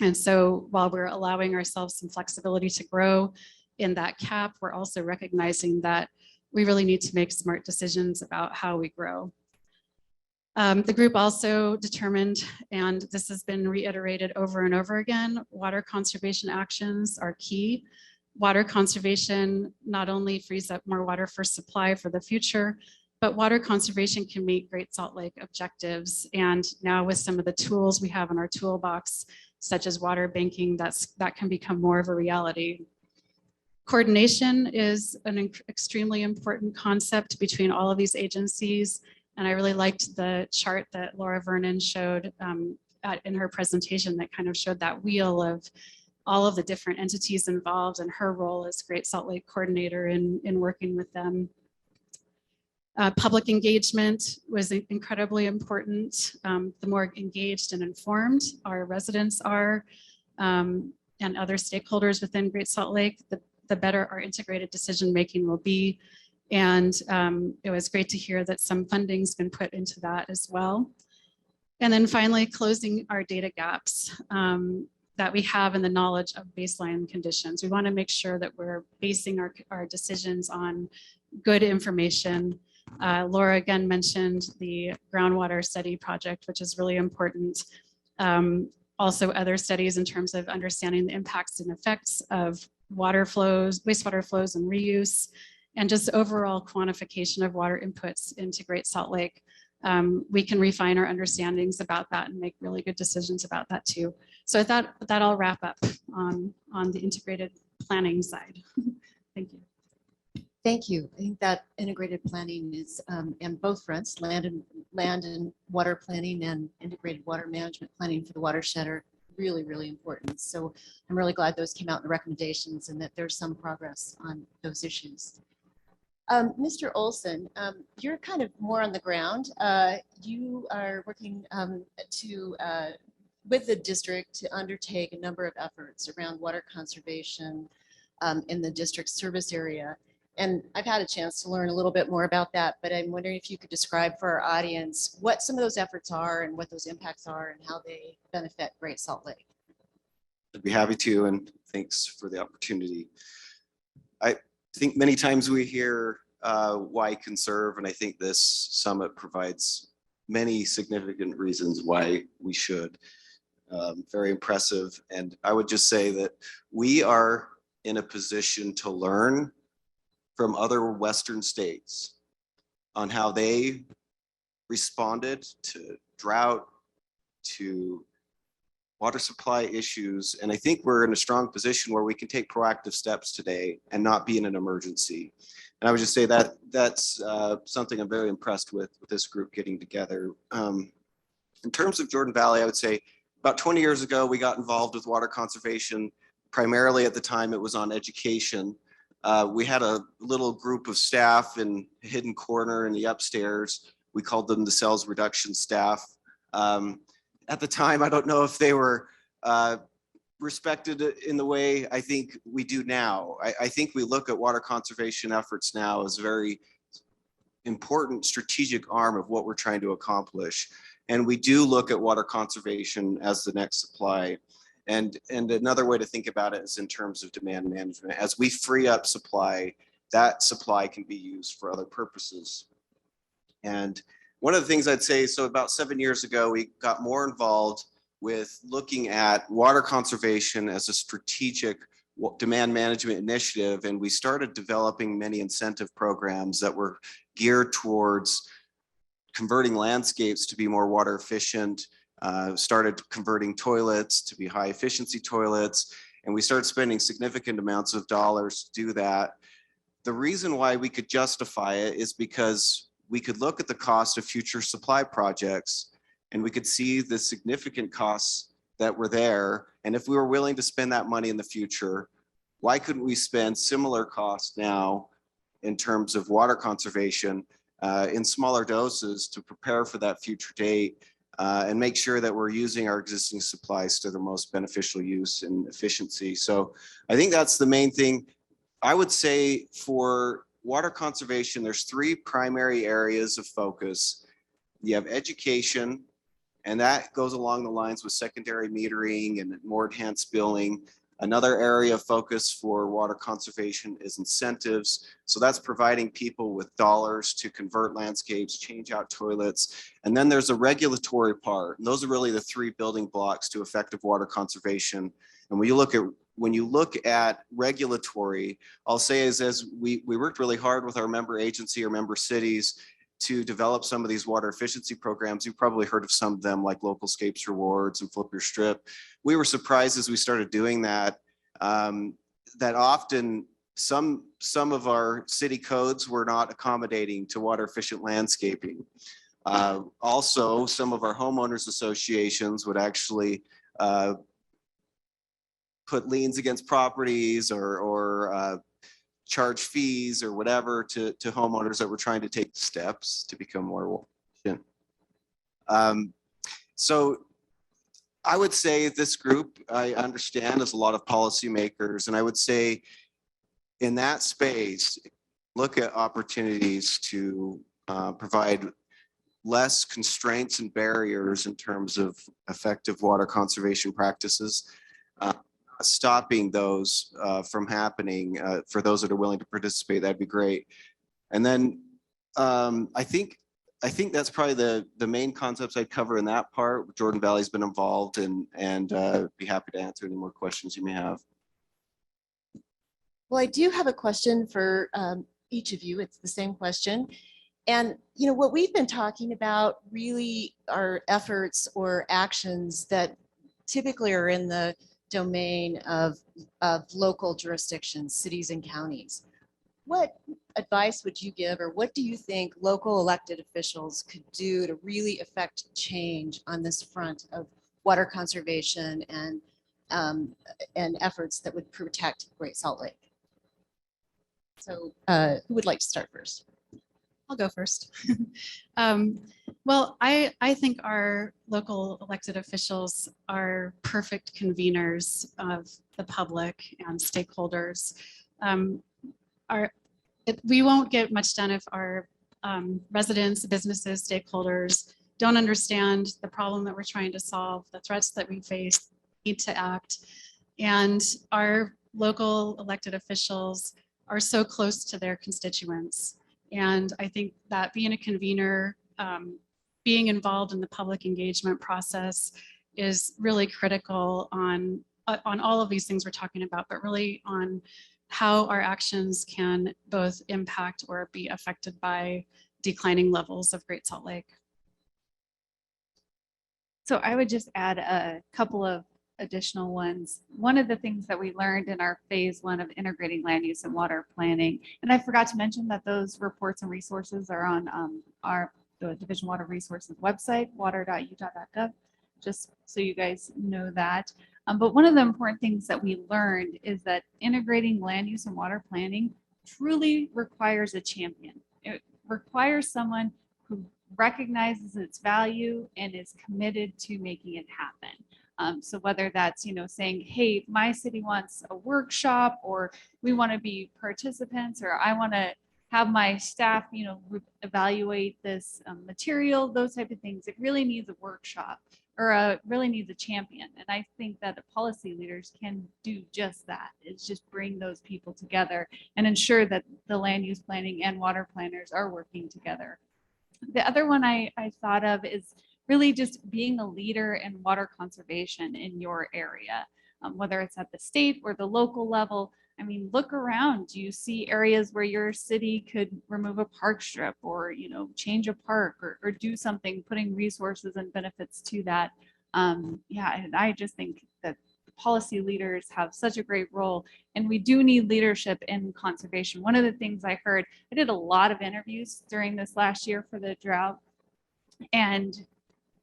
And so while we're allowing ourselves some flexibility to grow in that cap, we're also recognizing that we really need to make smart decisions about how we grow. The group also determined, and this has been reiterated over and over again, water conservation actions are key. Water conservation not only frees up more water for supply for the future, but water conservation can meet Great Salt Lake objectives. And now with some of the tools we have in our toolbox, such as water banking, that can become more of a reality. Coordination is an extremely important concept between all of these agencies. And I really liked the chart that Laura Vernon showed in her presentation that kind of showed that wheel of all of the different entities involved and her role as Great Salt Lake coordinator in working with them. Public engagement was incredibly important. The more engaged and informed our residents are and other stakeholders within Great Salt Lake, the better our integrated decision-making will be. And it was great to hear that some funding's been put into that as well. And then finally, closing our data gaps that we have in the knowledge of baseline conditions. We want to make sure that we're basing our decisions on good information. Laura again mentioned the groundwater study project, which is really important. Also other studies in terms of understanding the impacts and effects of water flows, wastewater flows and reuse, and just overall quantification of water inputs into Great Salt Lake. We can refine our understandings about that and make really good decisions about that too. So I thought that I'll wrap up on the integrated planning side. Thank you. Thank you. I think that integrated planning is on both fronts, land and water planning and integrated water management planning for the watershed are really, really important. So I'm really glad those came out in the recommendations and that there's some progress on those issues. Mr. Olson, you're kind of more on the ground. You are working with the district to undertake a number of efforts around water conservation, in the district service area. And I've had a chance to learn a little bit more about that, but I'm wondering if you could describe for our audience what some of those efforts are and what those impacts are and how they benefit Great Salt Lake. I'd be happy to, and thanks for the opportunity. I think many times we hear why conserve, and I think this summit provides many significant reasons why we should. Very impressive, and I would just say that we are in a position to learn from other Western states on how they responded to drought, to water supply issues. And I think we're in a strong position where we can take proactive steps today and not be in an emergency. And I would just say that that's something I'm very impressed with this group getting together. In terms of Jordan Valley, I would say about 20 years ago, we got involved with water conservation. Primarily at the time, it was on education. We had a little group of staff in a hidden corner in the upstairs. We called them the cells reduction staff. At the time, I don't know if they were respected in the way I think we do now. I think we look at water conservation efforts now as a very important strategic arm of what we're trying to accomplish. And we do look at water conservation as the next supply. And another way to think about it is in terms of demand management. As we free up supply, that supply can be used for other purposes. And one of the things I'd say, so about 7 years ago, we got more involved with looking at water conservation as a strategic demand management initiative. And we started developing many incentive programs that were geared towards converting landscapes to be more water efficient, started converting toilets to be high efficiency toilets. And we started spending significant amounts of dollars to do that. The reason why we could justify it is because we could look at the cost of future supply projects and we could see the significant costs that were there. And if we were willing to spend that money in the future, why couldn't we spend similar costs now in terms of water conservation in smaller doses to prepare for that future date and make sure that we're using our existing supplies to the most beneficial use and efficiency. So I think that's the main thing. I would say for water conservation, there's three primary areas of focus. You have education, and that goes along the lines with secondary metering and more enhanced billing. Another area of focus for water conservation is incentives. So that's providing people with dollars to convert landscapes, change out toilets. And then there's a regulatory part. And those are really the three building blocks to effective water conservation. And when you look at regulatory, I'll say is as we worked really hard with our member agency or member cities to develop some of these water efficiency programs. You've probably heard of some of them like Local Scapes Rewards and Flip Your Strip. We were surprised as we started doing that, that often some of our city codes were not accommodating to water efficient landscaping. Also, some of our homeowners associations would actually put liens against properties or charge fees or whatever to homeowners that were trying to take steps to become more efficient. So I would say this group, I understand, is a lot of policymakers, and I would say in that space, look at opportunities to provide less constraints and barriers in terms of effective water conservation practices. Stopping those from happening for those that are willing to participate, that'd be great. And then I think that's probably the main concepts I'd cover in that part. Jordan Valley's been involved and be happy to answer any more questions you may have. Well, I do have a question for each of you. It's the same question. And you know what we've been talking about really are efforts or actions that typically are in the domain of local jurisdictions, cities and counties. What advice would you give, or what do you think local elected officials could do to really affect change on this front of water conservation and efforts that would protect Great Salt Lake? So who would like to start first? I'll go first. Well, I think our local elected officials are perfect conveners of the public and stakeholders. We won't get much done if our residents, businesses, stakeholders don't understand the problem that we're trying to solve, the threats that we face, need to act. And our local elected officials are so close to their constituents. And I think that being a convener, being involved in the public engagement process is really critical on all of these things we're talking about, but really on how our actions can both impact or be affected by declining levels of Great Salt Lake. So I would just add a couple of additional ones. One of the things that we learned in our phase 1 of integrating land use and water planning, and I forgot to mention that those reports and resources are on the Division Water Resources website, water.utah.gov, just so you guys know that. But one of the important things that we learned is that integrating land use and water planning truly requires a champion. It requires someone who recognizes its value and is committed to making it happen. So whether that's, saying, hey, my city wants a workshop, or we want to be participants, or I want to have my staff, evaluate this material, those type of things. It really needs a workshop, or really needs a champion. And I think that the policy leaders can do just that. It's just bring those people together and ensure that the land use planning and water planners are working together. The other one I thought of is really just being a leader in water conservation in your area, whether it's at the state or the local level. I mean, look around. Do you see areas where your city could remove a park strip, or change a park, or do something, putting resources and benefits to that? Yeah, and I just think that policy leaders have such a great role, and we do need leadership in conservation. One of the things I heard, I did a lot of interviews during this last year for the drought, and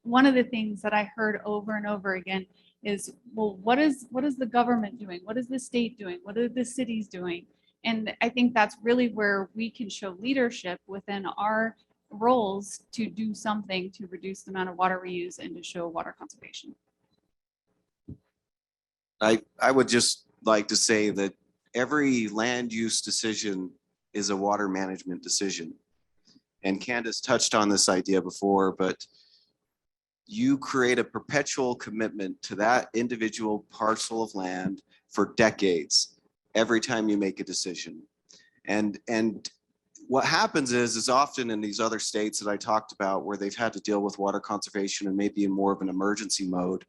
one of the things that I heard over and over again is, well, what is the government doing? What is the state doing? What are the cities doing? And I think that's really where we can show leadership within our roles to do something to reduce the amount of water we use and to show water conservation. I would just like to say that every land use decision is a water management decision. And Candace touched on this idea before, but you create a perpetual commitment to that individual parcel of land for decades every time you make a decision. And what happens is often in these other states that I talked about, where they've had to deal with water conservation and maybe in more of an emergency mode,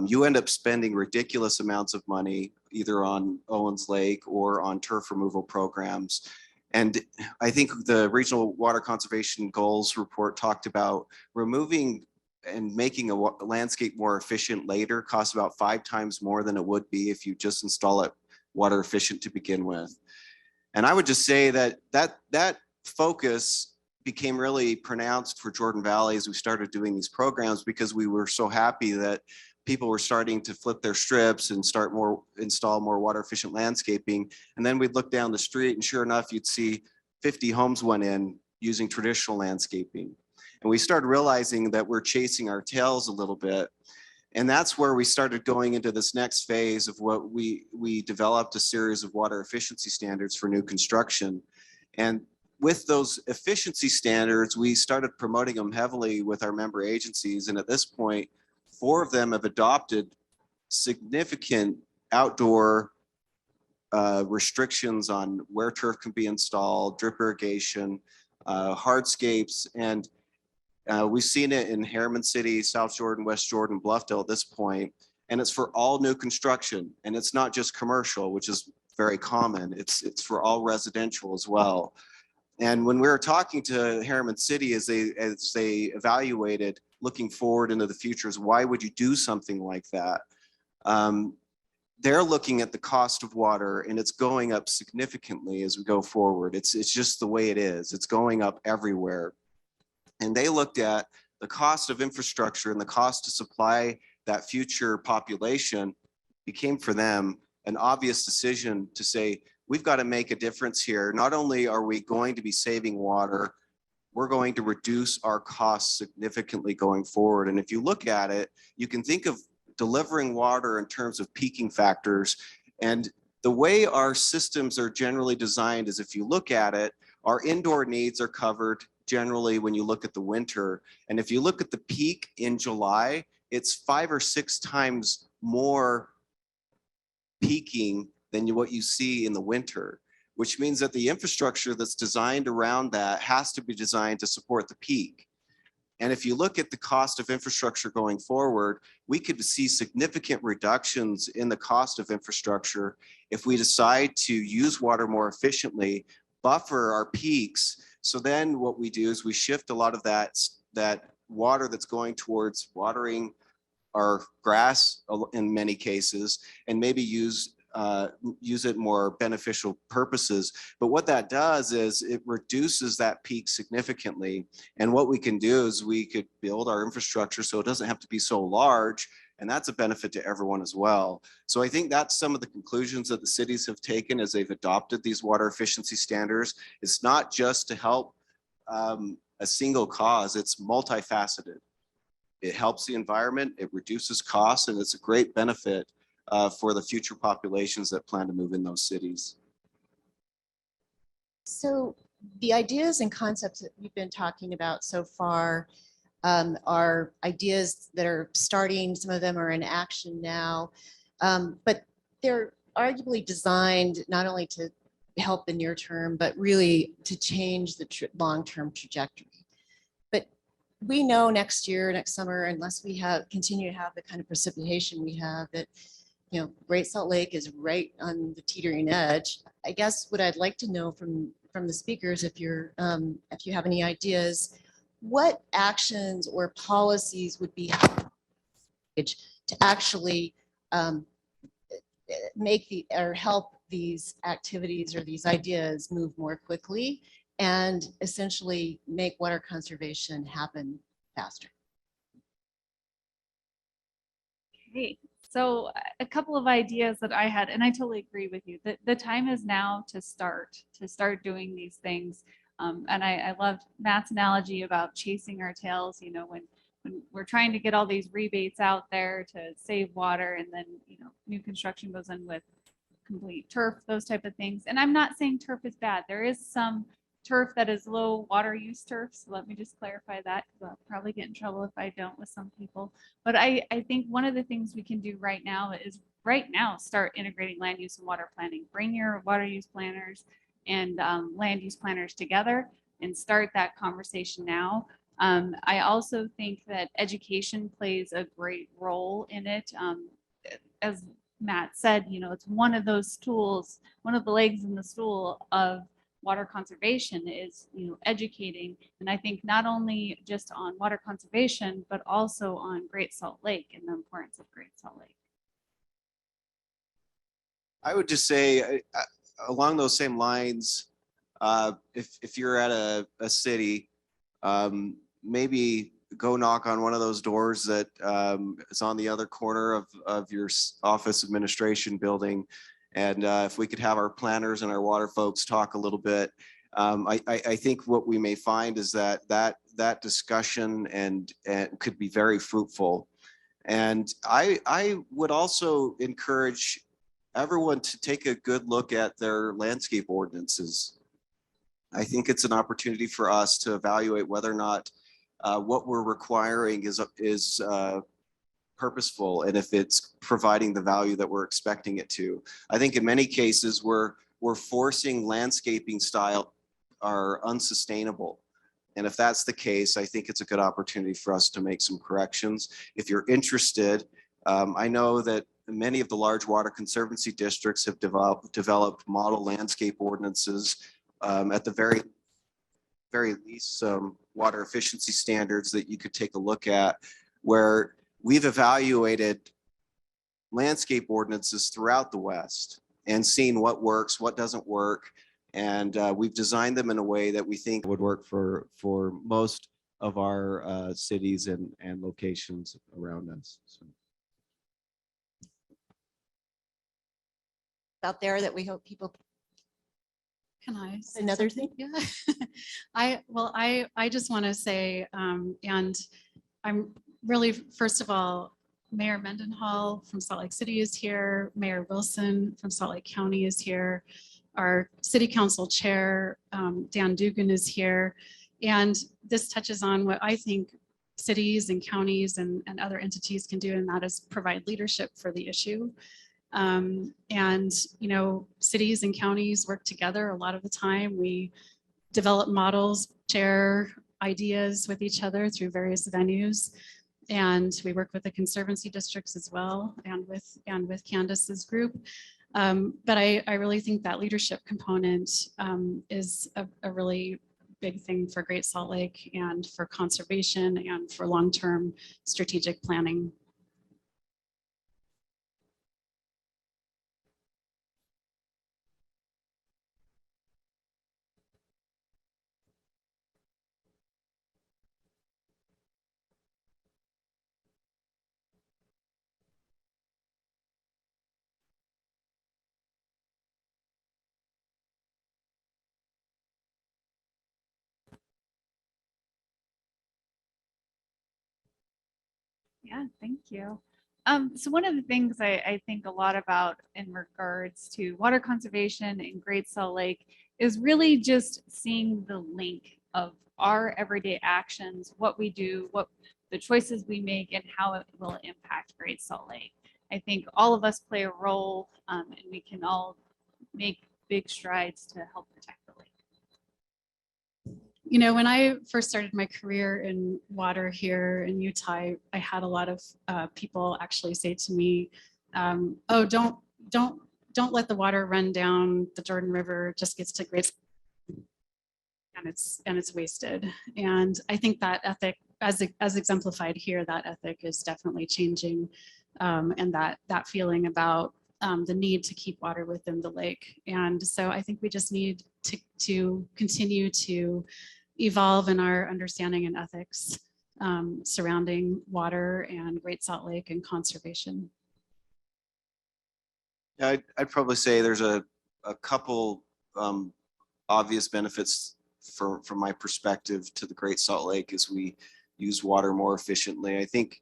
you end up spending ridiculous amounts of money either on Owens Lake or on turf removal programs. And I think the Regional Water Conservation Goals report talked about removing and making a landscape more efficient later costs about 5 times more than it would be if you just install it water efficient to begin with. And I would just say that focus became really pronounced for Jordan Valley as we started doing these programs, because we were so happy that people were starting to flip their strips and install more water efficient landscaping. And then we'd look down the street and sure enough, you'd see 50 homes went in using traditional landscaping. And we started realizing that we're chasing our tails a little bit. And that's where we started going into this next phase of what we developed a series of water efficiency standards for new construction. And with those efficiency standards, we started promoting them heavily with our member agencies. And at this point, 4 of them have adopted significant outdoor restrictions on where turf can be installed, drip irrigation, hardscapes, and we've seen it in Harriman City, South Jordan, West Jordan, Bluffdale at this point, and it's for all new construction, and it's not just commercial, which is very common. It's for all residential as well. And when we were talking to Harriman City as they evaluated looking forward into the future, is why would you do something like that? They're looking at the cost of water, and it's going up significantly as we go forward. It's just the way it is. It's going up everywhere. And they looked at the cost of infrastructure and the cost to supply that future population. Became for them an obvious decision to say, we've got to make a difference here. Not only are we going to be saving water we're going to reduce our costs significantly going forward. And if you look at it, you can think of delivering water in terms of peaking factors. And the way our systems are generally designed is, if you look at it, our indoor needs are covered generally when you look at the winter. And if you look at the peak in July, it's 5 or 6 times more peaking than what you see in the winter, which means that the infrastructure that's designed around that has to be designed to support the peak. And if you look at the cost of infrastructure going forward, we could see significant reductions in the cost of infrastructure if we decide to use water more efficiently, buffer our peaks. So then what we do is we shift a lot of that water that's going towards watering our grass in many cases, and maybe use it more beneficial purposes. But what that does is it reduces that peak significantly. And what we can do is we could build our infrastructure so it doesn't have to be so large, and that's a benefit to everyone as well. So I think that's some of the conclusions that the cities have taken as they've adopted these water efficiency standards. It's not just to help a single cause, it's multifaceted. It helps the environment, it reduces costs, and it's a great benefit for the future populations that plan to move in those cities. So the ideas and concepts that we've been talking about so far are ideas that are starting. Some of them are in action now, but they're arguably designed not only to help the near term, but really to change the long-term trajectory. But we know next year, next summer, unless we continue to have the kind of precipitation we have, that Great Salt Lake is right on the teetering edge. I guess what I'd like to know from the speakers, if you have any ideas, what actions or policies would be to actually help these activities or these ideas move more quickly and essentially make water conservation happen faster? Okay. So a couple of ideas that I had, and I totally agree with you, that the time is now to start doing these things. And I loved Matt's analogy about chasing our tails, when we're trying to get all these rebates out there to save water, and then, new construction goes in with complete turf, those type of things. And I'm not saying turf is bad. There is some turf that is low water use turf. So let me just clarify that, because I'll probably get in trouble if I don't with some people. But I think one of the things we can do right now is start integrating land use and water planning. Bring your water use planners and land use planners together and start that conversation now. I also think that education plays a great role in it. As Matt said, it's one of those tools, one of the legs in the stool of water conservation is, educating. And I think not only just on water conservation, but also on Great Salt Lake and the importance of Great Salt Lake. I would just say along those same lines, if you're at a city, maybe go knock on one of those doors that is on the other corner of your office administration building. And if we could have our planners and our water folks talk a little bit, I think what we may find is that discussion and could be very fruitful. And I would also encourage everyone to take a good look at their landscape ordinances. I think it's an opportunity for us to evaluate whether or not what we're requiring is purposeful, and if it's providing the value that we're expecting it to. I think in many cases we're forcing landscaping style are unsustainable. And if that's the case, I think it's a good opportunity for us to make some corrections. If you're interested, I know that many of the large water conservancy districts have developed model landscape ordinances, at the very least some water efficiency standards that you could take a look at, where we've evaluated landscape ordinances throughout the West and seen what works, what doesn't work. And we've designed them in a way that we think would work for most of our cities and locations around us. So. Out there that we hope people Can I? say Another something? thing? Yeah. I just want to say, and I'm really, first of all, Mayor Mendenhall from Salt Lake City is here. Mayor Wilson from Salt Lake County is here. Our City Council Chair, Dan Dugan, is here. And this touches on what I think cities and counties and other entities can do, and that is provide leadership for the issue. And, you know, cities and counties work together a lot of the time. We develop models, share ideas with each other through various venues. And we work with the conservancy districts as well, and with Candace's group. But I really think that leadership component is a really big thing for Great Salt Lake and for conservation and for long-term strategic planning. Yeah, thank you. So one of the things I think a lot about in regards to water conservation in Great Salt Lake is really just seeing the link of our everyday actions, what we do, what the choices we make, and how it will impact Great Salt Lake. I think all of us play a role, and we can all make big strides to help protect the lake. You know, when I first started my career in water here in Utah, I had a lot of people actually say to me, "Oh, don't let the water run down the Jordan River. It just gets to Great, and it's wasted." And I think that ethic, as exemplified here, that ethic is definitely changing, and that feeling about the need to keep water within the lake. And so I think we just need to continue to evolve in our understanding and ethics surrounding water and Great Salt Lake and conservation. Yeah, I'd probably say there's a couple obvious benefits from my perspective to the Great Salt Lake as we use water more efficiently. I think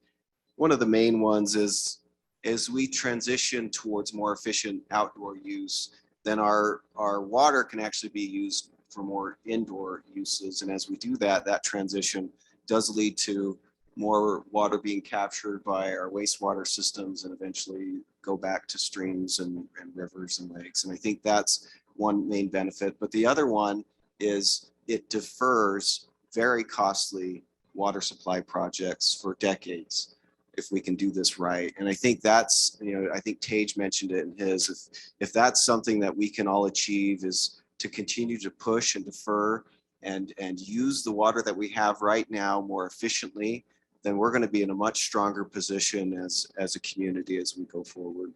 one of the main ones is as we transition towards more efficient outdoor use, then our water can actually be used for more indoor uses. And as we do that, that transition does lead to more water being captured by our wastewater systems and eventually go back to streams and rivers and lakes. And I think that's one main benefit. But the other one is it defers very costly water supply projects for decades if we can do this right. And I think that's, you know, I think Tage mentioned it in his, if that's something that we can all achieve, is to continue to push and defer and use the water that we have right now more efficiently, then we're going to be in a much stronger position as a community as we go forward.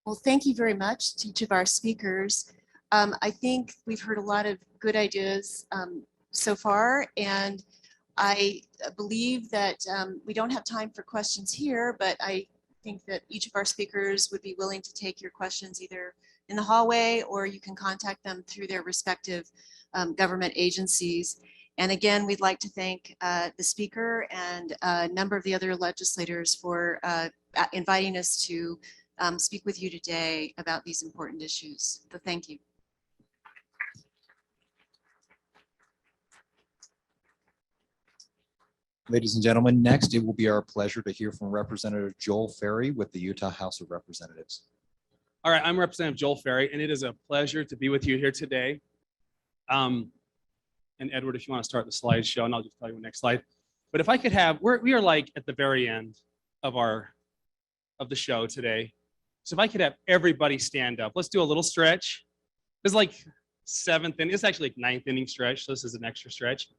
Well, thank you very much to each of our speakers. I think we've heard a lot of good ideas so far, and I believe that we don't have time for questions here, but I think that each of our speakers would be willing to take your questions either in the hallway, or you can contact them through their respective government agencies. And again, we'd like to thank the speaker and a number of the other legislators for inviting us to speak with you today about these important issues. So thank you. Ladies and gentlemen, next it will be our pleasure to hear from Representative Joel Ferry with the Utah House of Representatives. All right, I'm Representative Joel Ferry, and it is a pleasure to be with you here today. And Edward, if you want to start the slideshow, and I'll just tell you the next slide. But if I could have, we are like at the very end of the show today. So if I could have everybody stand up, let's do a little stretch. It's like seventh inning, it's actually like ninth inning stretch. So this is an extra stretch.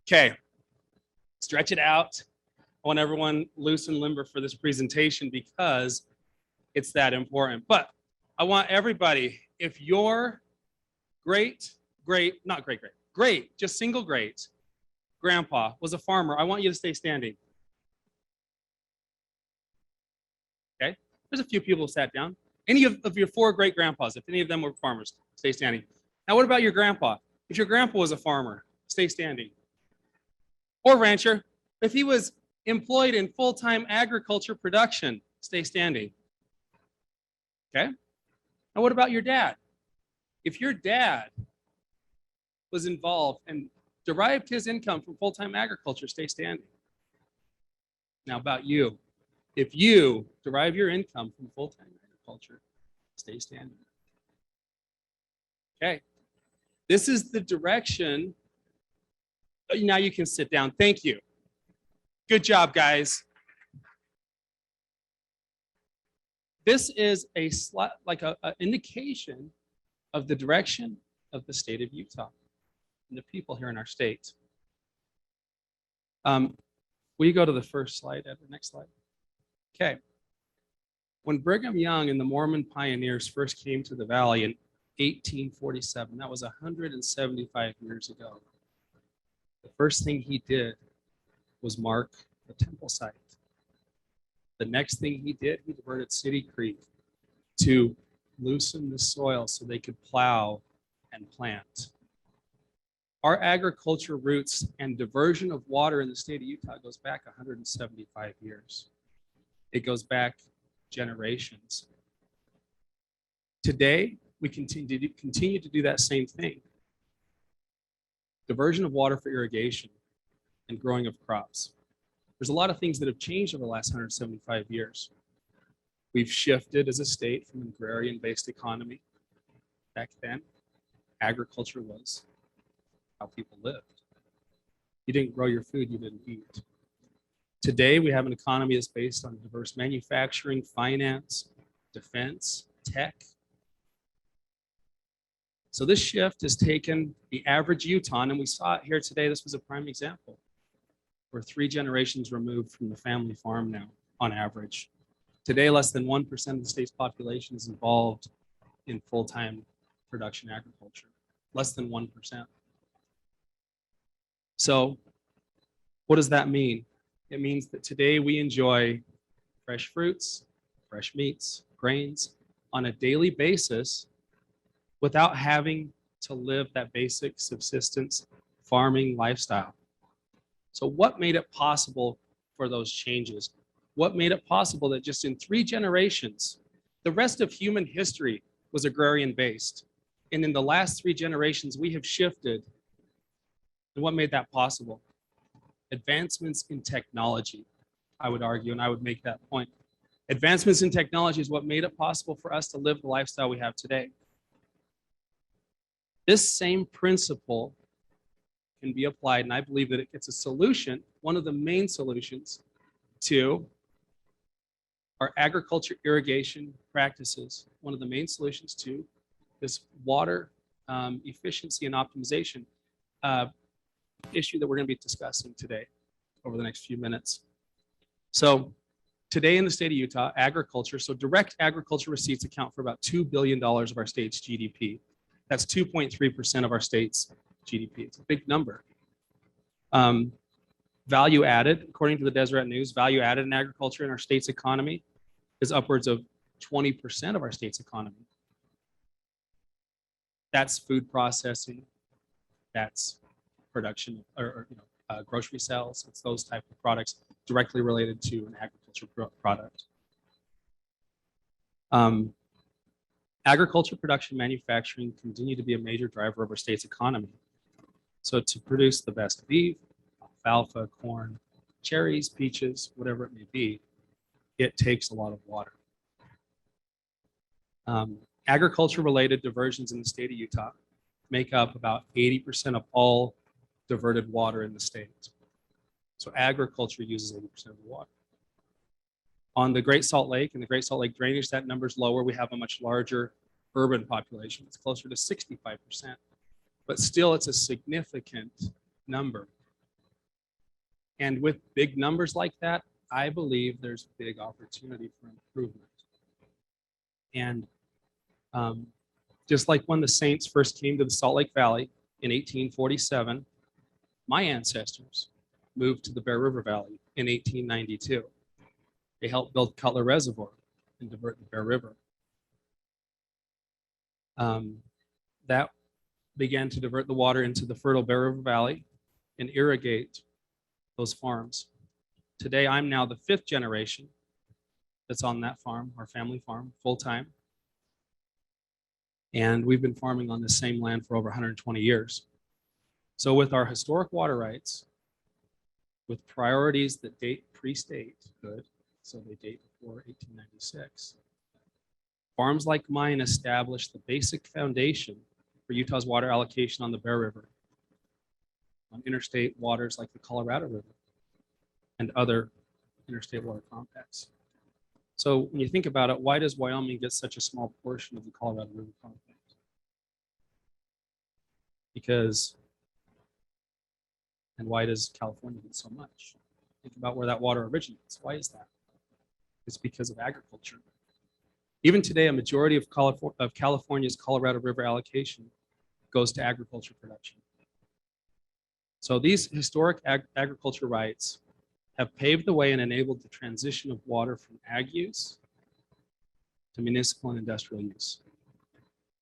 Okay, stretch it out. I want everyone loose and limber for this presentation because it's that important. But I want everybody, if you're great, just single great grandpa was a farmer, I want you to stay standing. Okay, there's a few people who sat down. Any of your 4 great grandpas, if any of them were farmers, stay standing. Now, what about your grandpa? If your grandpa was a farmer, stay standing. Or rancher, if he was employed in full-time agriculture production, stay standing. Okay? Now, what about your dad? If your dad was involved and derived his income from full-time agriculture, stay standing. Now, about you. If you derive your income from full-time agriculture, stay standing. Okay. This is the direction. Now you can sit down. Thank you. Good job, guys. This is a indication of the direction of the state of Utah and the people here in our state. Will you go to the first slide, Edward? Next slide. Okay. When Brigham Young and the Mormon pioneers first came to the valley in 1847, that was 175 years ago, the first thing he did was mark the temple site. The next thing he did, he diverted City Creek to loosen the soil so they could plow and plant. Our agriculture roots and diversion of water in the state of Utah goes back 175 years. It goes back generations. Today, we continue to do that same thing. Diversion of water for irrigation and growing of crops. There's a lot of things that have changed over the last 175 years. We've shifted as a state from an agrarian-based economy. Back then, agriculture was how people lived. You didn't grow your food, you didn't eat. Today, we have an economy that's based on diverse manufacturing, finance, defense, tech. So this shift has taken the average Utahn, and we saw it here today. This was a prime example. We're 3 generations removed from the family farm now, on average. Today, less than 1% of the state's population is involved in full-time production agriculture. Less than 1%. So what does that mean? It means that today we enjoy fresh fruits, fresh meats, grains on a daily basis without having to live that basic subsistence farming lifestyle. So what made it possible for those changes? What made it possible that just in 3 generations, the rest of human history was agrarian based? And in the last 3 generations, we have shifted. And what made that possible? Advancements in technology, I would argue, and I would make that point. Advancements in technology is what made it possible for us to live the lifestyle we have today. This same principle can be applied, and I believe that it's a solution, one of the main solutions to our agriculture irrigation practices, one of the main solutions to this water efficiency and optimization issue that we're going to be discussing today over the next few minutes. So today in the state of Utah, agriculture, so direct agriculture receipts account for about $2 billion of our state's GDP. That's 2.3% of our state's GDP. It's a big number. Value added, according to the Deseret News, value added in agriculture in our state's economy is upwards of 20% of our state's economy. That's food processing, that's production or grocery sales. It's those type of products directly related to an agriculture product. Agriculture production manufacturing continue to be a major driver of our state's economy. So to produce the best beef, alfalfa, corn, cherries, peaches, whatever it may be, it takes a lot of water. Agriculture-related diversions in the state of Utah make up about 80% of all diverted water in the state. So agriculture uses 80% of the water. On the Great Salt Lake and the Great Salt Lake drainage, that number is lower. We have a much larger urban population. It's closer to 65%. But still, it's a significant number. And with big numbers like that, I believe there's big opportunity for improvement. And just like when the Saints first came to the Salt Lake Valley in 1847, my ancestors moved to the Bear River Valley in 1892. They helped build Cutler Reservoir and divert the Bear River. That began to divert the water into the fertile Bear River Valley and irrigate those farms. Today, I'm now the 5th generation that's on that farm, our family farm, full-time. And we've been farming on the same land for over 120 years. So with our historic water rights, with priorities that date pre-statehood, so they date before 1896, farms like mine established the basic foundation for Utah's water allocation on the Bear River, on interstate waters like the Colorado River and other interstate water compacts. So when you think about it, why does Wyoming get such a small portion of the Colorado River compact? Because, and why does California get so much? Think about where that water originates. Why is that? It's because of agriculture. Even today, a majority of California's Colorado River allocation goes to agriculture production. So these historic agriculture rights have paved the way and enabled the transition of water from ag use to municipal and industrial use.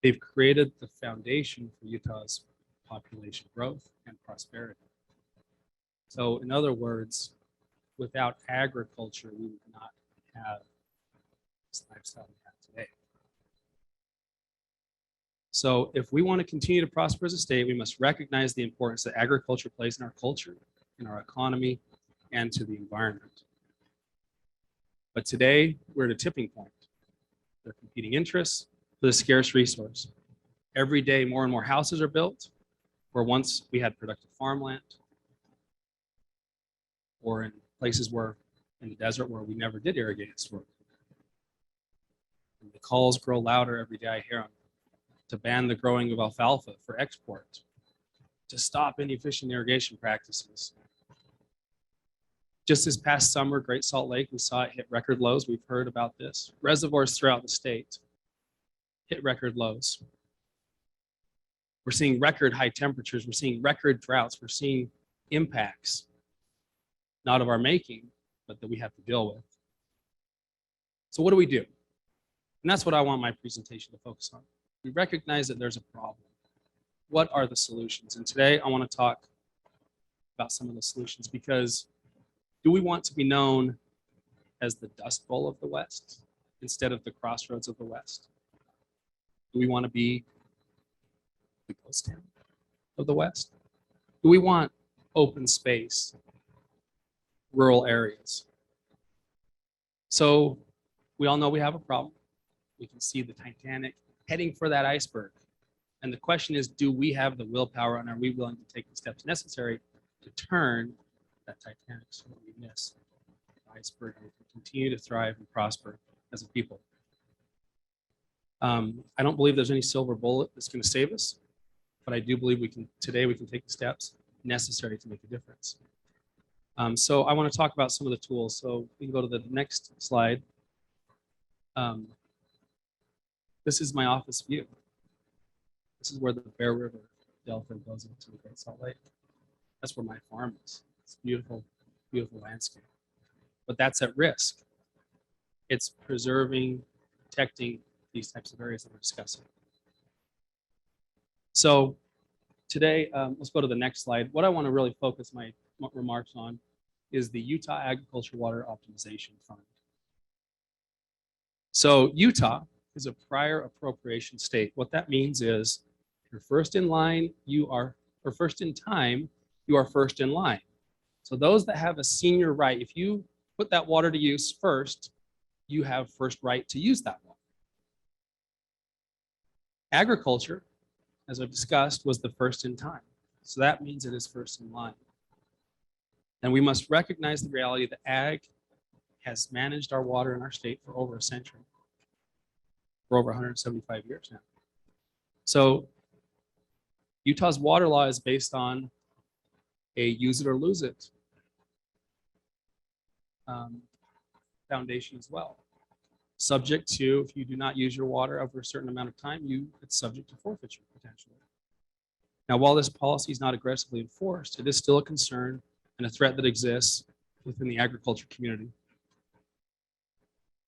They've created the foundation for Utah's population growth and prosperity. So in other words, without agriculture, we would not have this lifestyle we have today. So if we want to continue to prosper as a state, we must recognize the importance that agriculture plays in our culture, in our economy, and to the environment. But today, we're at a tipping point. There are competing interests for the scarce resource. Every day, more and more houses are built, where once we had productive farmland, or in places where, in the desert, where we never did irrigate store. And the calls grow louder every day I hear them to ban the growing of alfalfa for export, to stop inefficient irrigation practices. Just this past summer, Great Salt Lake, we saw it hit record lows. We've heard about this. Reservoirs throughout the state hit record lows. We're seeing record high temperatures. We're seeing record droughts. We're seeing impacts, not of our making, but that we have to deal with. So what do we do? And that's what I want my presentation to focus on. We recognize that there's a problem. What are the solutions? And today I want to talk about some of the solutions, because do we want to be known as the Dust Bowl of the West instead of the Crossroads of the West? Do we want to be the ghost town of the West? Do we want open space, rural areas? So we all know we have a problem. We can see the Titanic heading for that iceberg. And the question is, do we have the willpower, and are we willing to take the steps necessary to turn that Titanic so that we miss the iceberg and we can continue to thrive and prosper as a people? I don't believe there's any silver bullet that's going to save us, but I do believe today we can take the steps necessary to make a difference. So I want to talk about some of the tools. So we can go to the next slide. This is my office view. This is where the Bear River Delta goes into the Great Salt Lake. That's where my farm is. It's beautiful, beautiful landscape. But that's at risk. It's preserving, protecting these types of areas that we're discussing. So today, let's go to the next slide. What I want to really focus my remarks on is the Utah Agriculture Water Optimization Fund. So Utah is a prior appropriation state. What that means is you're first in line, or first in time, you are first in line. So those that have a senior right, if you put that water to use first, you have first right to use that water. Agriculture, as I've discussed, was the first in time. So that means it is first in line. And we must recognize the reality that ag has managed our water in our state for over a century, for over 175 years now. So Utah's water law is based on a use it or lose it foundation as well. Subject to, if you do not use your water over a certain amount of time, it's subject to forfeiture potentially. Now, while this policy is not aggressively enforced, it is still a concern and a threat that exists within the agriculture community.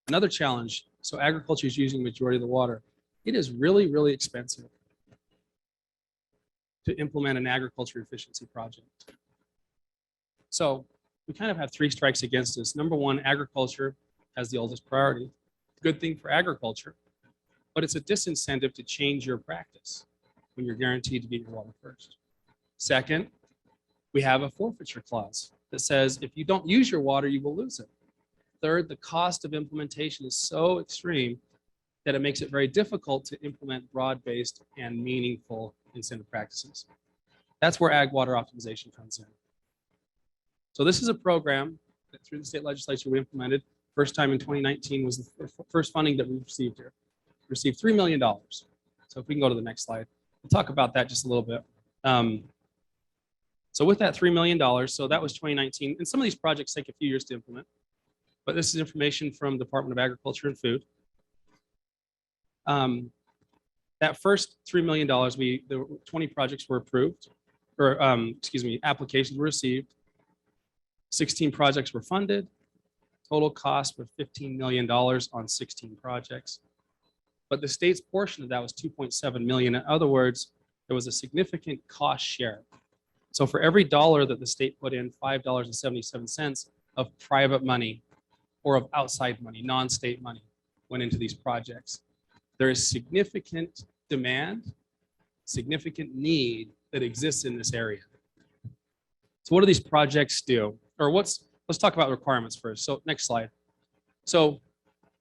Another challenge, so agriculture is using the majority of the water. it is really, really expensive to implement an agriculture efficiency project. So we kind of have three strikes against us. Number one, agriculture has the oldest priority. Good thing for agriculture, but it's a disincentive to change your practice when you're guaranteed to get your water first. Second, we have a forfeiture clause that says if you don't use your water, you will lose it. Third, the cost of implementation is so extreme that it makes it very difficult to implement broad-based and meaningful incentive practices. That's where ag water optimization comes in. So this is a program that through the state legislature we implemented. First time in 2019 was the first funding that we received here. We received $3 million. So if we can go to the next slide, we'll talk about that just a little bit. So with that $3 million, so that was 2019, and some of these projects take a few years to implement, but this is information from the Department of Agriculture and Food. That first $3 million, the 20 projects were approved, or applications were received. 16 projects were funded. Total cost was $15 million on 16 projects. But the state's portion of that was $2.7 million. In other words, there was a significant cost share. So for every dollar that the state put in, $5.77 of private money or of outside money, non-state money, went into these projects. There is significant demand, significant need that exists in this area. So what do these projects do? Or let's talk about requirements first. So next slide. So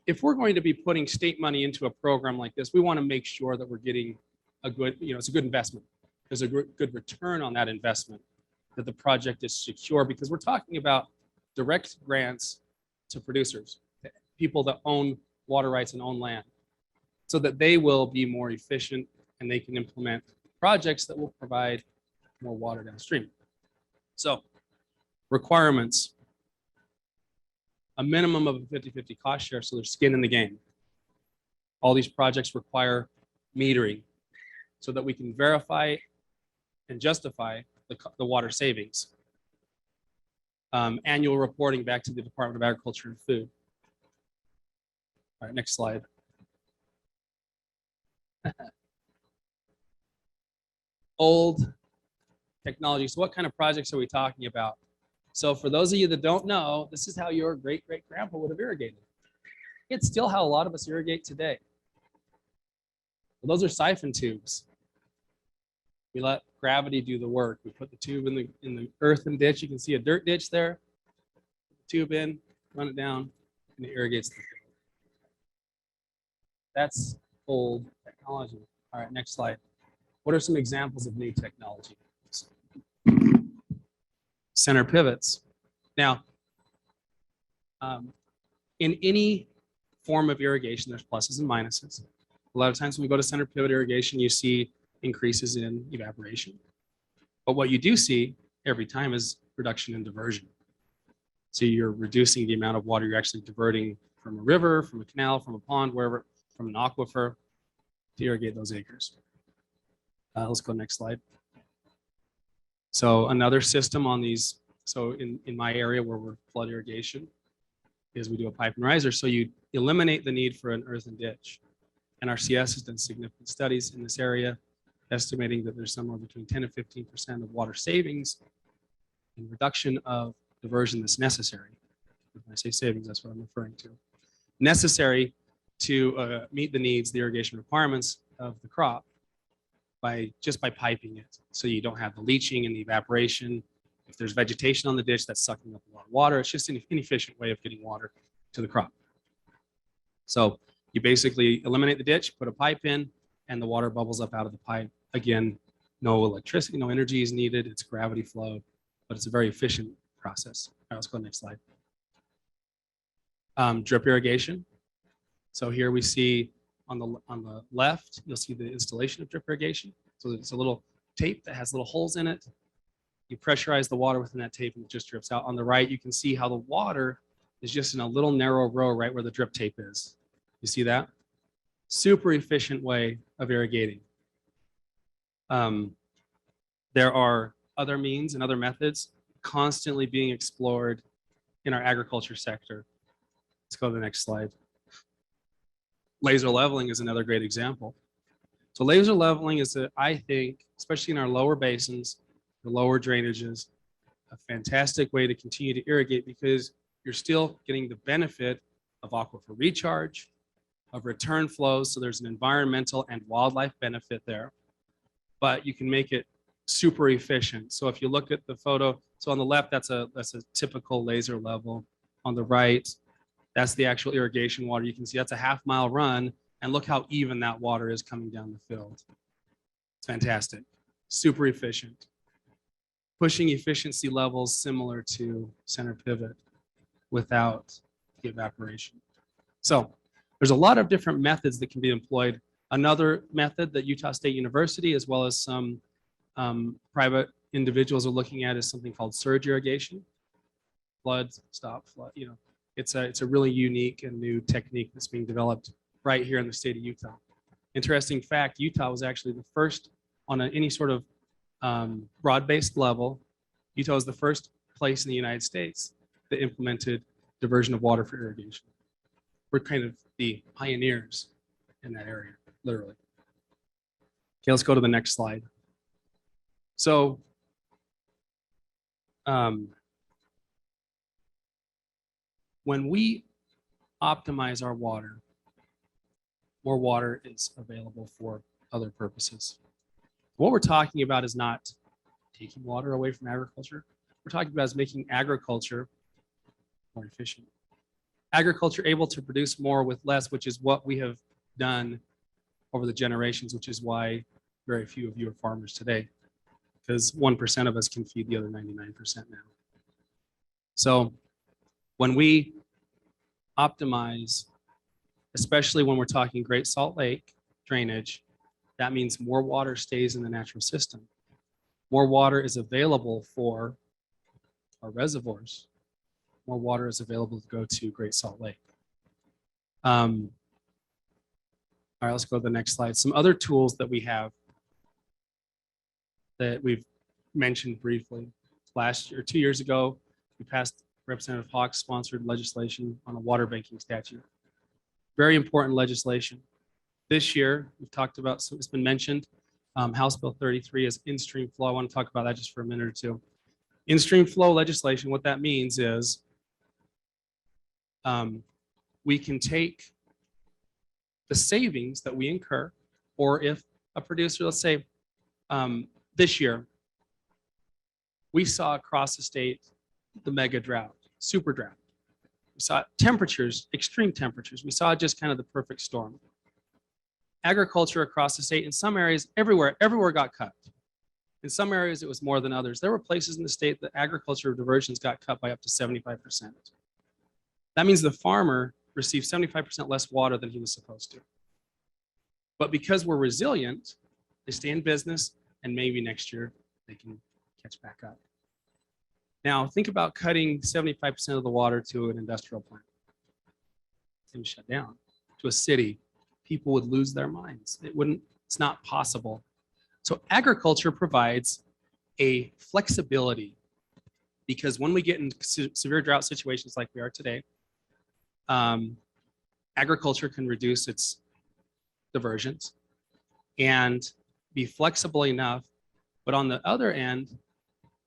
if we're going to be putting state money into a program like this, we want to make sure that we're getting a good, it's a good investment. There's a good return on that investment, that the project is secure, because we're talking about direct grants to producers, people that own water rights and own land, so that they will be more efficient and they can implement projects that will provide more water downstream. So requirements, a minimum of a 50-50 cost share, so there's skin in the game. All these projects require metering so that we can verify and justify the water savings. Annual reporting back to the Department of Agriculture and Food. All right, next slide. Old technology. So what kind of projects are we talking about? So for those of you that don't know, this is how your great-great-grandpa would have irrigated. It's still how a lot of us irrigate today. Well, those are siphon tubes. We let gravity do the work. We put the tube in the earthen ditch. You can see a dirt ditch there. Tube in, run it down, and it irrigates the field. That's old technology. All right, next slide. What are some examples of new technology? Center pivots. Now, in any form of irrigation, there's pluses and minuses. A lot of times when we go to center pivot irrigation, you see increases in evaporation. But what you do see every time is reduction in diversion. So you're reducing the amount of water you're actually diverting from a river, from a canal, from a pond, wherever, from an aquifer to irrigate those acres. Let's go next slide. So another system on these, so in my area where we're flood irrigation, is we do a pipe and riser. So you eliminate the need for an earthen ditch. NRCS has done significant studies in this area, estimating that there's somewhere between 10 and 15% of water savings and reduction of diversion that's necessary. When I say savings, that's what I'm referring to. Necessary to meet the needs, the irrigation requirements of the crop just by piping it. So you don't have the leaching and the evaporation. If there's vegetation on the ditch, that's sucking up a lot of water. It's just an inefficient way of getting water to the crop. So you basically eliminate the ditch, put a pipe in, and the water bubbles up out of the pipe. Again, no electricity, no energy is needed. It's gravity flow, but it's a very efficient process. All right, let's go next slide. Drip irrigation. So here we see on the left, you'll see the installation of drip irrigation. So it's a little tape that has little holes in it. You pressurize the water within that tape and it just drips out. On the right, you can see how the water is just in a little narrow row right where the drip tape is. You see that? Super efficient way of irrigating. There are other means and other methods constantly being explored in our agriculture sector. Let's go to the next slide. Laser leveling is another great example. So laser leveling is, I think, especially in our lower basins, the lower drainages, a fantastic way to continue to irrigate because you're still getting the benefit of aquifer recharge, of return flows. So there's an environmental and wildlife benefit there, but you can make it super efficient. So if you look at the photo, so on the left, that's a typical laser level. On the right, that's the actual irrigation water. You can see that's a half-mile run, and look how even that water is coming down the field. It's fantastic, super efficient. Pushing efficiency levels similar to center pivot without the evaporation. So there's a lot of different methods that can be employed. Another method that Utah State University, as well as some private individuals are looking at, is something called surge irrigation. Flood, stop, flood, you know, it's a really unique and new technique that's being developed right here in the state of Utah. Interesting fact, Utah was actually the first on any sort of broad-based level. Utah was the first place in the United States that implemented diversion of water for irrigation. We're kind of the pioneers in that area, literally. Okay, let's go to the next slide. So, when we optimize our water, more water is available for other purposes. What we're talking about is not taking water away from agriculture. We're talking about is making agriculture more efficient. Agriculture able to produce more with less, which is what we have done over the generations, which is why very few of you are farmers today, because 1% of us can feed the other 99% now. So when we optimize, especially when we're talking Great Salt Lake drainage, that means more water stays in the natural system. More water is available for our reservoirs. More water is available to go to Great Salt Lake. All right, let's go to the next slide. Some other tools that we have that we've mentioned briefly. Last year, 2 years ago, we passed Representative Hawks sponsored legislation on a water banking statute. Very important legislation. This year, we've talked about, so it's been mentioned, House Bill 33 is in-stream flow. I want to talk about that just for a minute or two. In-stream flow legislation, what that means is we can take the savings that we incur, or if a producer, let's say this year, we saw across the state the mega drought, super drought. We saw temperatures, extreme temperatures. We saw just kind of the perfect storm. Agriculture across the state, in some areas, everywhere got cut. In some areas, it was more than others. There were places in the state that agriculture diversions got cut by up to 75%. That means the farmer received 75% less water than he was supposed to. But because we're resilient, they stay in business, and maybe next year they can catch back up. Now, think about cutting 75% of the water to an industrial plant. It's going to shut down. To a city, people would lose their minds. It's not possible. So agriculture provides a flexibility, because when we get into severe drought situations like we are today, agriculture can reduce its diversions and be flexible enough. But on the other end,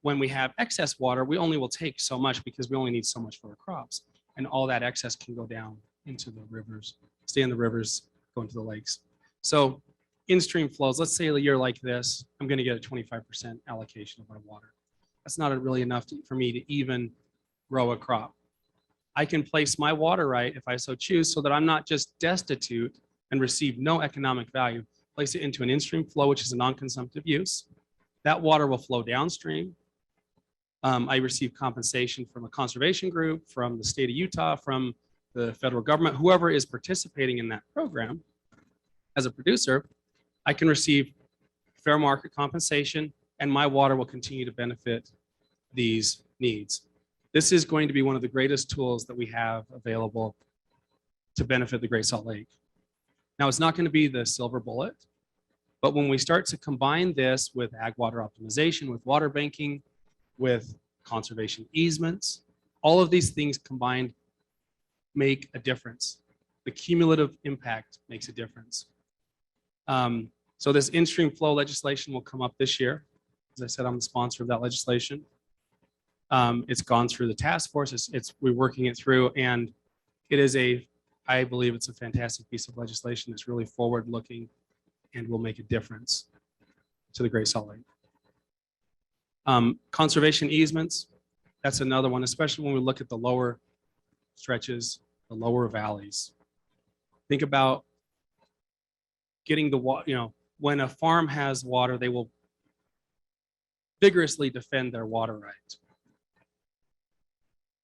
when we have excess water, we only will take so much because we only need so much for our crops. And all that excess can go down into the rivers, stay in the rivers, go into the lakes. So in-stream flows, let's say a year like this, I'm going to get a 25% allocation of my water. That's not really enough for me to even grow a crop. I can place my water right, if I so choose, so that I'm not just destitute and receive no economic value. Place it into an in-stream flow, which is a non-consumptive use. That water will flow downstream. I receive compensation from a conservation group, from the state of Utah, from the federal government, whoever is participating in that program. As a producer, I can receive fair market compensation, and my water will continue to benefit these needs. This is going to be one of the greatest tools that we have available to benefit the Great Salt Lake. Now, it's not going to be the silver bullet, but when we start to combine this with ag water optimization, with water banking, with conservation easements, all of these things combined make a difference. the cumulative impact makes a difference. So this in-stream flow legislation will come up this year. As I said, I'm the sponsor of that legislation. It's gone through the task force. We're working it through, and it is I believe it's a fantastic piece of legislation that's really forward-looking and will make a difference to the Great Salt Lake. Conservation easements, that's another one, especially when we look at the lower stretches, the lower valleys. Think about getting the water, when a farm has water, they will vigorously defend their water right.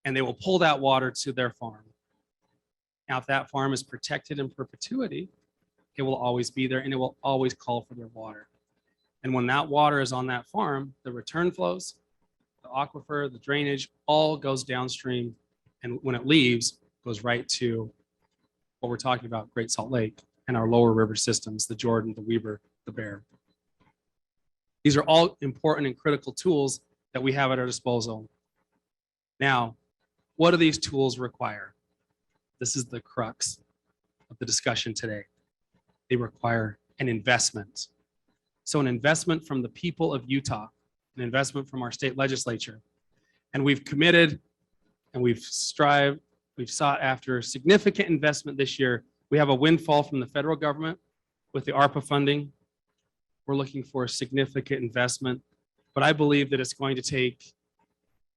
And they will pull that water to their farm. Now, if that farm is protected in perpetuity, it will always be there and it will always call for their water. And when that water is on that farm, the return flows, the aquifer, the drainage, all goes downstream. And when it leaves, goes right to what we're talking about, Great Salt Lake and our lower river systems, the Jordan, the Weber, the Bear. These are all important and critical tools that we have at our disposal. Now, what do these tools require? This is the crux of the discussion today. They require an investment. So an investment from the people of Utah, an investment from our state legislature. And we've committed and we've sought after significant investment this year. We have a windfall from the federal government with the ARPA funding. We're looking for a significant investment, but I believe that it's going to take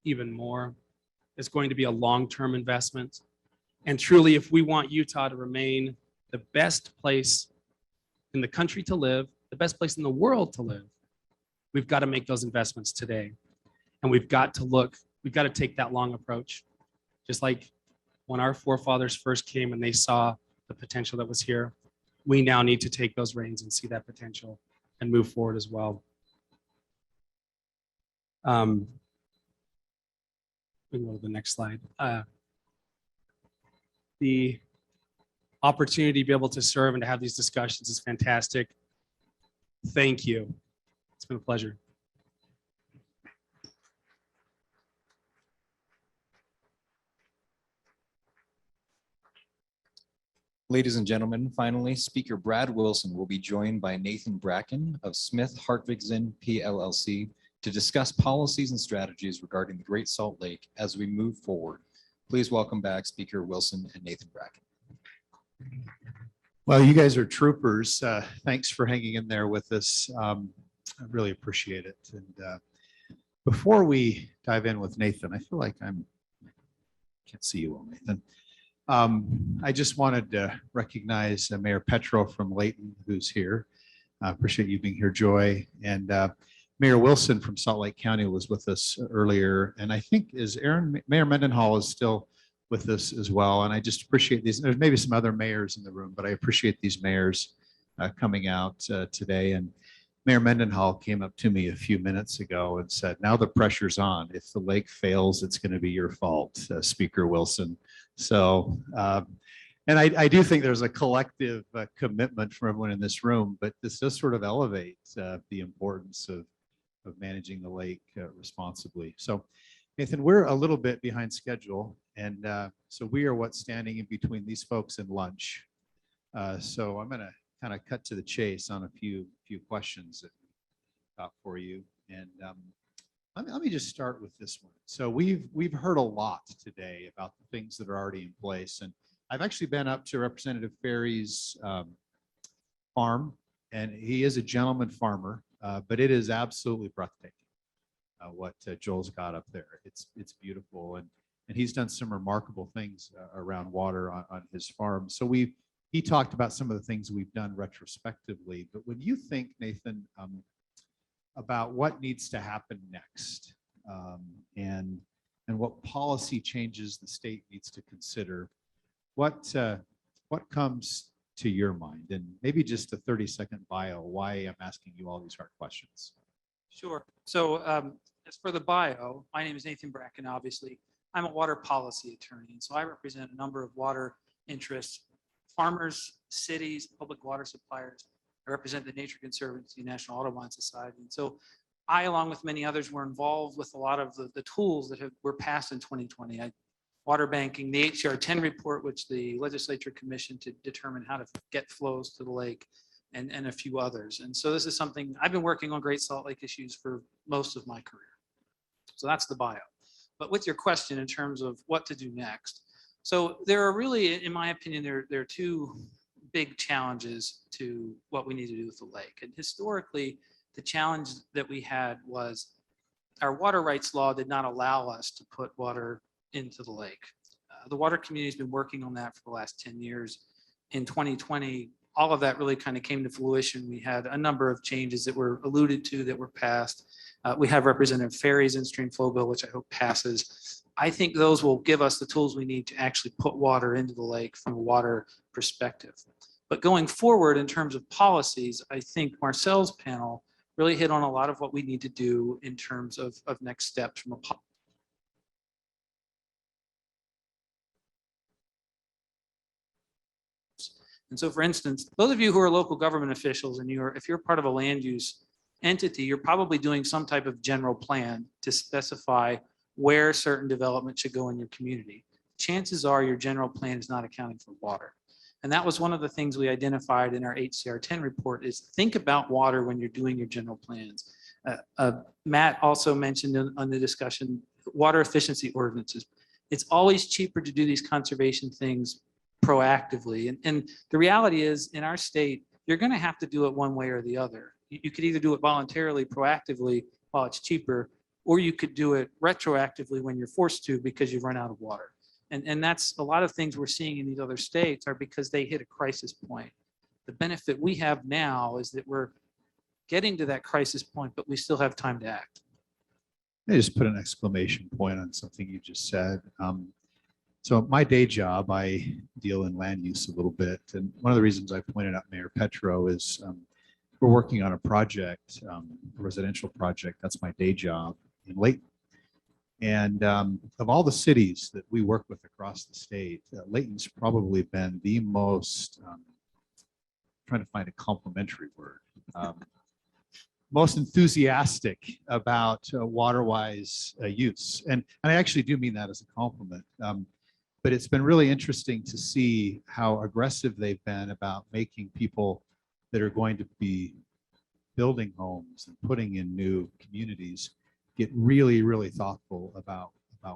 even more. It's going to be a long-term investment. And truly, if we want Utah to remain the best place in the country to live, the best place in the world to live, we've got to make those investments today. And we've got to take that long approach. Just like when our forefathers first came and they saw the potential that was here, we now need to take those reins and see that potential and move forward as well. We can go to the next slide. The opportunity to be able to serve and to have these discussions is fantastic. Thank you. It's been a pleasure. Ladies and gentlemen, finally, Speaker Brad Wilson will be joined by Nathan Bracken of Smith Hartvigsen PLLC to discuss policies and strategies regarding the Great Salt Lake as we move forward. Please welcome back Speaker Wilson and Nathan Bracken. Well, you guys are troopers. Thanks for hanging in there with us. I really appreciate it. And before we dive in with Nathan, I feel like can't see you well, Nathan. I just wanted to recognize Mayor Petro from Layton, who's here. I appreciate you being here, Joy. And Mayor Wilson from Salt Lake County was with us earlier. And I think Mayor Mendenhall is still with us as well. And I just appreciate these. There's maybe some other mayors in the room, but I appreciate these mayors coming out today. And Mayor Mendenhall came up to me a few minutes ago and said, now the pressure's on. If the lake fails, it's going to be your fault, Speaker Wilson. So, and I do think there's a collective commitment from everyone in this room, but this does sort of elevate the importance of managing the lake responsibly. So, Nathan, we're a little bit behind schedule, and so we are what's standing in between these folks and lunch. So I'm going to kind of cut to the chase on a few questions that we got for you, and let me just start with this one. So we've heard a lot today about the things that are already in place, and I've actually been up to Representative Ferry's farm, and he is a gentleman farmer, but it is absolutely breathtaking what Joel's got up there. It's beautiful, and he's done some remarkable things around water on his farm. So he talked about some of the things we've done retrospectively, but when you think, Nathan, about what needs to happen next, and what policy changes the state needs to consider, what comes to your mind? And maybe just a 30-second bio, why I'm asking you all these hard questions. Sure. So as for the bio, my name is Nathan Bracken, obviously. I'm a water policy attorney, and so I represent a number of water interests, farmers, cities, public water suppliers. I represent the Nature Conservancy National Audubon Society. And so I, along with many others, were involved with a lot of the tools that were passed in 2020. water banking, the HCR 10 report, which the legislature commissioned to determine how to get flows to the lake, and a few others. And so this is something I've been working on Great Salt Lake issues for most of my career. So that's the bio. But with your question in terms of what to do next. So there are really, in my opinion, there are two big challenges to what we need to do with the lake. And historically, the challenge that we had was our water rights law did not allow us to put water into the lake. The water community has been working on that for the last 10 years. In 2020, all of that really kind of came to fruition. We had a number of changes that were alluded to that were passed. We have Representative Ferry's in-stream flow bill, which I hope passes. I think those will give us the tools we need to actually put water into the lake from a water perspective. But going forward in terms of policies, I think Marcel's panel really hit on a lot of what we need to do in terms of next steps from a policy. And so, for instance, those of you who are local government officials and if you're part of a land use entity, you're probably doing some type of general plan to specify where certain development should go in your community. Chances are your general plan is not accounting for water. And that was one of the things we identified in our HCR 10 report is think about water when you're doing your general plans. Matt also mentioned on the discussion, water efficiency ordinances. It's always cheaper to do these conservation things proactively. And the reality is in our state, you're going to have to do it one way or the other. You could either do it voluntarily, proactively while it's cheaper, or you could do it retroactively when you're forced to because you've run out of water. And that's a lot of things we're seeing in these other states are because they hit a crisis point. The benefit we have now is that we're getting to that crisis point, but we still have time to act. I just put an exclamation point on something you just said. So my day job, I deal in land use a little bit. And one of the reasons I pointed out Mayor Petro is we're working on a project, a residential project. That's my day job in Layton. And of all the cities that we work with across the state, Layton's probably been the most, trying to find a complimentary word, most enthusiastic about water-wise use. And I actually do mean that as a compliment. But it's been really interesting to see how aggressive they've been about making people that are going to be building homes and putting in new communities get really, really thoughtful about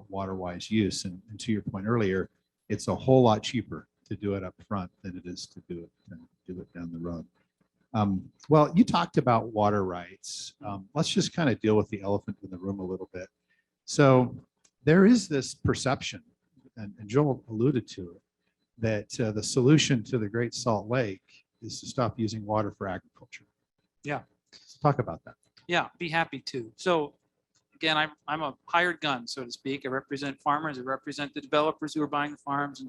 water-wise use. And to your point earlier, it's a whole lot cheaper to do it up front than it is to do it down the road. Well, you talked about water rights. Let's just kind of deal with the elephant in the room a little bit. So there is this perception, and Joel alluded to it, that the solution to the Great Salt Lake is to stop using water for agriculture. Yeah. Let's talk about that. Yeah, be happy to. So again, I'm a hired gun, so to speak. I represent farmers. I represent the developers who are buying the farms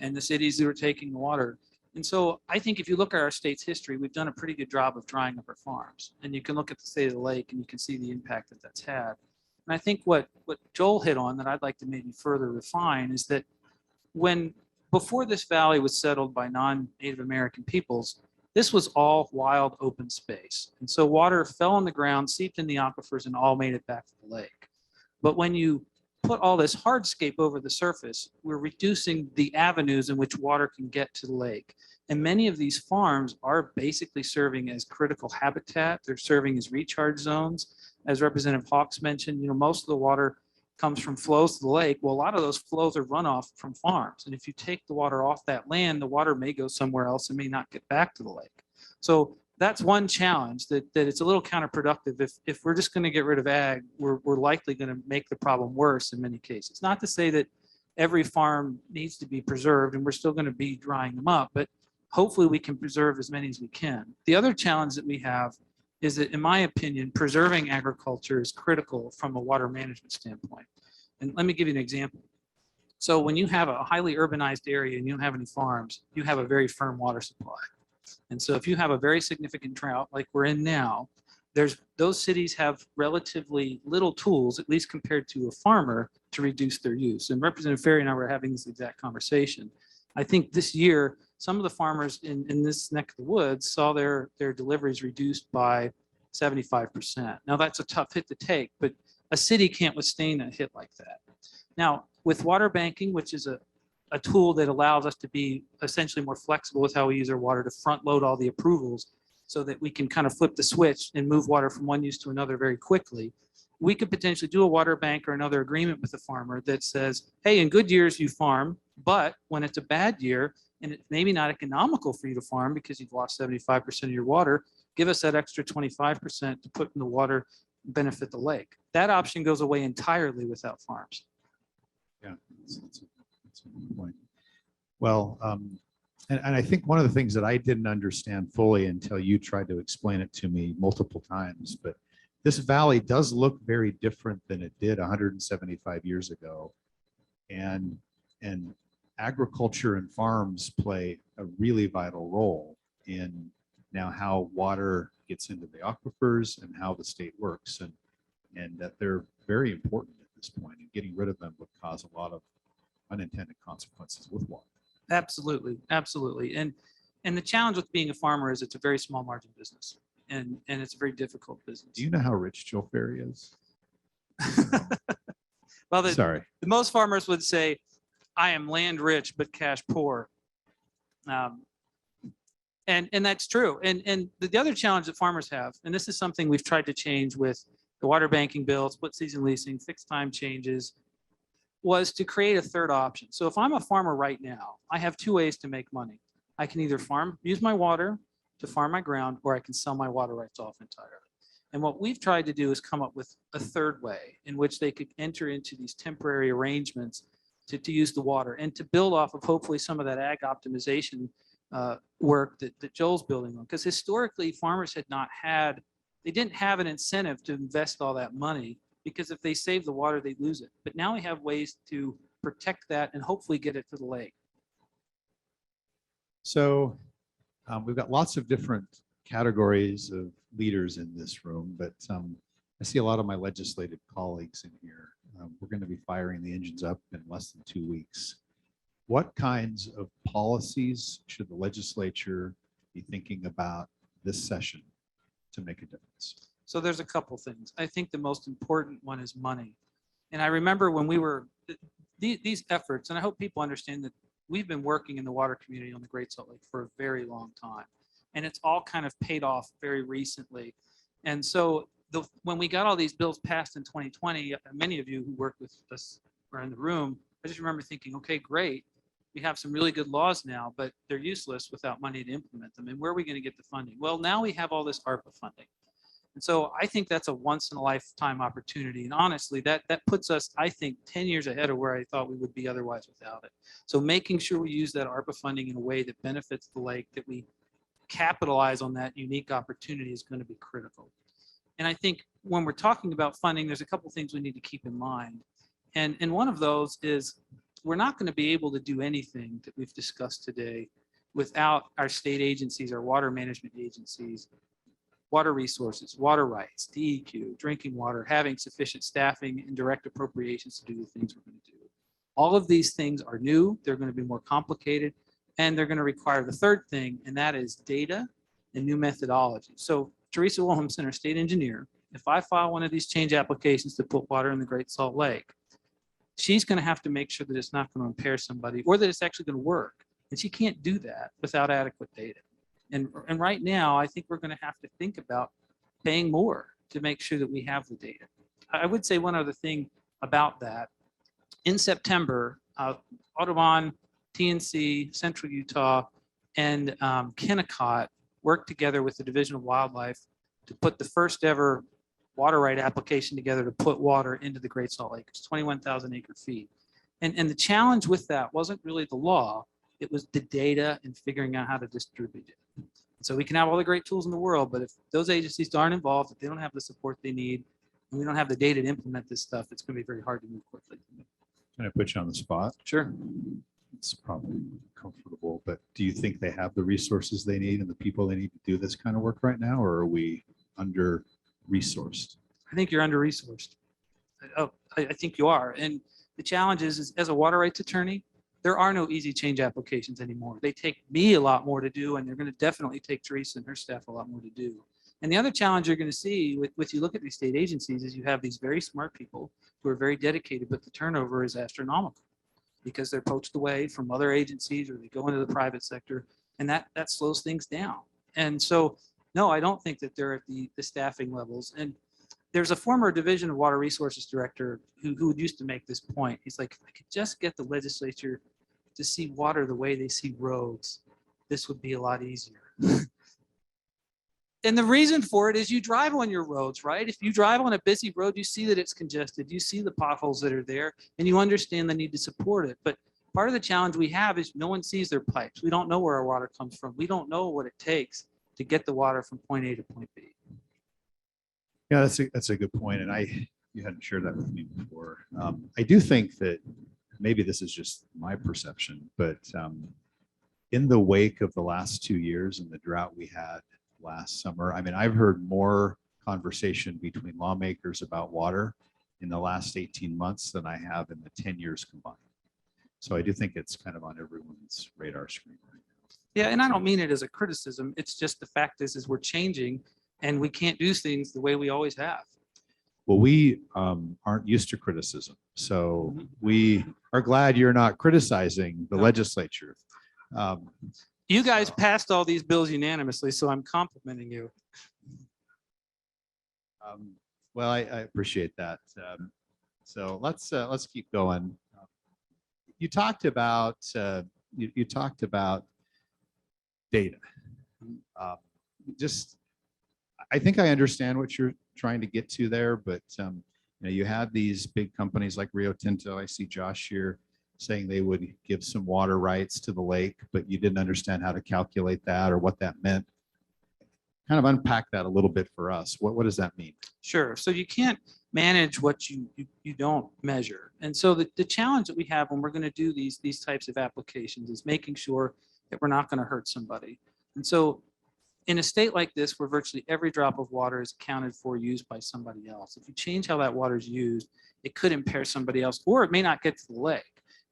and the cities who are taking the water. And so I think if you look at our state's history, we've done a pretty good job of drying up our farms. And you can look at the state of the lake and you can see the impact that that's had. And I think what Joel hit on that I'd like to maybe further refine is that before this valley was settled by non-Native American peoples, this was all wild open space. And so water fell on the ground, seeped in the aquifers, and all made it back to the lake. But when you put all this hardscape over the surface, we're reducing the avenues in which water can get to the lake. And many of these farms are basically serving as critical habitat. They're serving as recharge zones. As Representative Hawks mentioned, most of the water comes from flows to the lake. Well, a lot of those flows are runoff from farms. And if you take the water off that land, the water may go somewhere else and may not get back to the lake. So that's one challenge that it's a little counterproductive. If we're just going to get rid of ag, we're likely going to make the problem worse in many cases. Not to say that every farm needs to be preserved and we're still going to be drying them up, but hopefully we can preserve as many as we can. The other challenge that we have is that, in my opinion, preserving agriculture is critical from a water management standpoint. And let me give you an example. So when you have a highly urbanized area and you don't have any farms, you have a very firm water supply. And so if you have a very significant drought like we're in now, those cities have relatively little tools, at least compared to a farmer, to reduce their use. And Representative Ferry and I were having this exact conversation. I think this year, some of the farmers in this neck of the woods saw their deliveries reduced by 75%. Now that's a tough hit to take, but a city can't withstand a hit like that. Now, with water banking, which is a tool that allows us to be essentially more flexible with how we use our water to front load all the approvals so that we can kind of flip the switch and move water from one use to another very quickly. We could potentially do a water bank or another agreement with the farmer that says, hey, in good years you farm, but when it's a bad year and it's maybe not economical for you to farm because you've lost 75% of your water, give us that extra 25% to put in the water, benefit the lake. That option goes away entirely without farms. Yeah, that's a good point. Well, and I think one of the things that I didn't understand fully until you tried to explain it to me multiple times, but this valley does look very different than it did 175 years ago. And agriculture and farms play a really vital role in now how water gets into the aquifers and how the state works, and that they're very important at this point, and getting rid of them would cause a lot of unintended consequences with water. Absolutely, absolutely. And the challenge with being a farmer is it's a very small margin business, and it's a very difficult business. Do you know how rich Joe Ferry is? Well, Sorry. Most farmers would say, I am land rich, but cash poor. And that's true. And the other challenge that farmers have, and this is something we've tried to change with the water banking bill, split season leasing, fixed time changes, was to create a third option. So if I'm a farmer right now, I have two ways to make money. I can either use my water to farm my ground, or I can sell my water rights off entirely. And what we've tried to do is come up with a third way in which they could enter into these temporary arrangements to use the water and to build off of hopefully some of that ag optimization work that Joel's building on. Because historically, farmers they didn't have an incentive to invest all that money, because if they save the water, they lose it. But now we have ways to protect that and hopefully get it to the lake. So we've got lots of different categories of leaders in this room, but I see a lot of my legislative colleagues in here. We're going to be firing the engines up in less than 2 weeks. What kinds of policies should the legislature be thinking about this session to make a difference? So there's a couple things. I think the most important one is money. And I remember when we were, these efforts, and I hope people understand that we've been working in the water community on the Great Salt Lake for a very long time. And it's all kind of paid off very recently. And so when we got all these bills passed in 2020, many of you who worked with us were in the room, I just remember thinking, okay, great. We have some really good laws now, but they're useless without money to implement them. And where are we going to get the funding? Well, now we have all this ARPA funding. And so I think that's a once in a lifetime opportunity. And honestly, that puts us, I think, 10 years ahead of where I thought we would be otherwise without it. So making sure we use that ARPA funding in a way that benefits the lake, that we capitalize on that unique opportunity, is going to be critical. And I think when we're talking about funding, there's a couple of things we need to keep in mind. And one of those is we're not going to be able to do anything that we've discussed today without our state agencies, our water management agencies, water resources, water rights, DEQ, drinking water, having sufficient staffing and direct appropriations to do the things we're going to do. All of these things are new. They're going to be more complicated, and they're going to require the third thing, and that is data and new methodology. So Teresa Williamson, our state engineer, if I file one of these change applications to put water in the Great Salt Lake, she's going to have to make sure that it's not going to impair somebody or that it's actually going to work. And she can't do that without adequate data. And right now, I think we're going to have to think about paying more to make sure that we have the data. I would say one other thing about that. In September, Audubon, TNC, Central Utah, and Kennecott worked together with the Division of Wildlife to put the first ever water right application together to put water into the Great Salt Lake. It's 21,000 acre feet. And the challenge with that wasn't really the law, it was the data and figuring out how to distribute it. So we can have all the great tools in the world, but if those agencies aren't involved, if they don't have the support they need, and we don't have the data to implement this stuff, it's going to be very hard to move quickly. Can I put you on the spot? Sure. It's probably comfortable, but do you think they have the resources they need and the people they need to do this kind of work right now, or are we under-resourced? I think you're under-resourced. I think you are. And the challenge is as a water rights attorney, there are no easy change applications anymore. They take me a lot more to do, and they're going to definitely take Teresa and her staff a lot more to do. And the other challenge you're going to see with you look at these state agencies is you have these very smart people who are very dedicated, but the turnover is astronomical because they're poached away from other agencies or they go into the private sector, and that slows things down. And so, no, I don't think that they're at the staffing levels. And there's a former Division of Water Resources director who used to make this point. He's like, if I could just get the legislature to see water the way they see roads, this would be a lot easier. And the reason for it is you drive on your roads, right? If you drive on a busy road, you see that it's congested, you see the potholes that are there, and you understand the need to support it. But part of the challenge we have is no one sees their pipes. We don't know where our water comes from. We don't know what it takes to get the water from point A to point B. Yeah, that's a good point. And you hadn't shared that with me before. I do think that maybe this is just my perception, but in the wake of the last 2 years and the drought we had last summer, I mean, I've heard more conversation between lawmakers about water in the last 18 months than I have in the 10 years combined. So I do think it's kind of on everyone's radar screen right now. Yeah, and I don't mean it as a criticism. It's just the fact is we're changing and we can't do things the way we always have. Well, we aren't used to criticism. So we are glad you're not criticizing the legislature. You guys passed all these bills unanimously, so I'm complimenting you. Well, I appreciate that. So let's keep going. You talked about you talked about data. I think I understand what you're trying to get to there, but you have these big companies like Rio Tinto. I see Josh here saying they would give some water rights to the lake, but you didn't understand how to calculate that or what that meant. Kind of unpack that a little bit for us. What does that mean? Sure. So you can't manage what you don't measure. And so the challenge that we have when we're going to do these types of applications is making sure that we're not going to hurt somebody. And so in a state like this, where virtually every drop of water is accounted for, used by somebody else, if you change how that water is used, it could impair somebody else, or it may not get to the lake.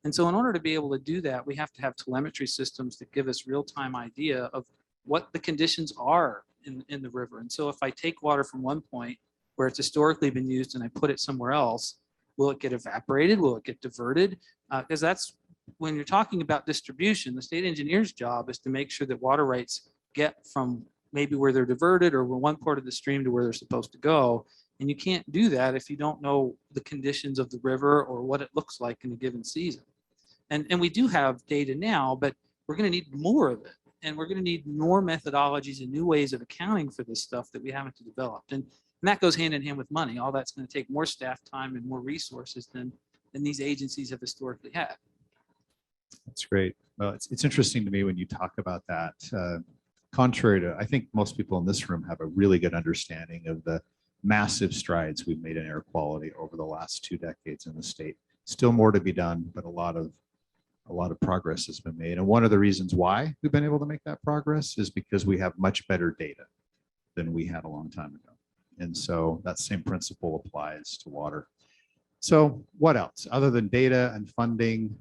And so in order to be able to do that, we have to have telemetry systems that give us real-time idea of what the conditions are in the river. And so if I take water from one point where it's historically been used and I put it somewhere else, will it get evaporated? Will it get diverted? Because that's when you're talking about distribution, the state engineer's job is to make sure that water rights get from maybe where they're diverted or one part of the stream to where they're supposed to go. And you can't do that if you don't know the conditions of the river or what it looks like in a given season. And we do have data now, but we're going to need more of it. And we're going to need more methodologies and new ways of accounting for this stuff that we haven't developed. And that goes hand in hand with money. All that's going to take more staff time and more resources than these agencies have historically had. That's great. Well, it's interesting to me when you talk about that. Contrary to, I think most people in this room have a really good understanding of the massive strides we've made in air quality over the last 2 decades in the state. Still more to be done, but a lot of progress has been made. And one of the reasons why we've been able to make that progress is because we have much better data than we had a long time ago. And so that same principle applies to water. So what else other than data and funding?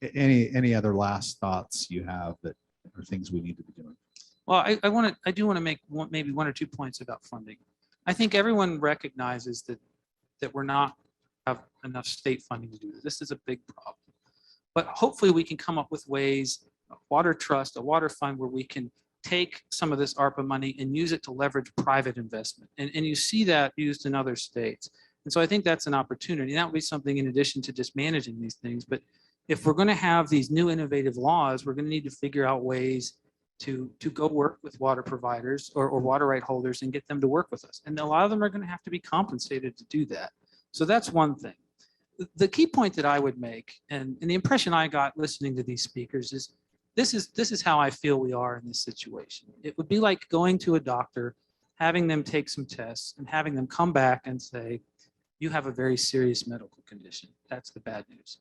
Any other last thoughts you have that are things we need to be doing? Well, I do want to make maybe 1 or 2 points about funding. I think everyone recognizes that we're not have enough state funding to do this. This is a big problem. But hopefully we can come up with ways, a water trust, a water fund, where we can take some of this ARPA money and use it to leverage private investment. And you see that used in other states. And so I think that's an opportunity. That would be something in addition to just managing these things. But if we're going to have these new innovative laws, we're going to need to figure out ways to go work with water providers or water right holders and get them to work with us. And a lot of them are going to have to be compensated to do that. So that's one thing. The key point that I would make, and the impression I got listening to these speakers, is this is how I feel we are in this situation. It would be like going to a doctor, having them take some tests and having them come back and say, you have a very serious medical condition. That's the bad news.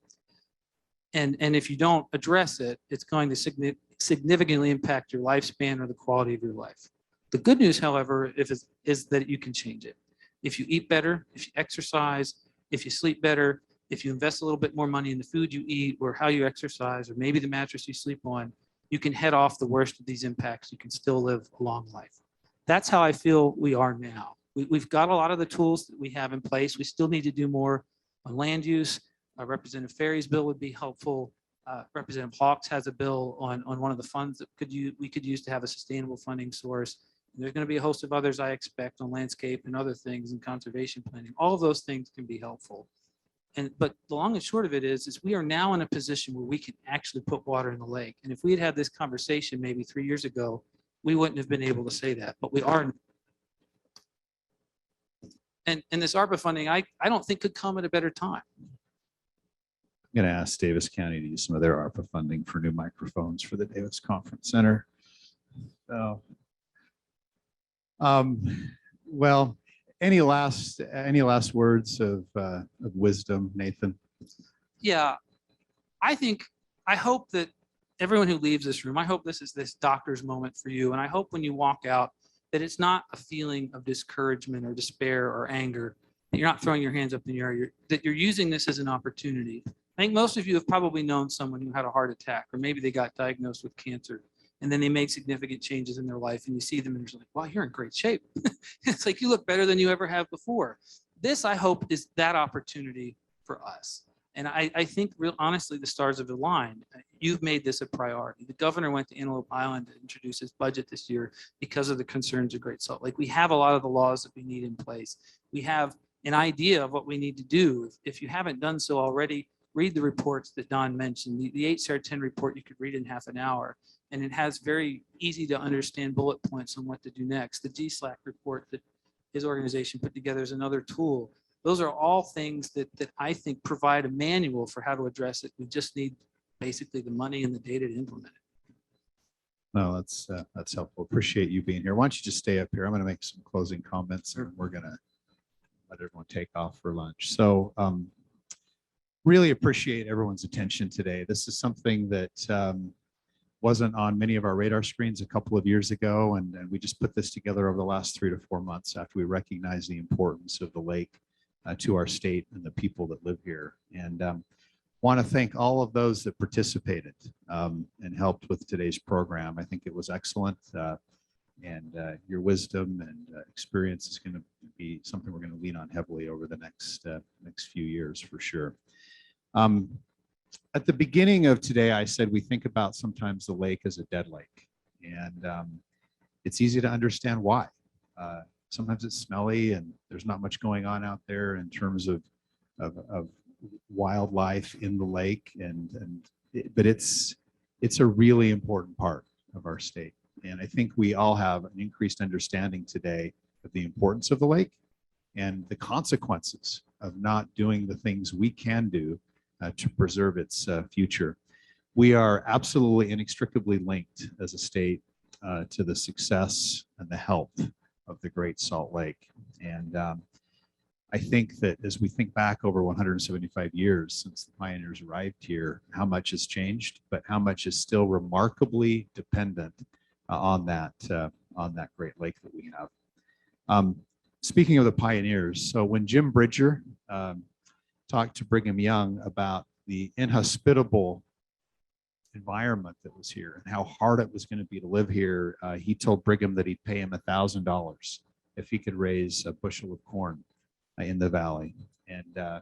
And if you don't address it, it's going to significantly impact your lifespan or the quality of your life. The good news, however, is that you can change it. If you eat better, if you exercise, if you sleep better, if you invest a little bit more money in the food you eat or how you exercise, or maybe the mattress you sleep on, you can head off the worst of these impacts. You can still live a long life. That's how I feel we are now. We've got a lot of the tools that we have in place. We still need to do more on land use. Representative Ferry's bill would be helpful. Representative Hawks has a bill on one of the funds that we could use to have a sustainable funding source. And there's going to be a host of others I expect on landscape and other things and conservation planning. All of those things can be helpful. But the long and short of it is we are now in a position where we can actually put water in the lake. And if we had this conversation maybe 3 years ago, we wouldn't have been able to say that, but we are. And this ARPA funding, I don't think could come at a better time. I'm going to ask Davis County to use some of their ARPA funding for new microphones for the Davis Conference Center. So, well, any last words of wisdom, Nathan? Yeah, I hope that everyone who leaves this room, I hope this is this doctor's moment for you. And I hope when you walk out that it's not a feeling of discouragement or despair or anger, that you're not throwing your hands up in the air, that you're using this as an opportunity. I think most of you have probably known someone who had a heart attack, or maybe they got diagnosed with cancer, and then they made significant changes in their life, and you see them and you're like, wow, you're in great shape. It's like you look better than you ever have before. This, I hope, is that opportunity for us. And I think, real honestly, the stars have aligned. You've made this a priority. The governor went to Antelope Island to introduce his budget this year because of the concerns of Great Salt Lake. We have a lot of the laws that we need in place. We have an idea of what we need to do. If you haven't done so already, read the reports that Don mentioned. The HCR10 report you could read in half an hour, and it has very easy to understand bullet points on what to do next. The GSLAC report that his organization put together is another tool. Those are all things that I think provide a manual for how to address it. We just need basically the money and the data to implement it. No, that's helpful. Appreciate you being here. Why don't you just stay up here? I'm going to make some closing comments, and we're going to let everyone take off for lunch. So really appreciate everyone's attention today. This is something that wasn't on many of our radar screens a couple of years ago, and we just put this together over the last 3 to 4 months after we recognized the importance of the lake to our state and the people that live here. And want to thank all of those that participated and helped with today's program. I think it was excellent, and your wisdom and experience is going to be something we're going to lean on heavily over the next few years for sure. At the beginning of today, I said we think about sometimes the lake as a dead lake, and it's easy to understand why. Sometimes it's smelly and there's not much going on out there in terms of wildlife in the lake, but it's a really important part of our state. And I think we all have an increased understanding today of the importance of the lake and the consequences of not doing the things we can do to preserve its future. We are absolutely inextricably linked as a state to the success and the health of the Great Salt Lake. And I think that as we think back over 175 years since the pioneers arrived here, how much has changed, but how much is still remarkably dependent on that Great Lake that we have. Speaking of the pioneers, so when Jim Bridger talked to Brigham Young about the inhospitable environment that was here and how hard it was going to be to live here, he told Brigham that he'd pay him $1,000 if he could raise a bushel of corn in the valley. And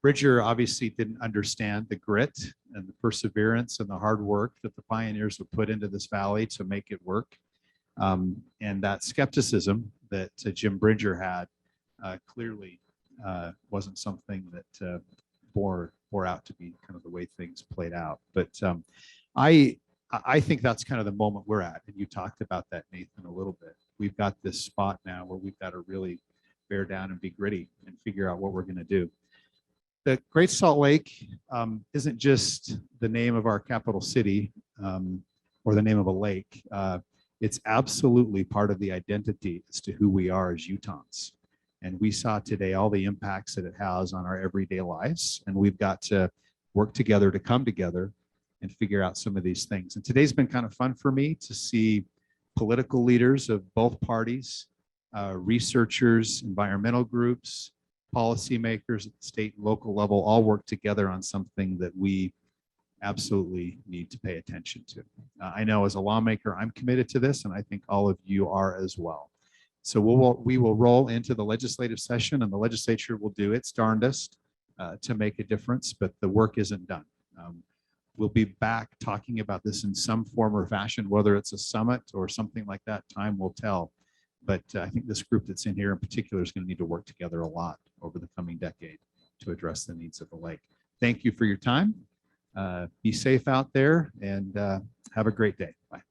Bridger obviously didn't understand the grit and the perseverance and the hard work that the pioneers would put into this valley to make it work. And that skepticism that Jim Bridger had clearly wasn't something that bore out to be kind of the way things played out. But I think that's kind of the moment we're at. And you talked about that, Nathan, a little bit. We've got this spot now where we've got to really bear down and be gritty and figure out what we're going to do. The Great Salt Lake isn't just the name of our capital city or the name of a lake. It's absolutely part of the identity as to who we are as Utahns. And we saw today all the impacts that it has on our everyday lives. And we've got to work together to come together and figure out some of these things. And today's been kind of fun for me to see political leaders of both parties, researchers, environmental groups, policymakers at the state and local level all work together on something that we absolutely need to pay attention to. I know as a lawmaker, I'm committed to this, and I think all of you are as well. So we will roll into the legislative session, and the legislature will do its darndest to make a difference, but the work isn't done. We'll be back talking about this in some form or fashion, whether it's a summit or something like that, time will tell. But I think this group that's in here in particular is going to need to work together a lot over the coming decade to address the needs of the lake. Thank you for your time. Be safe out there and have a great day. Bye.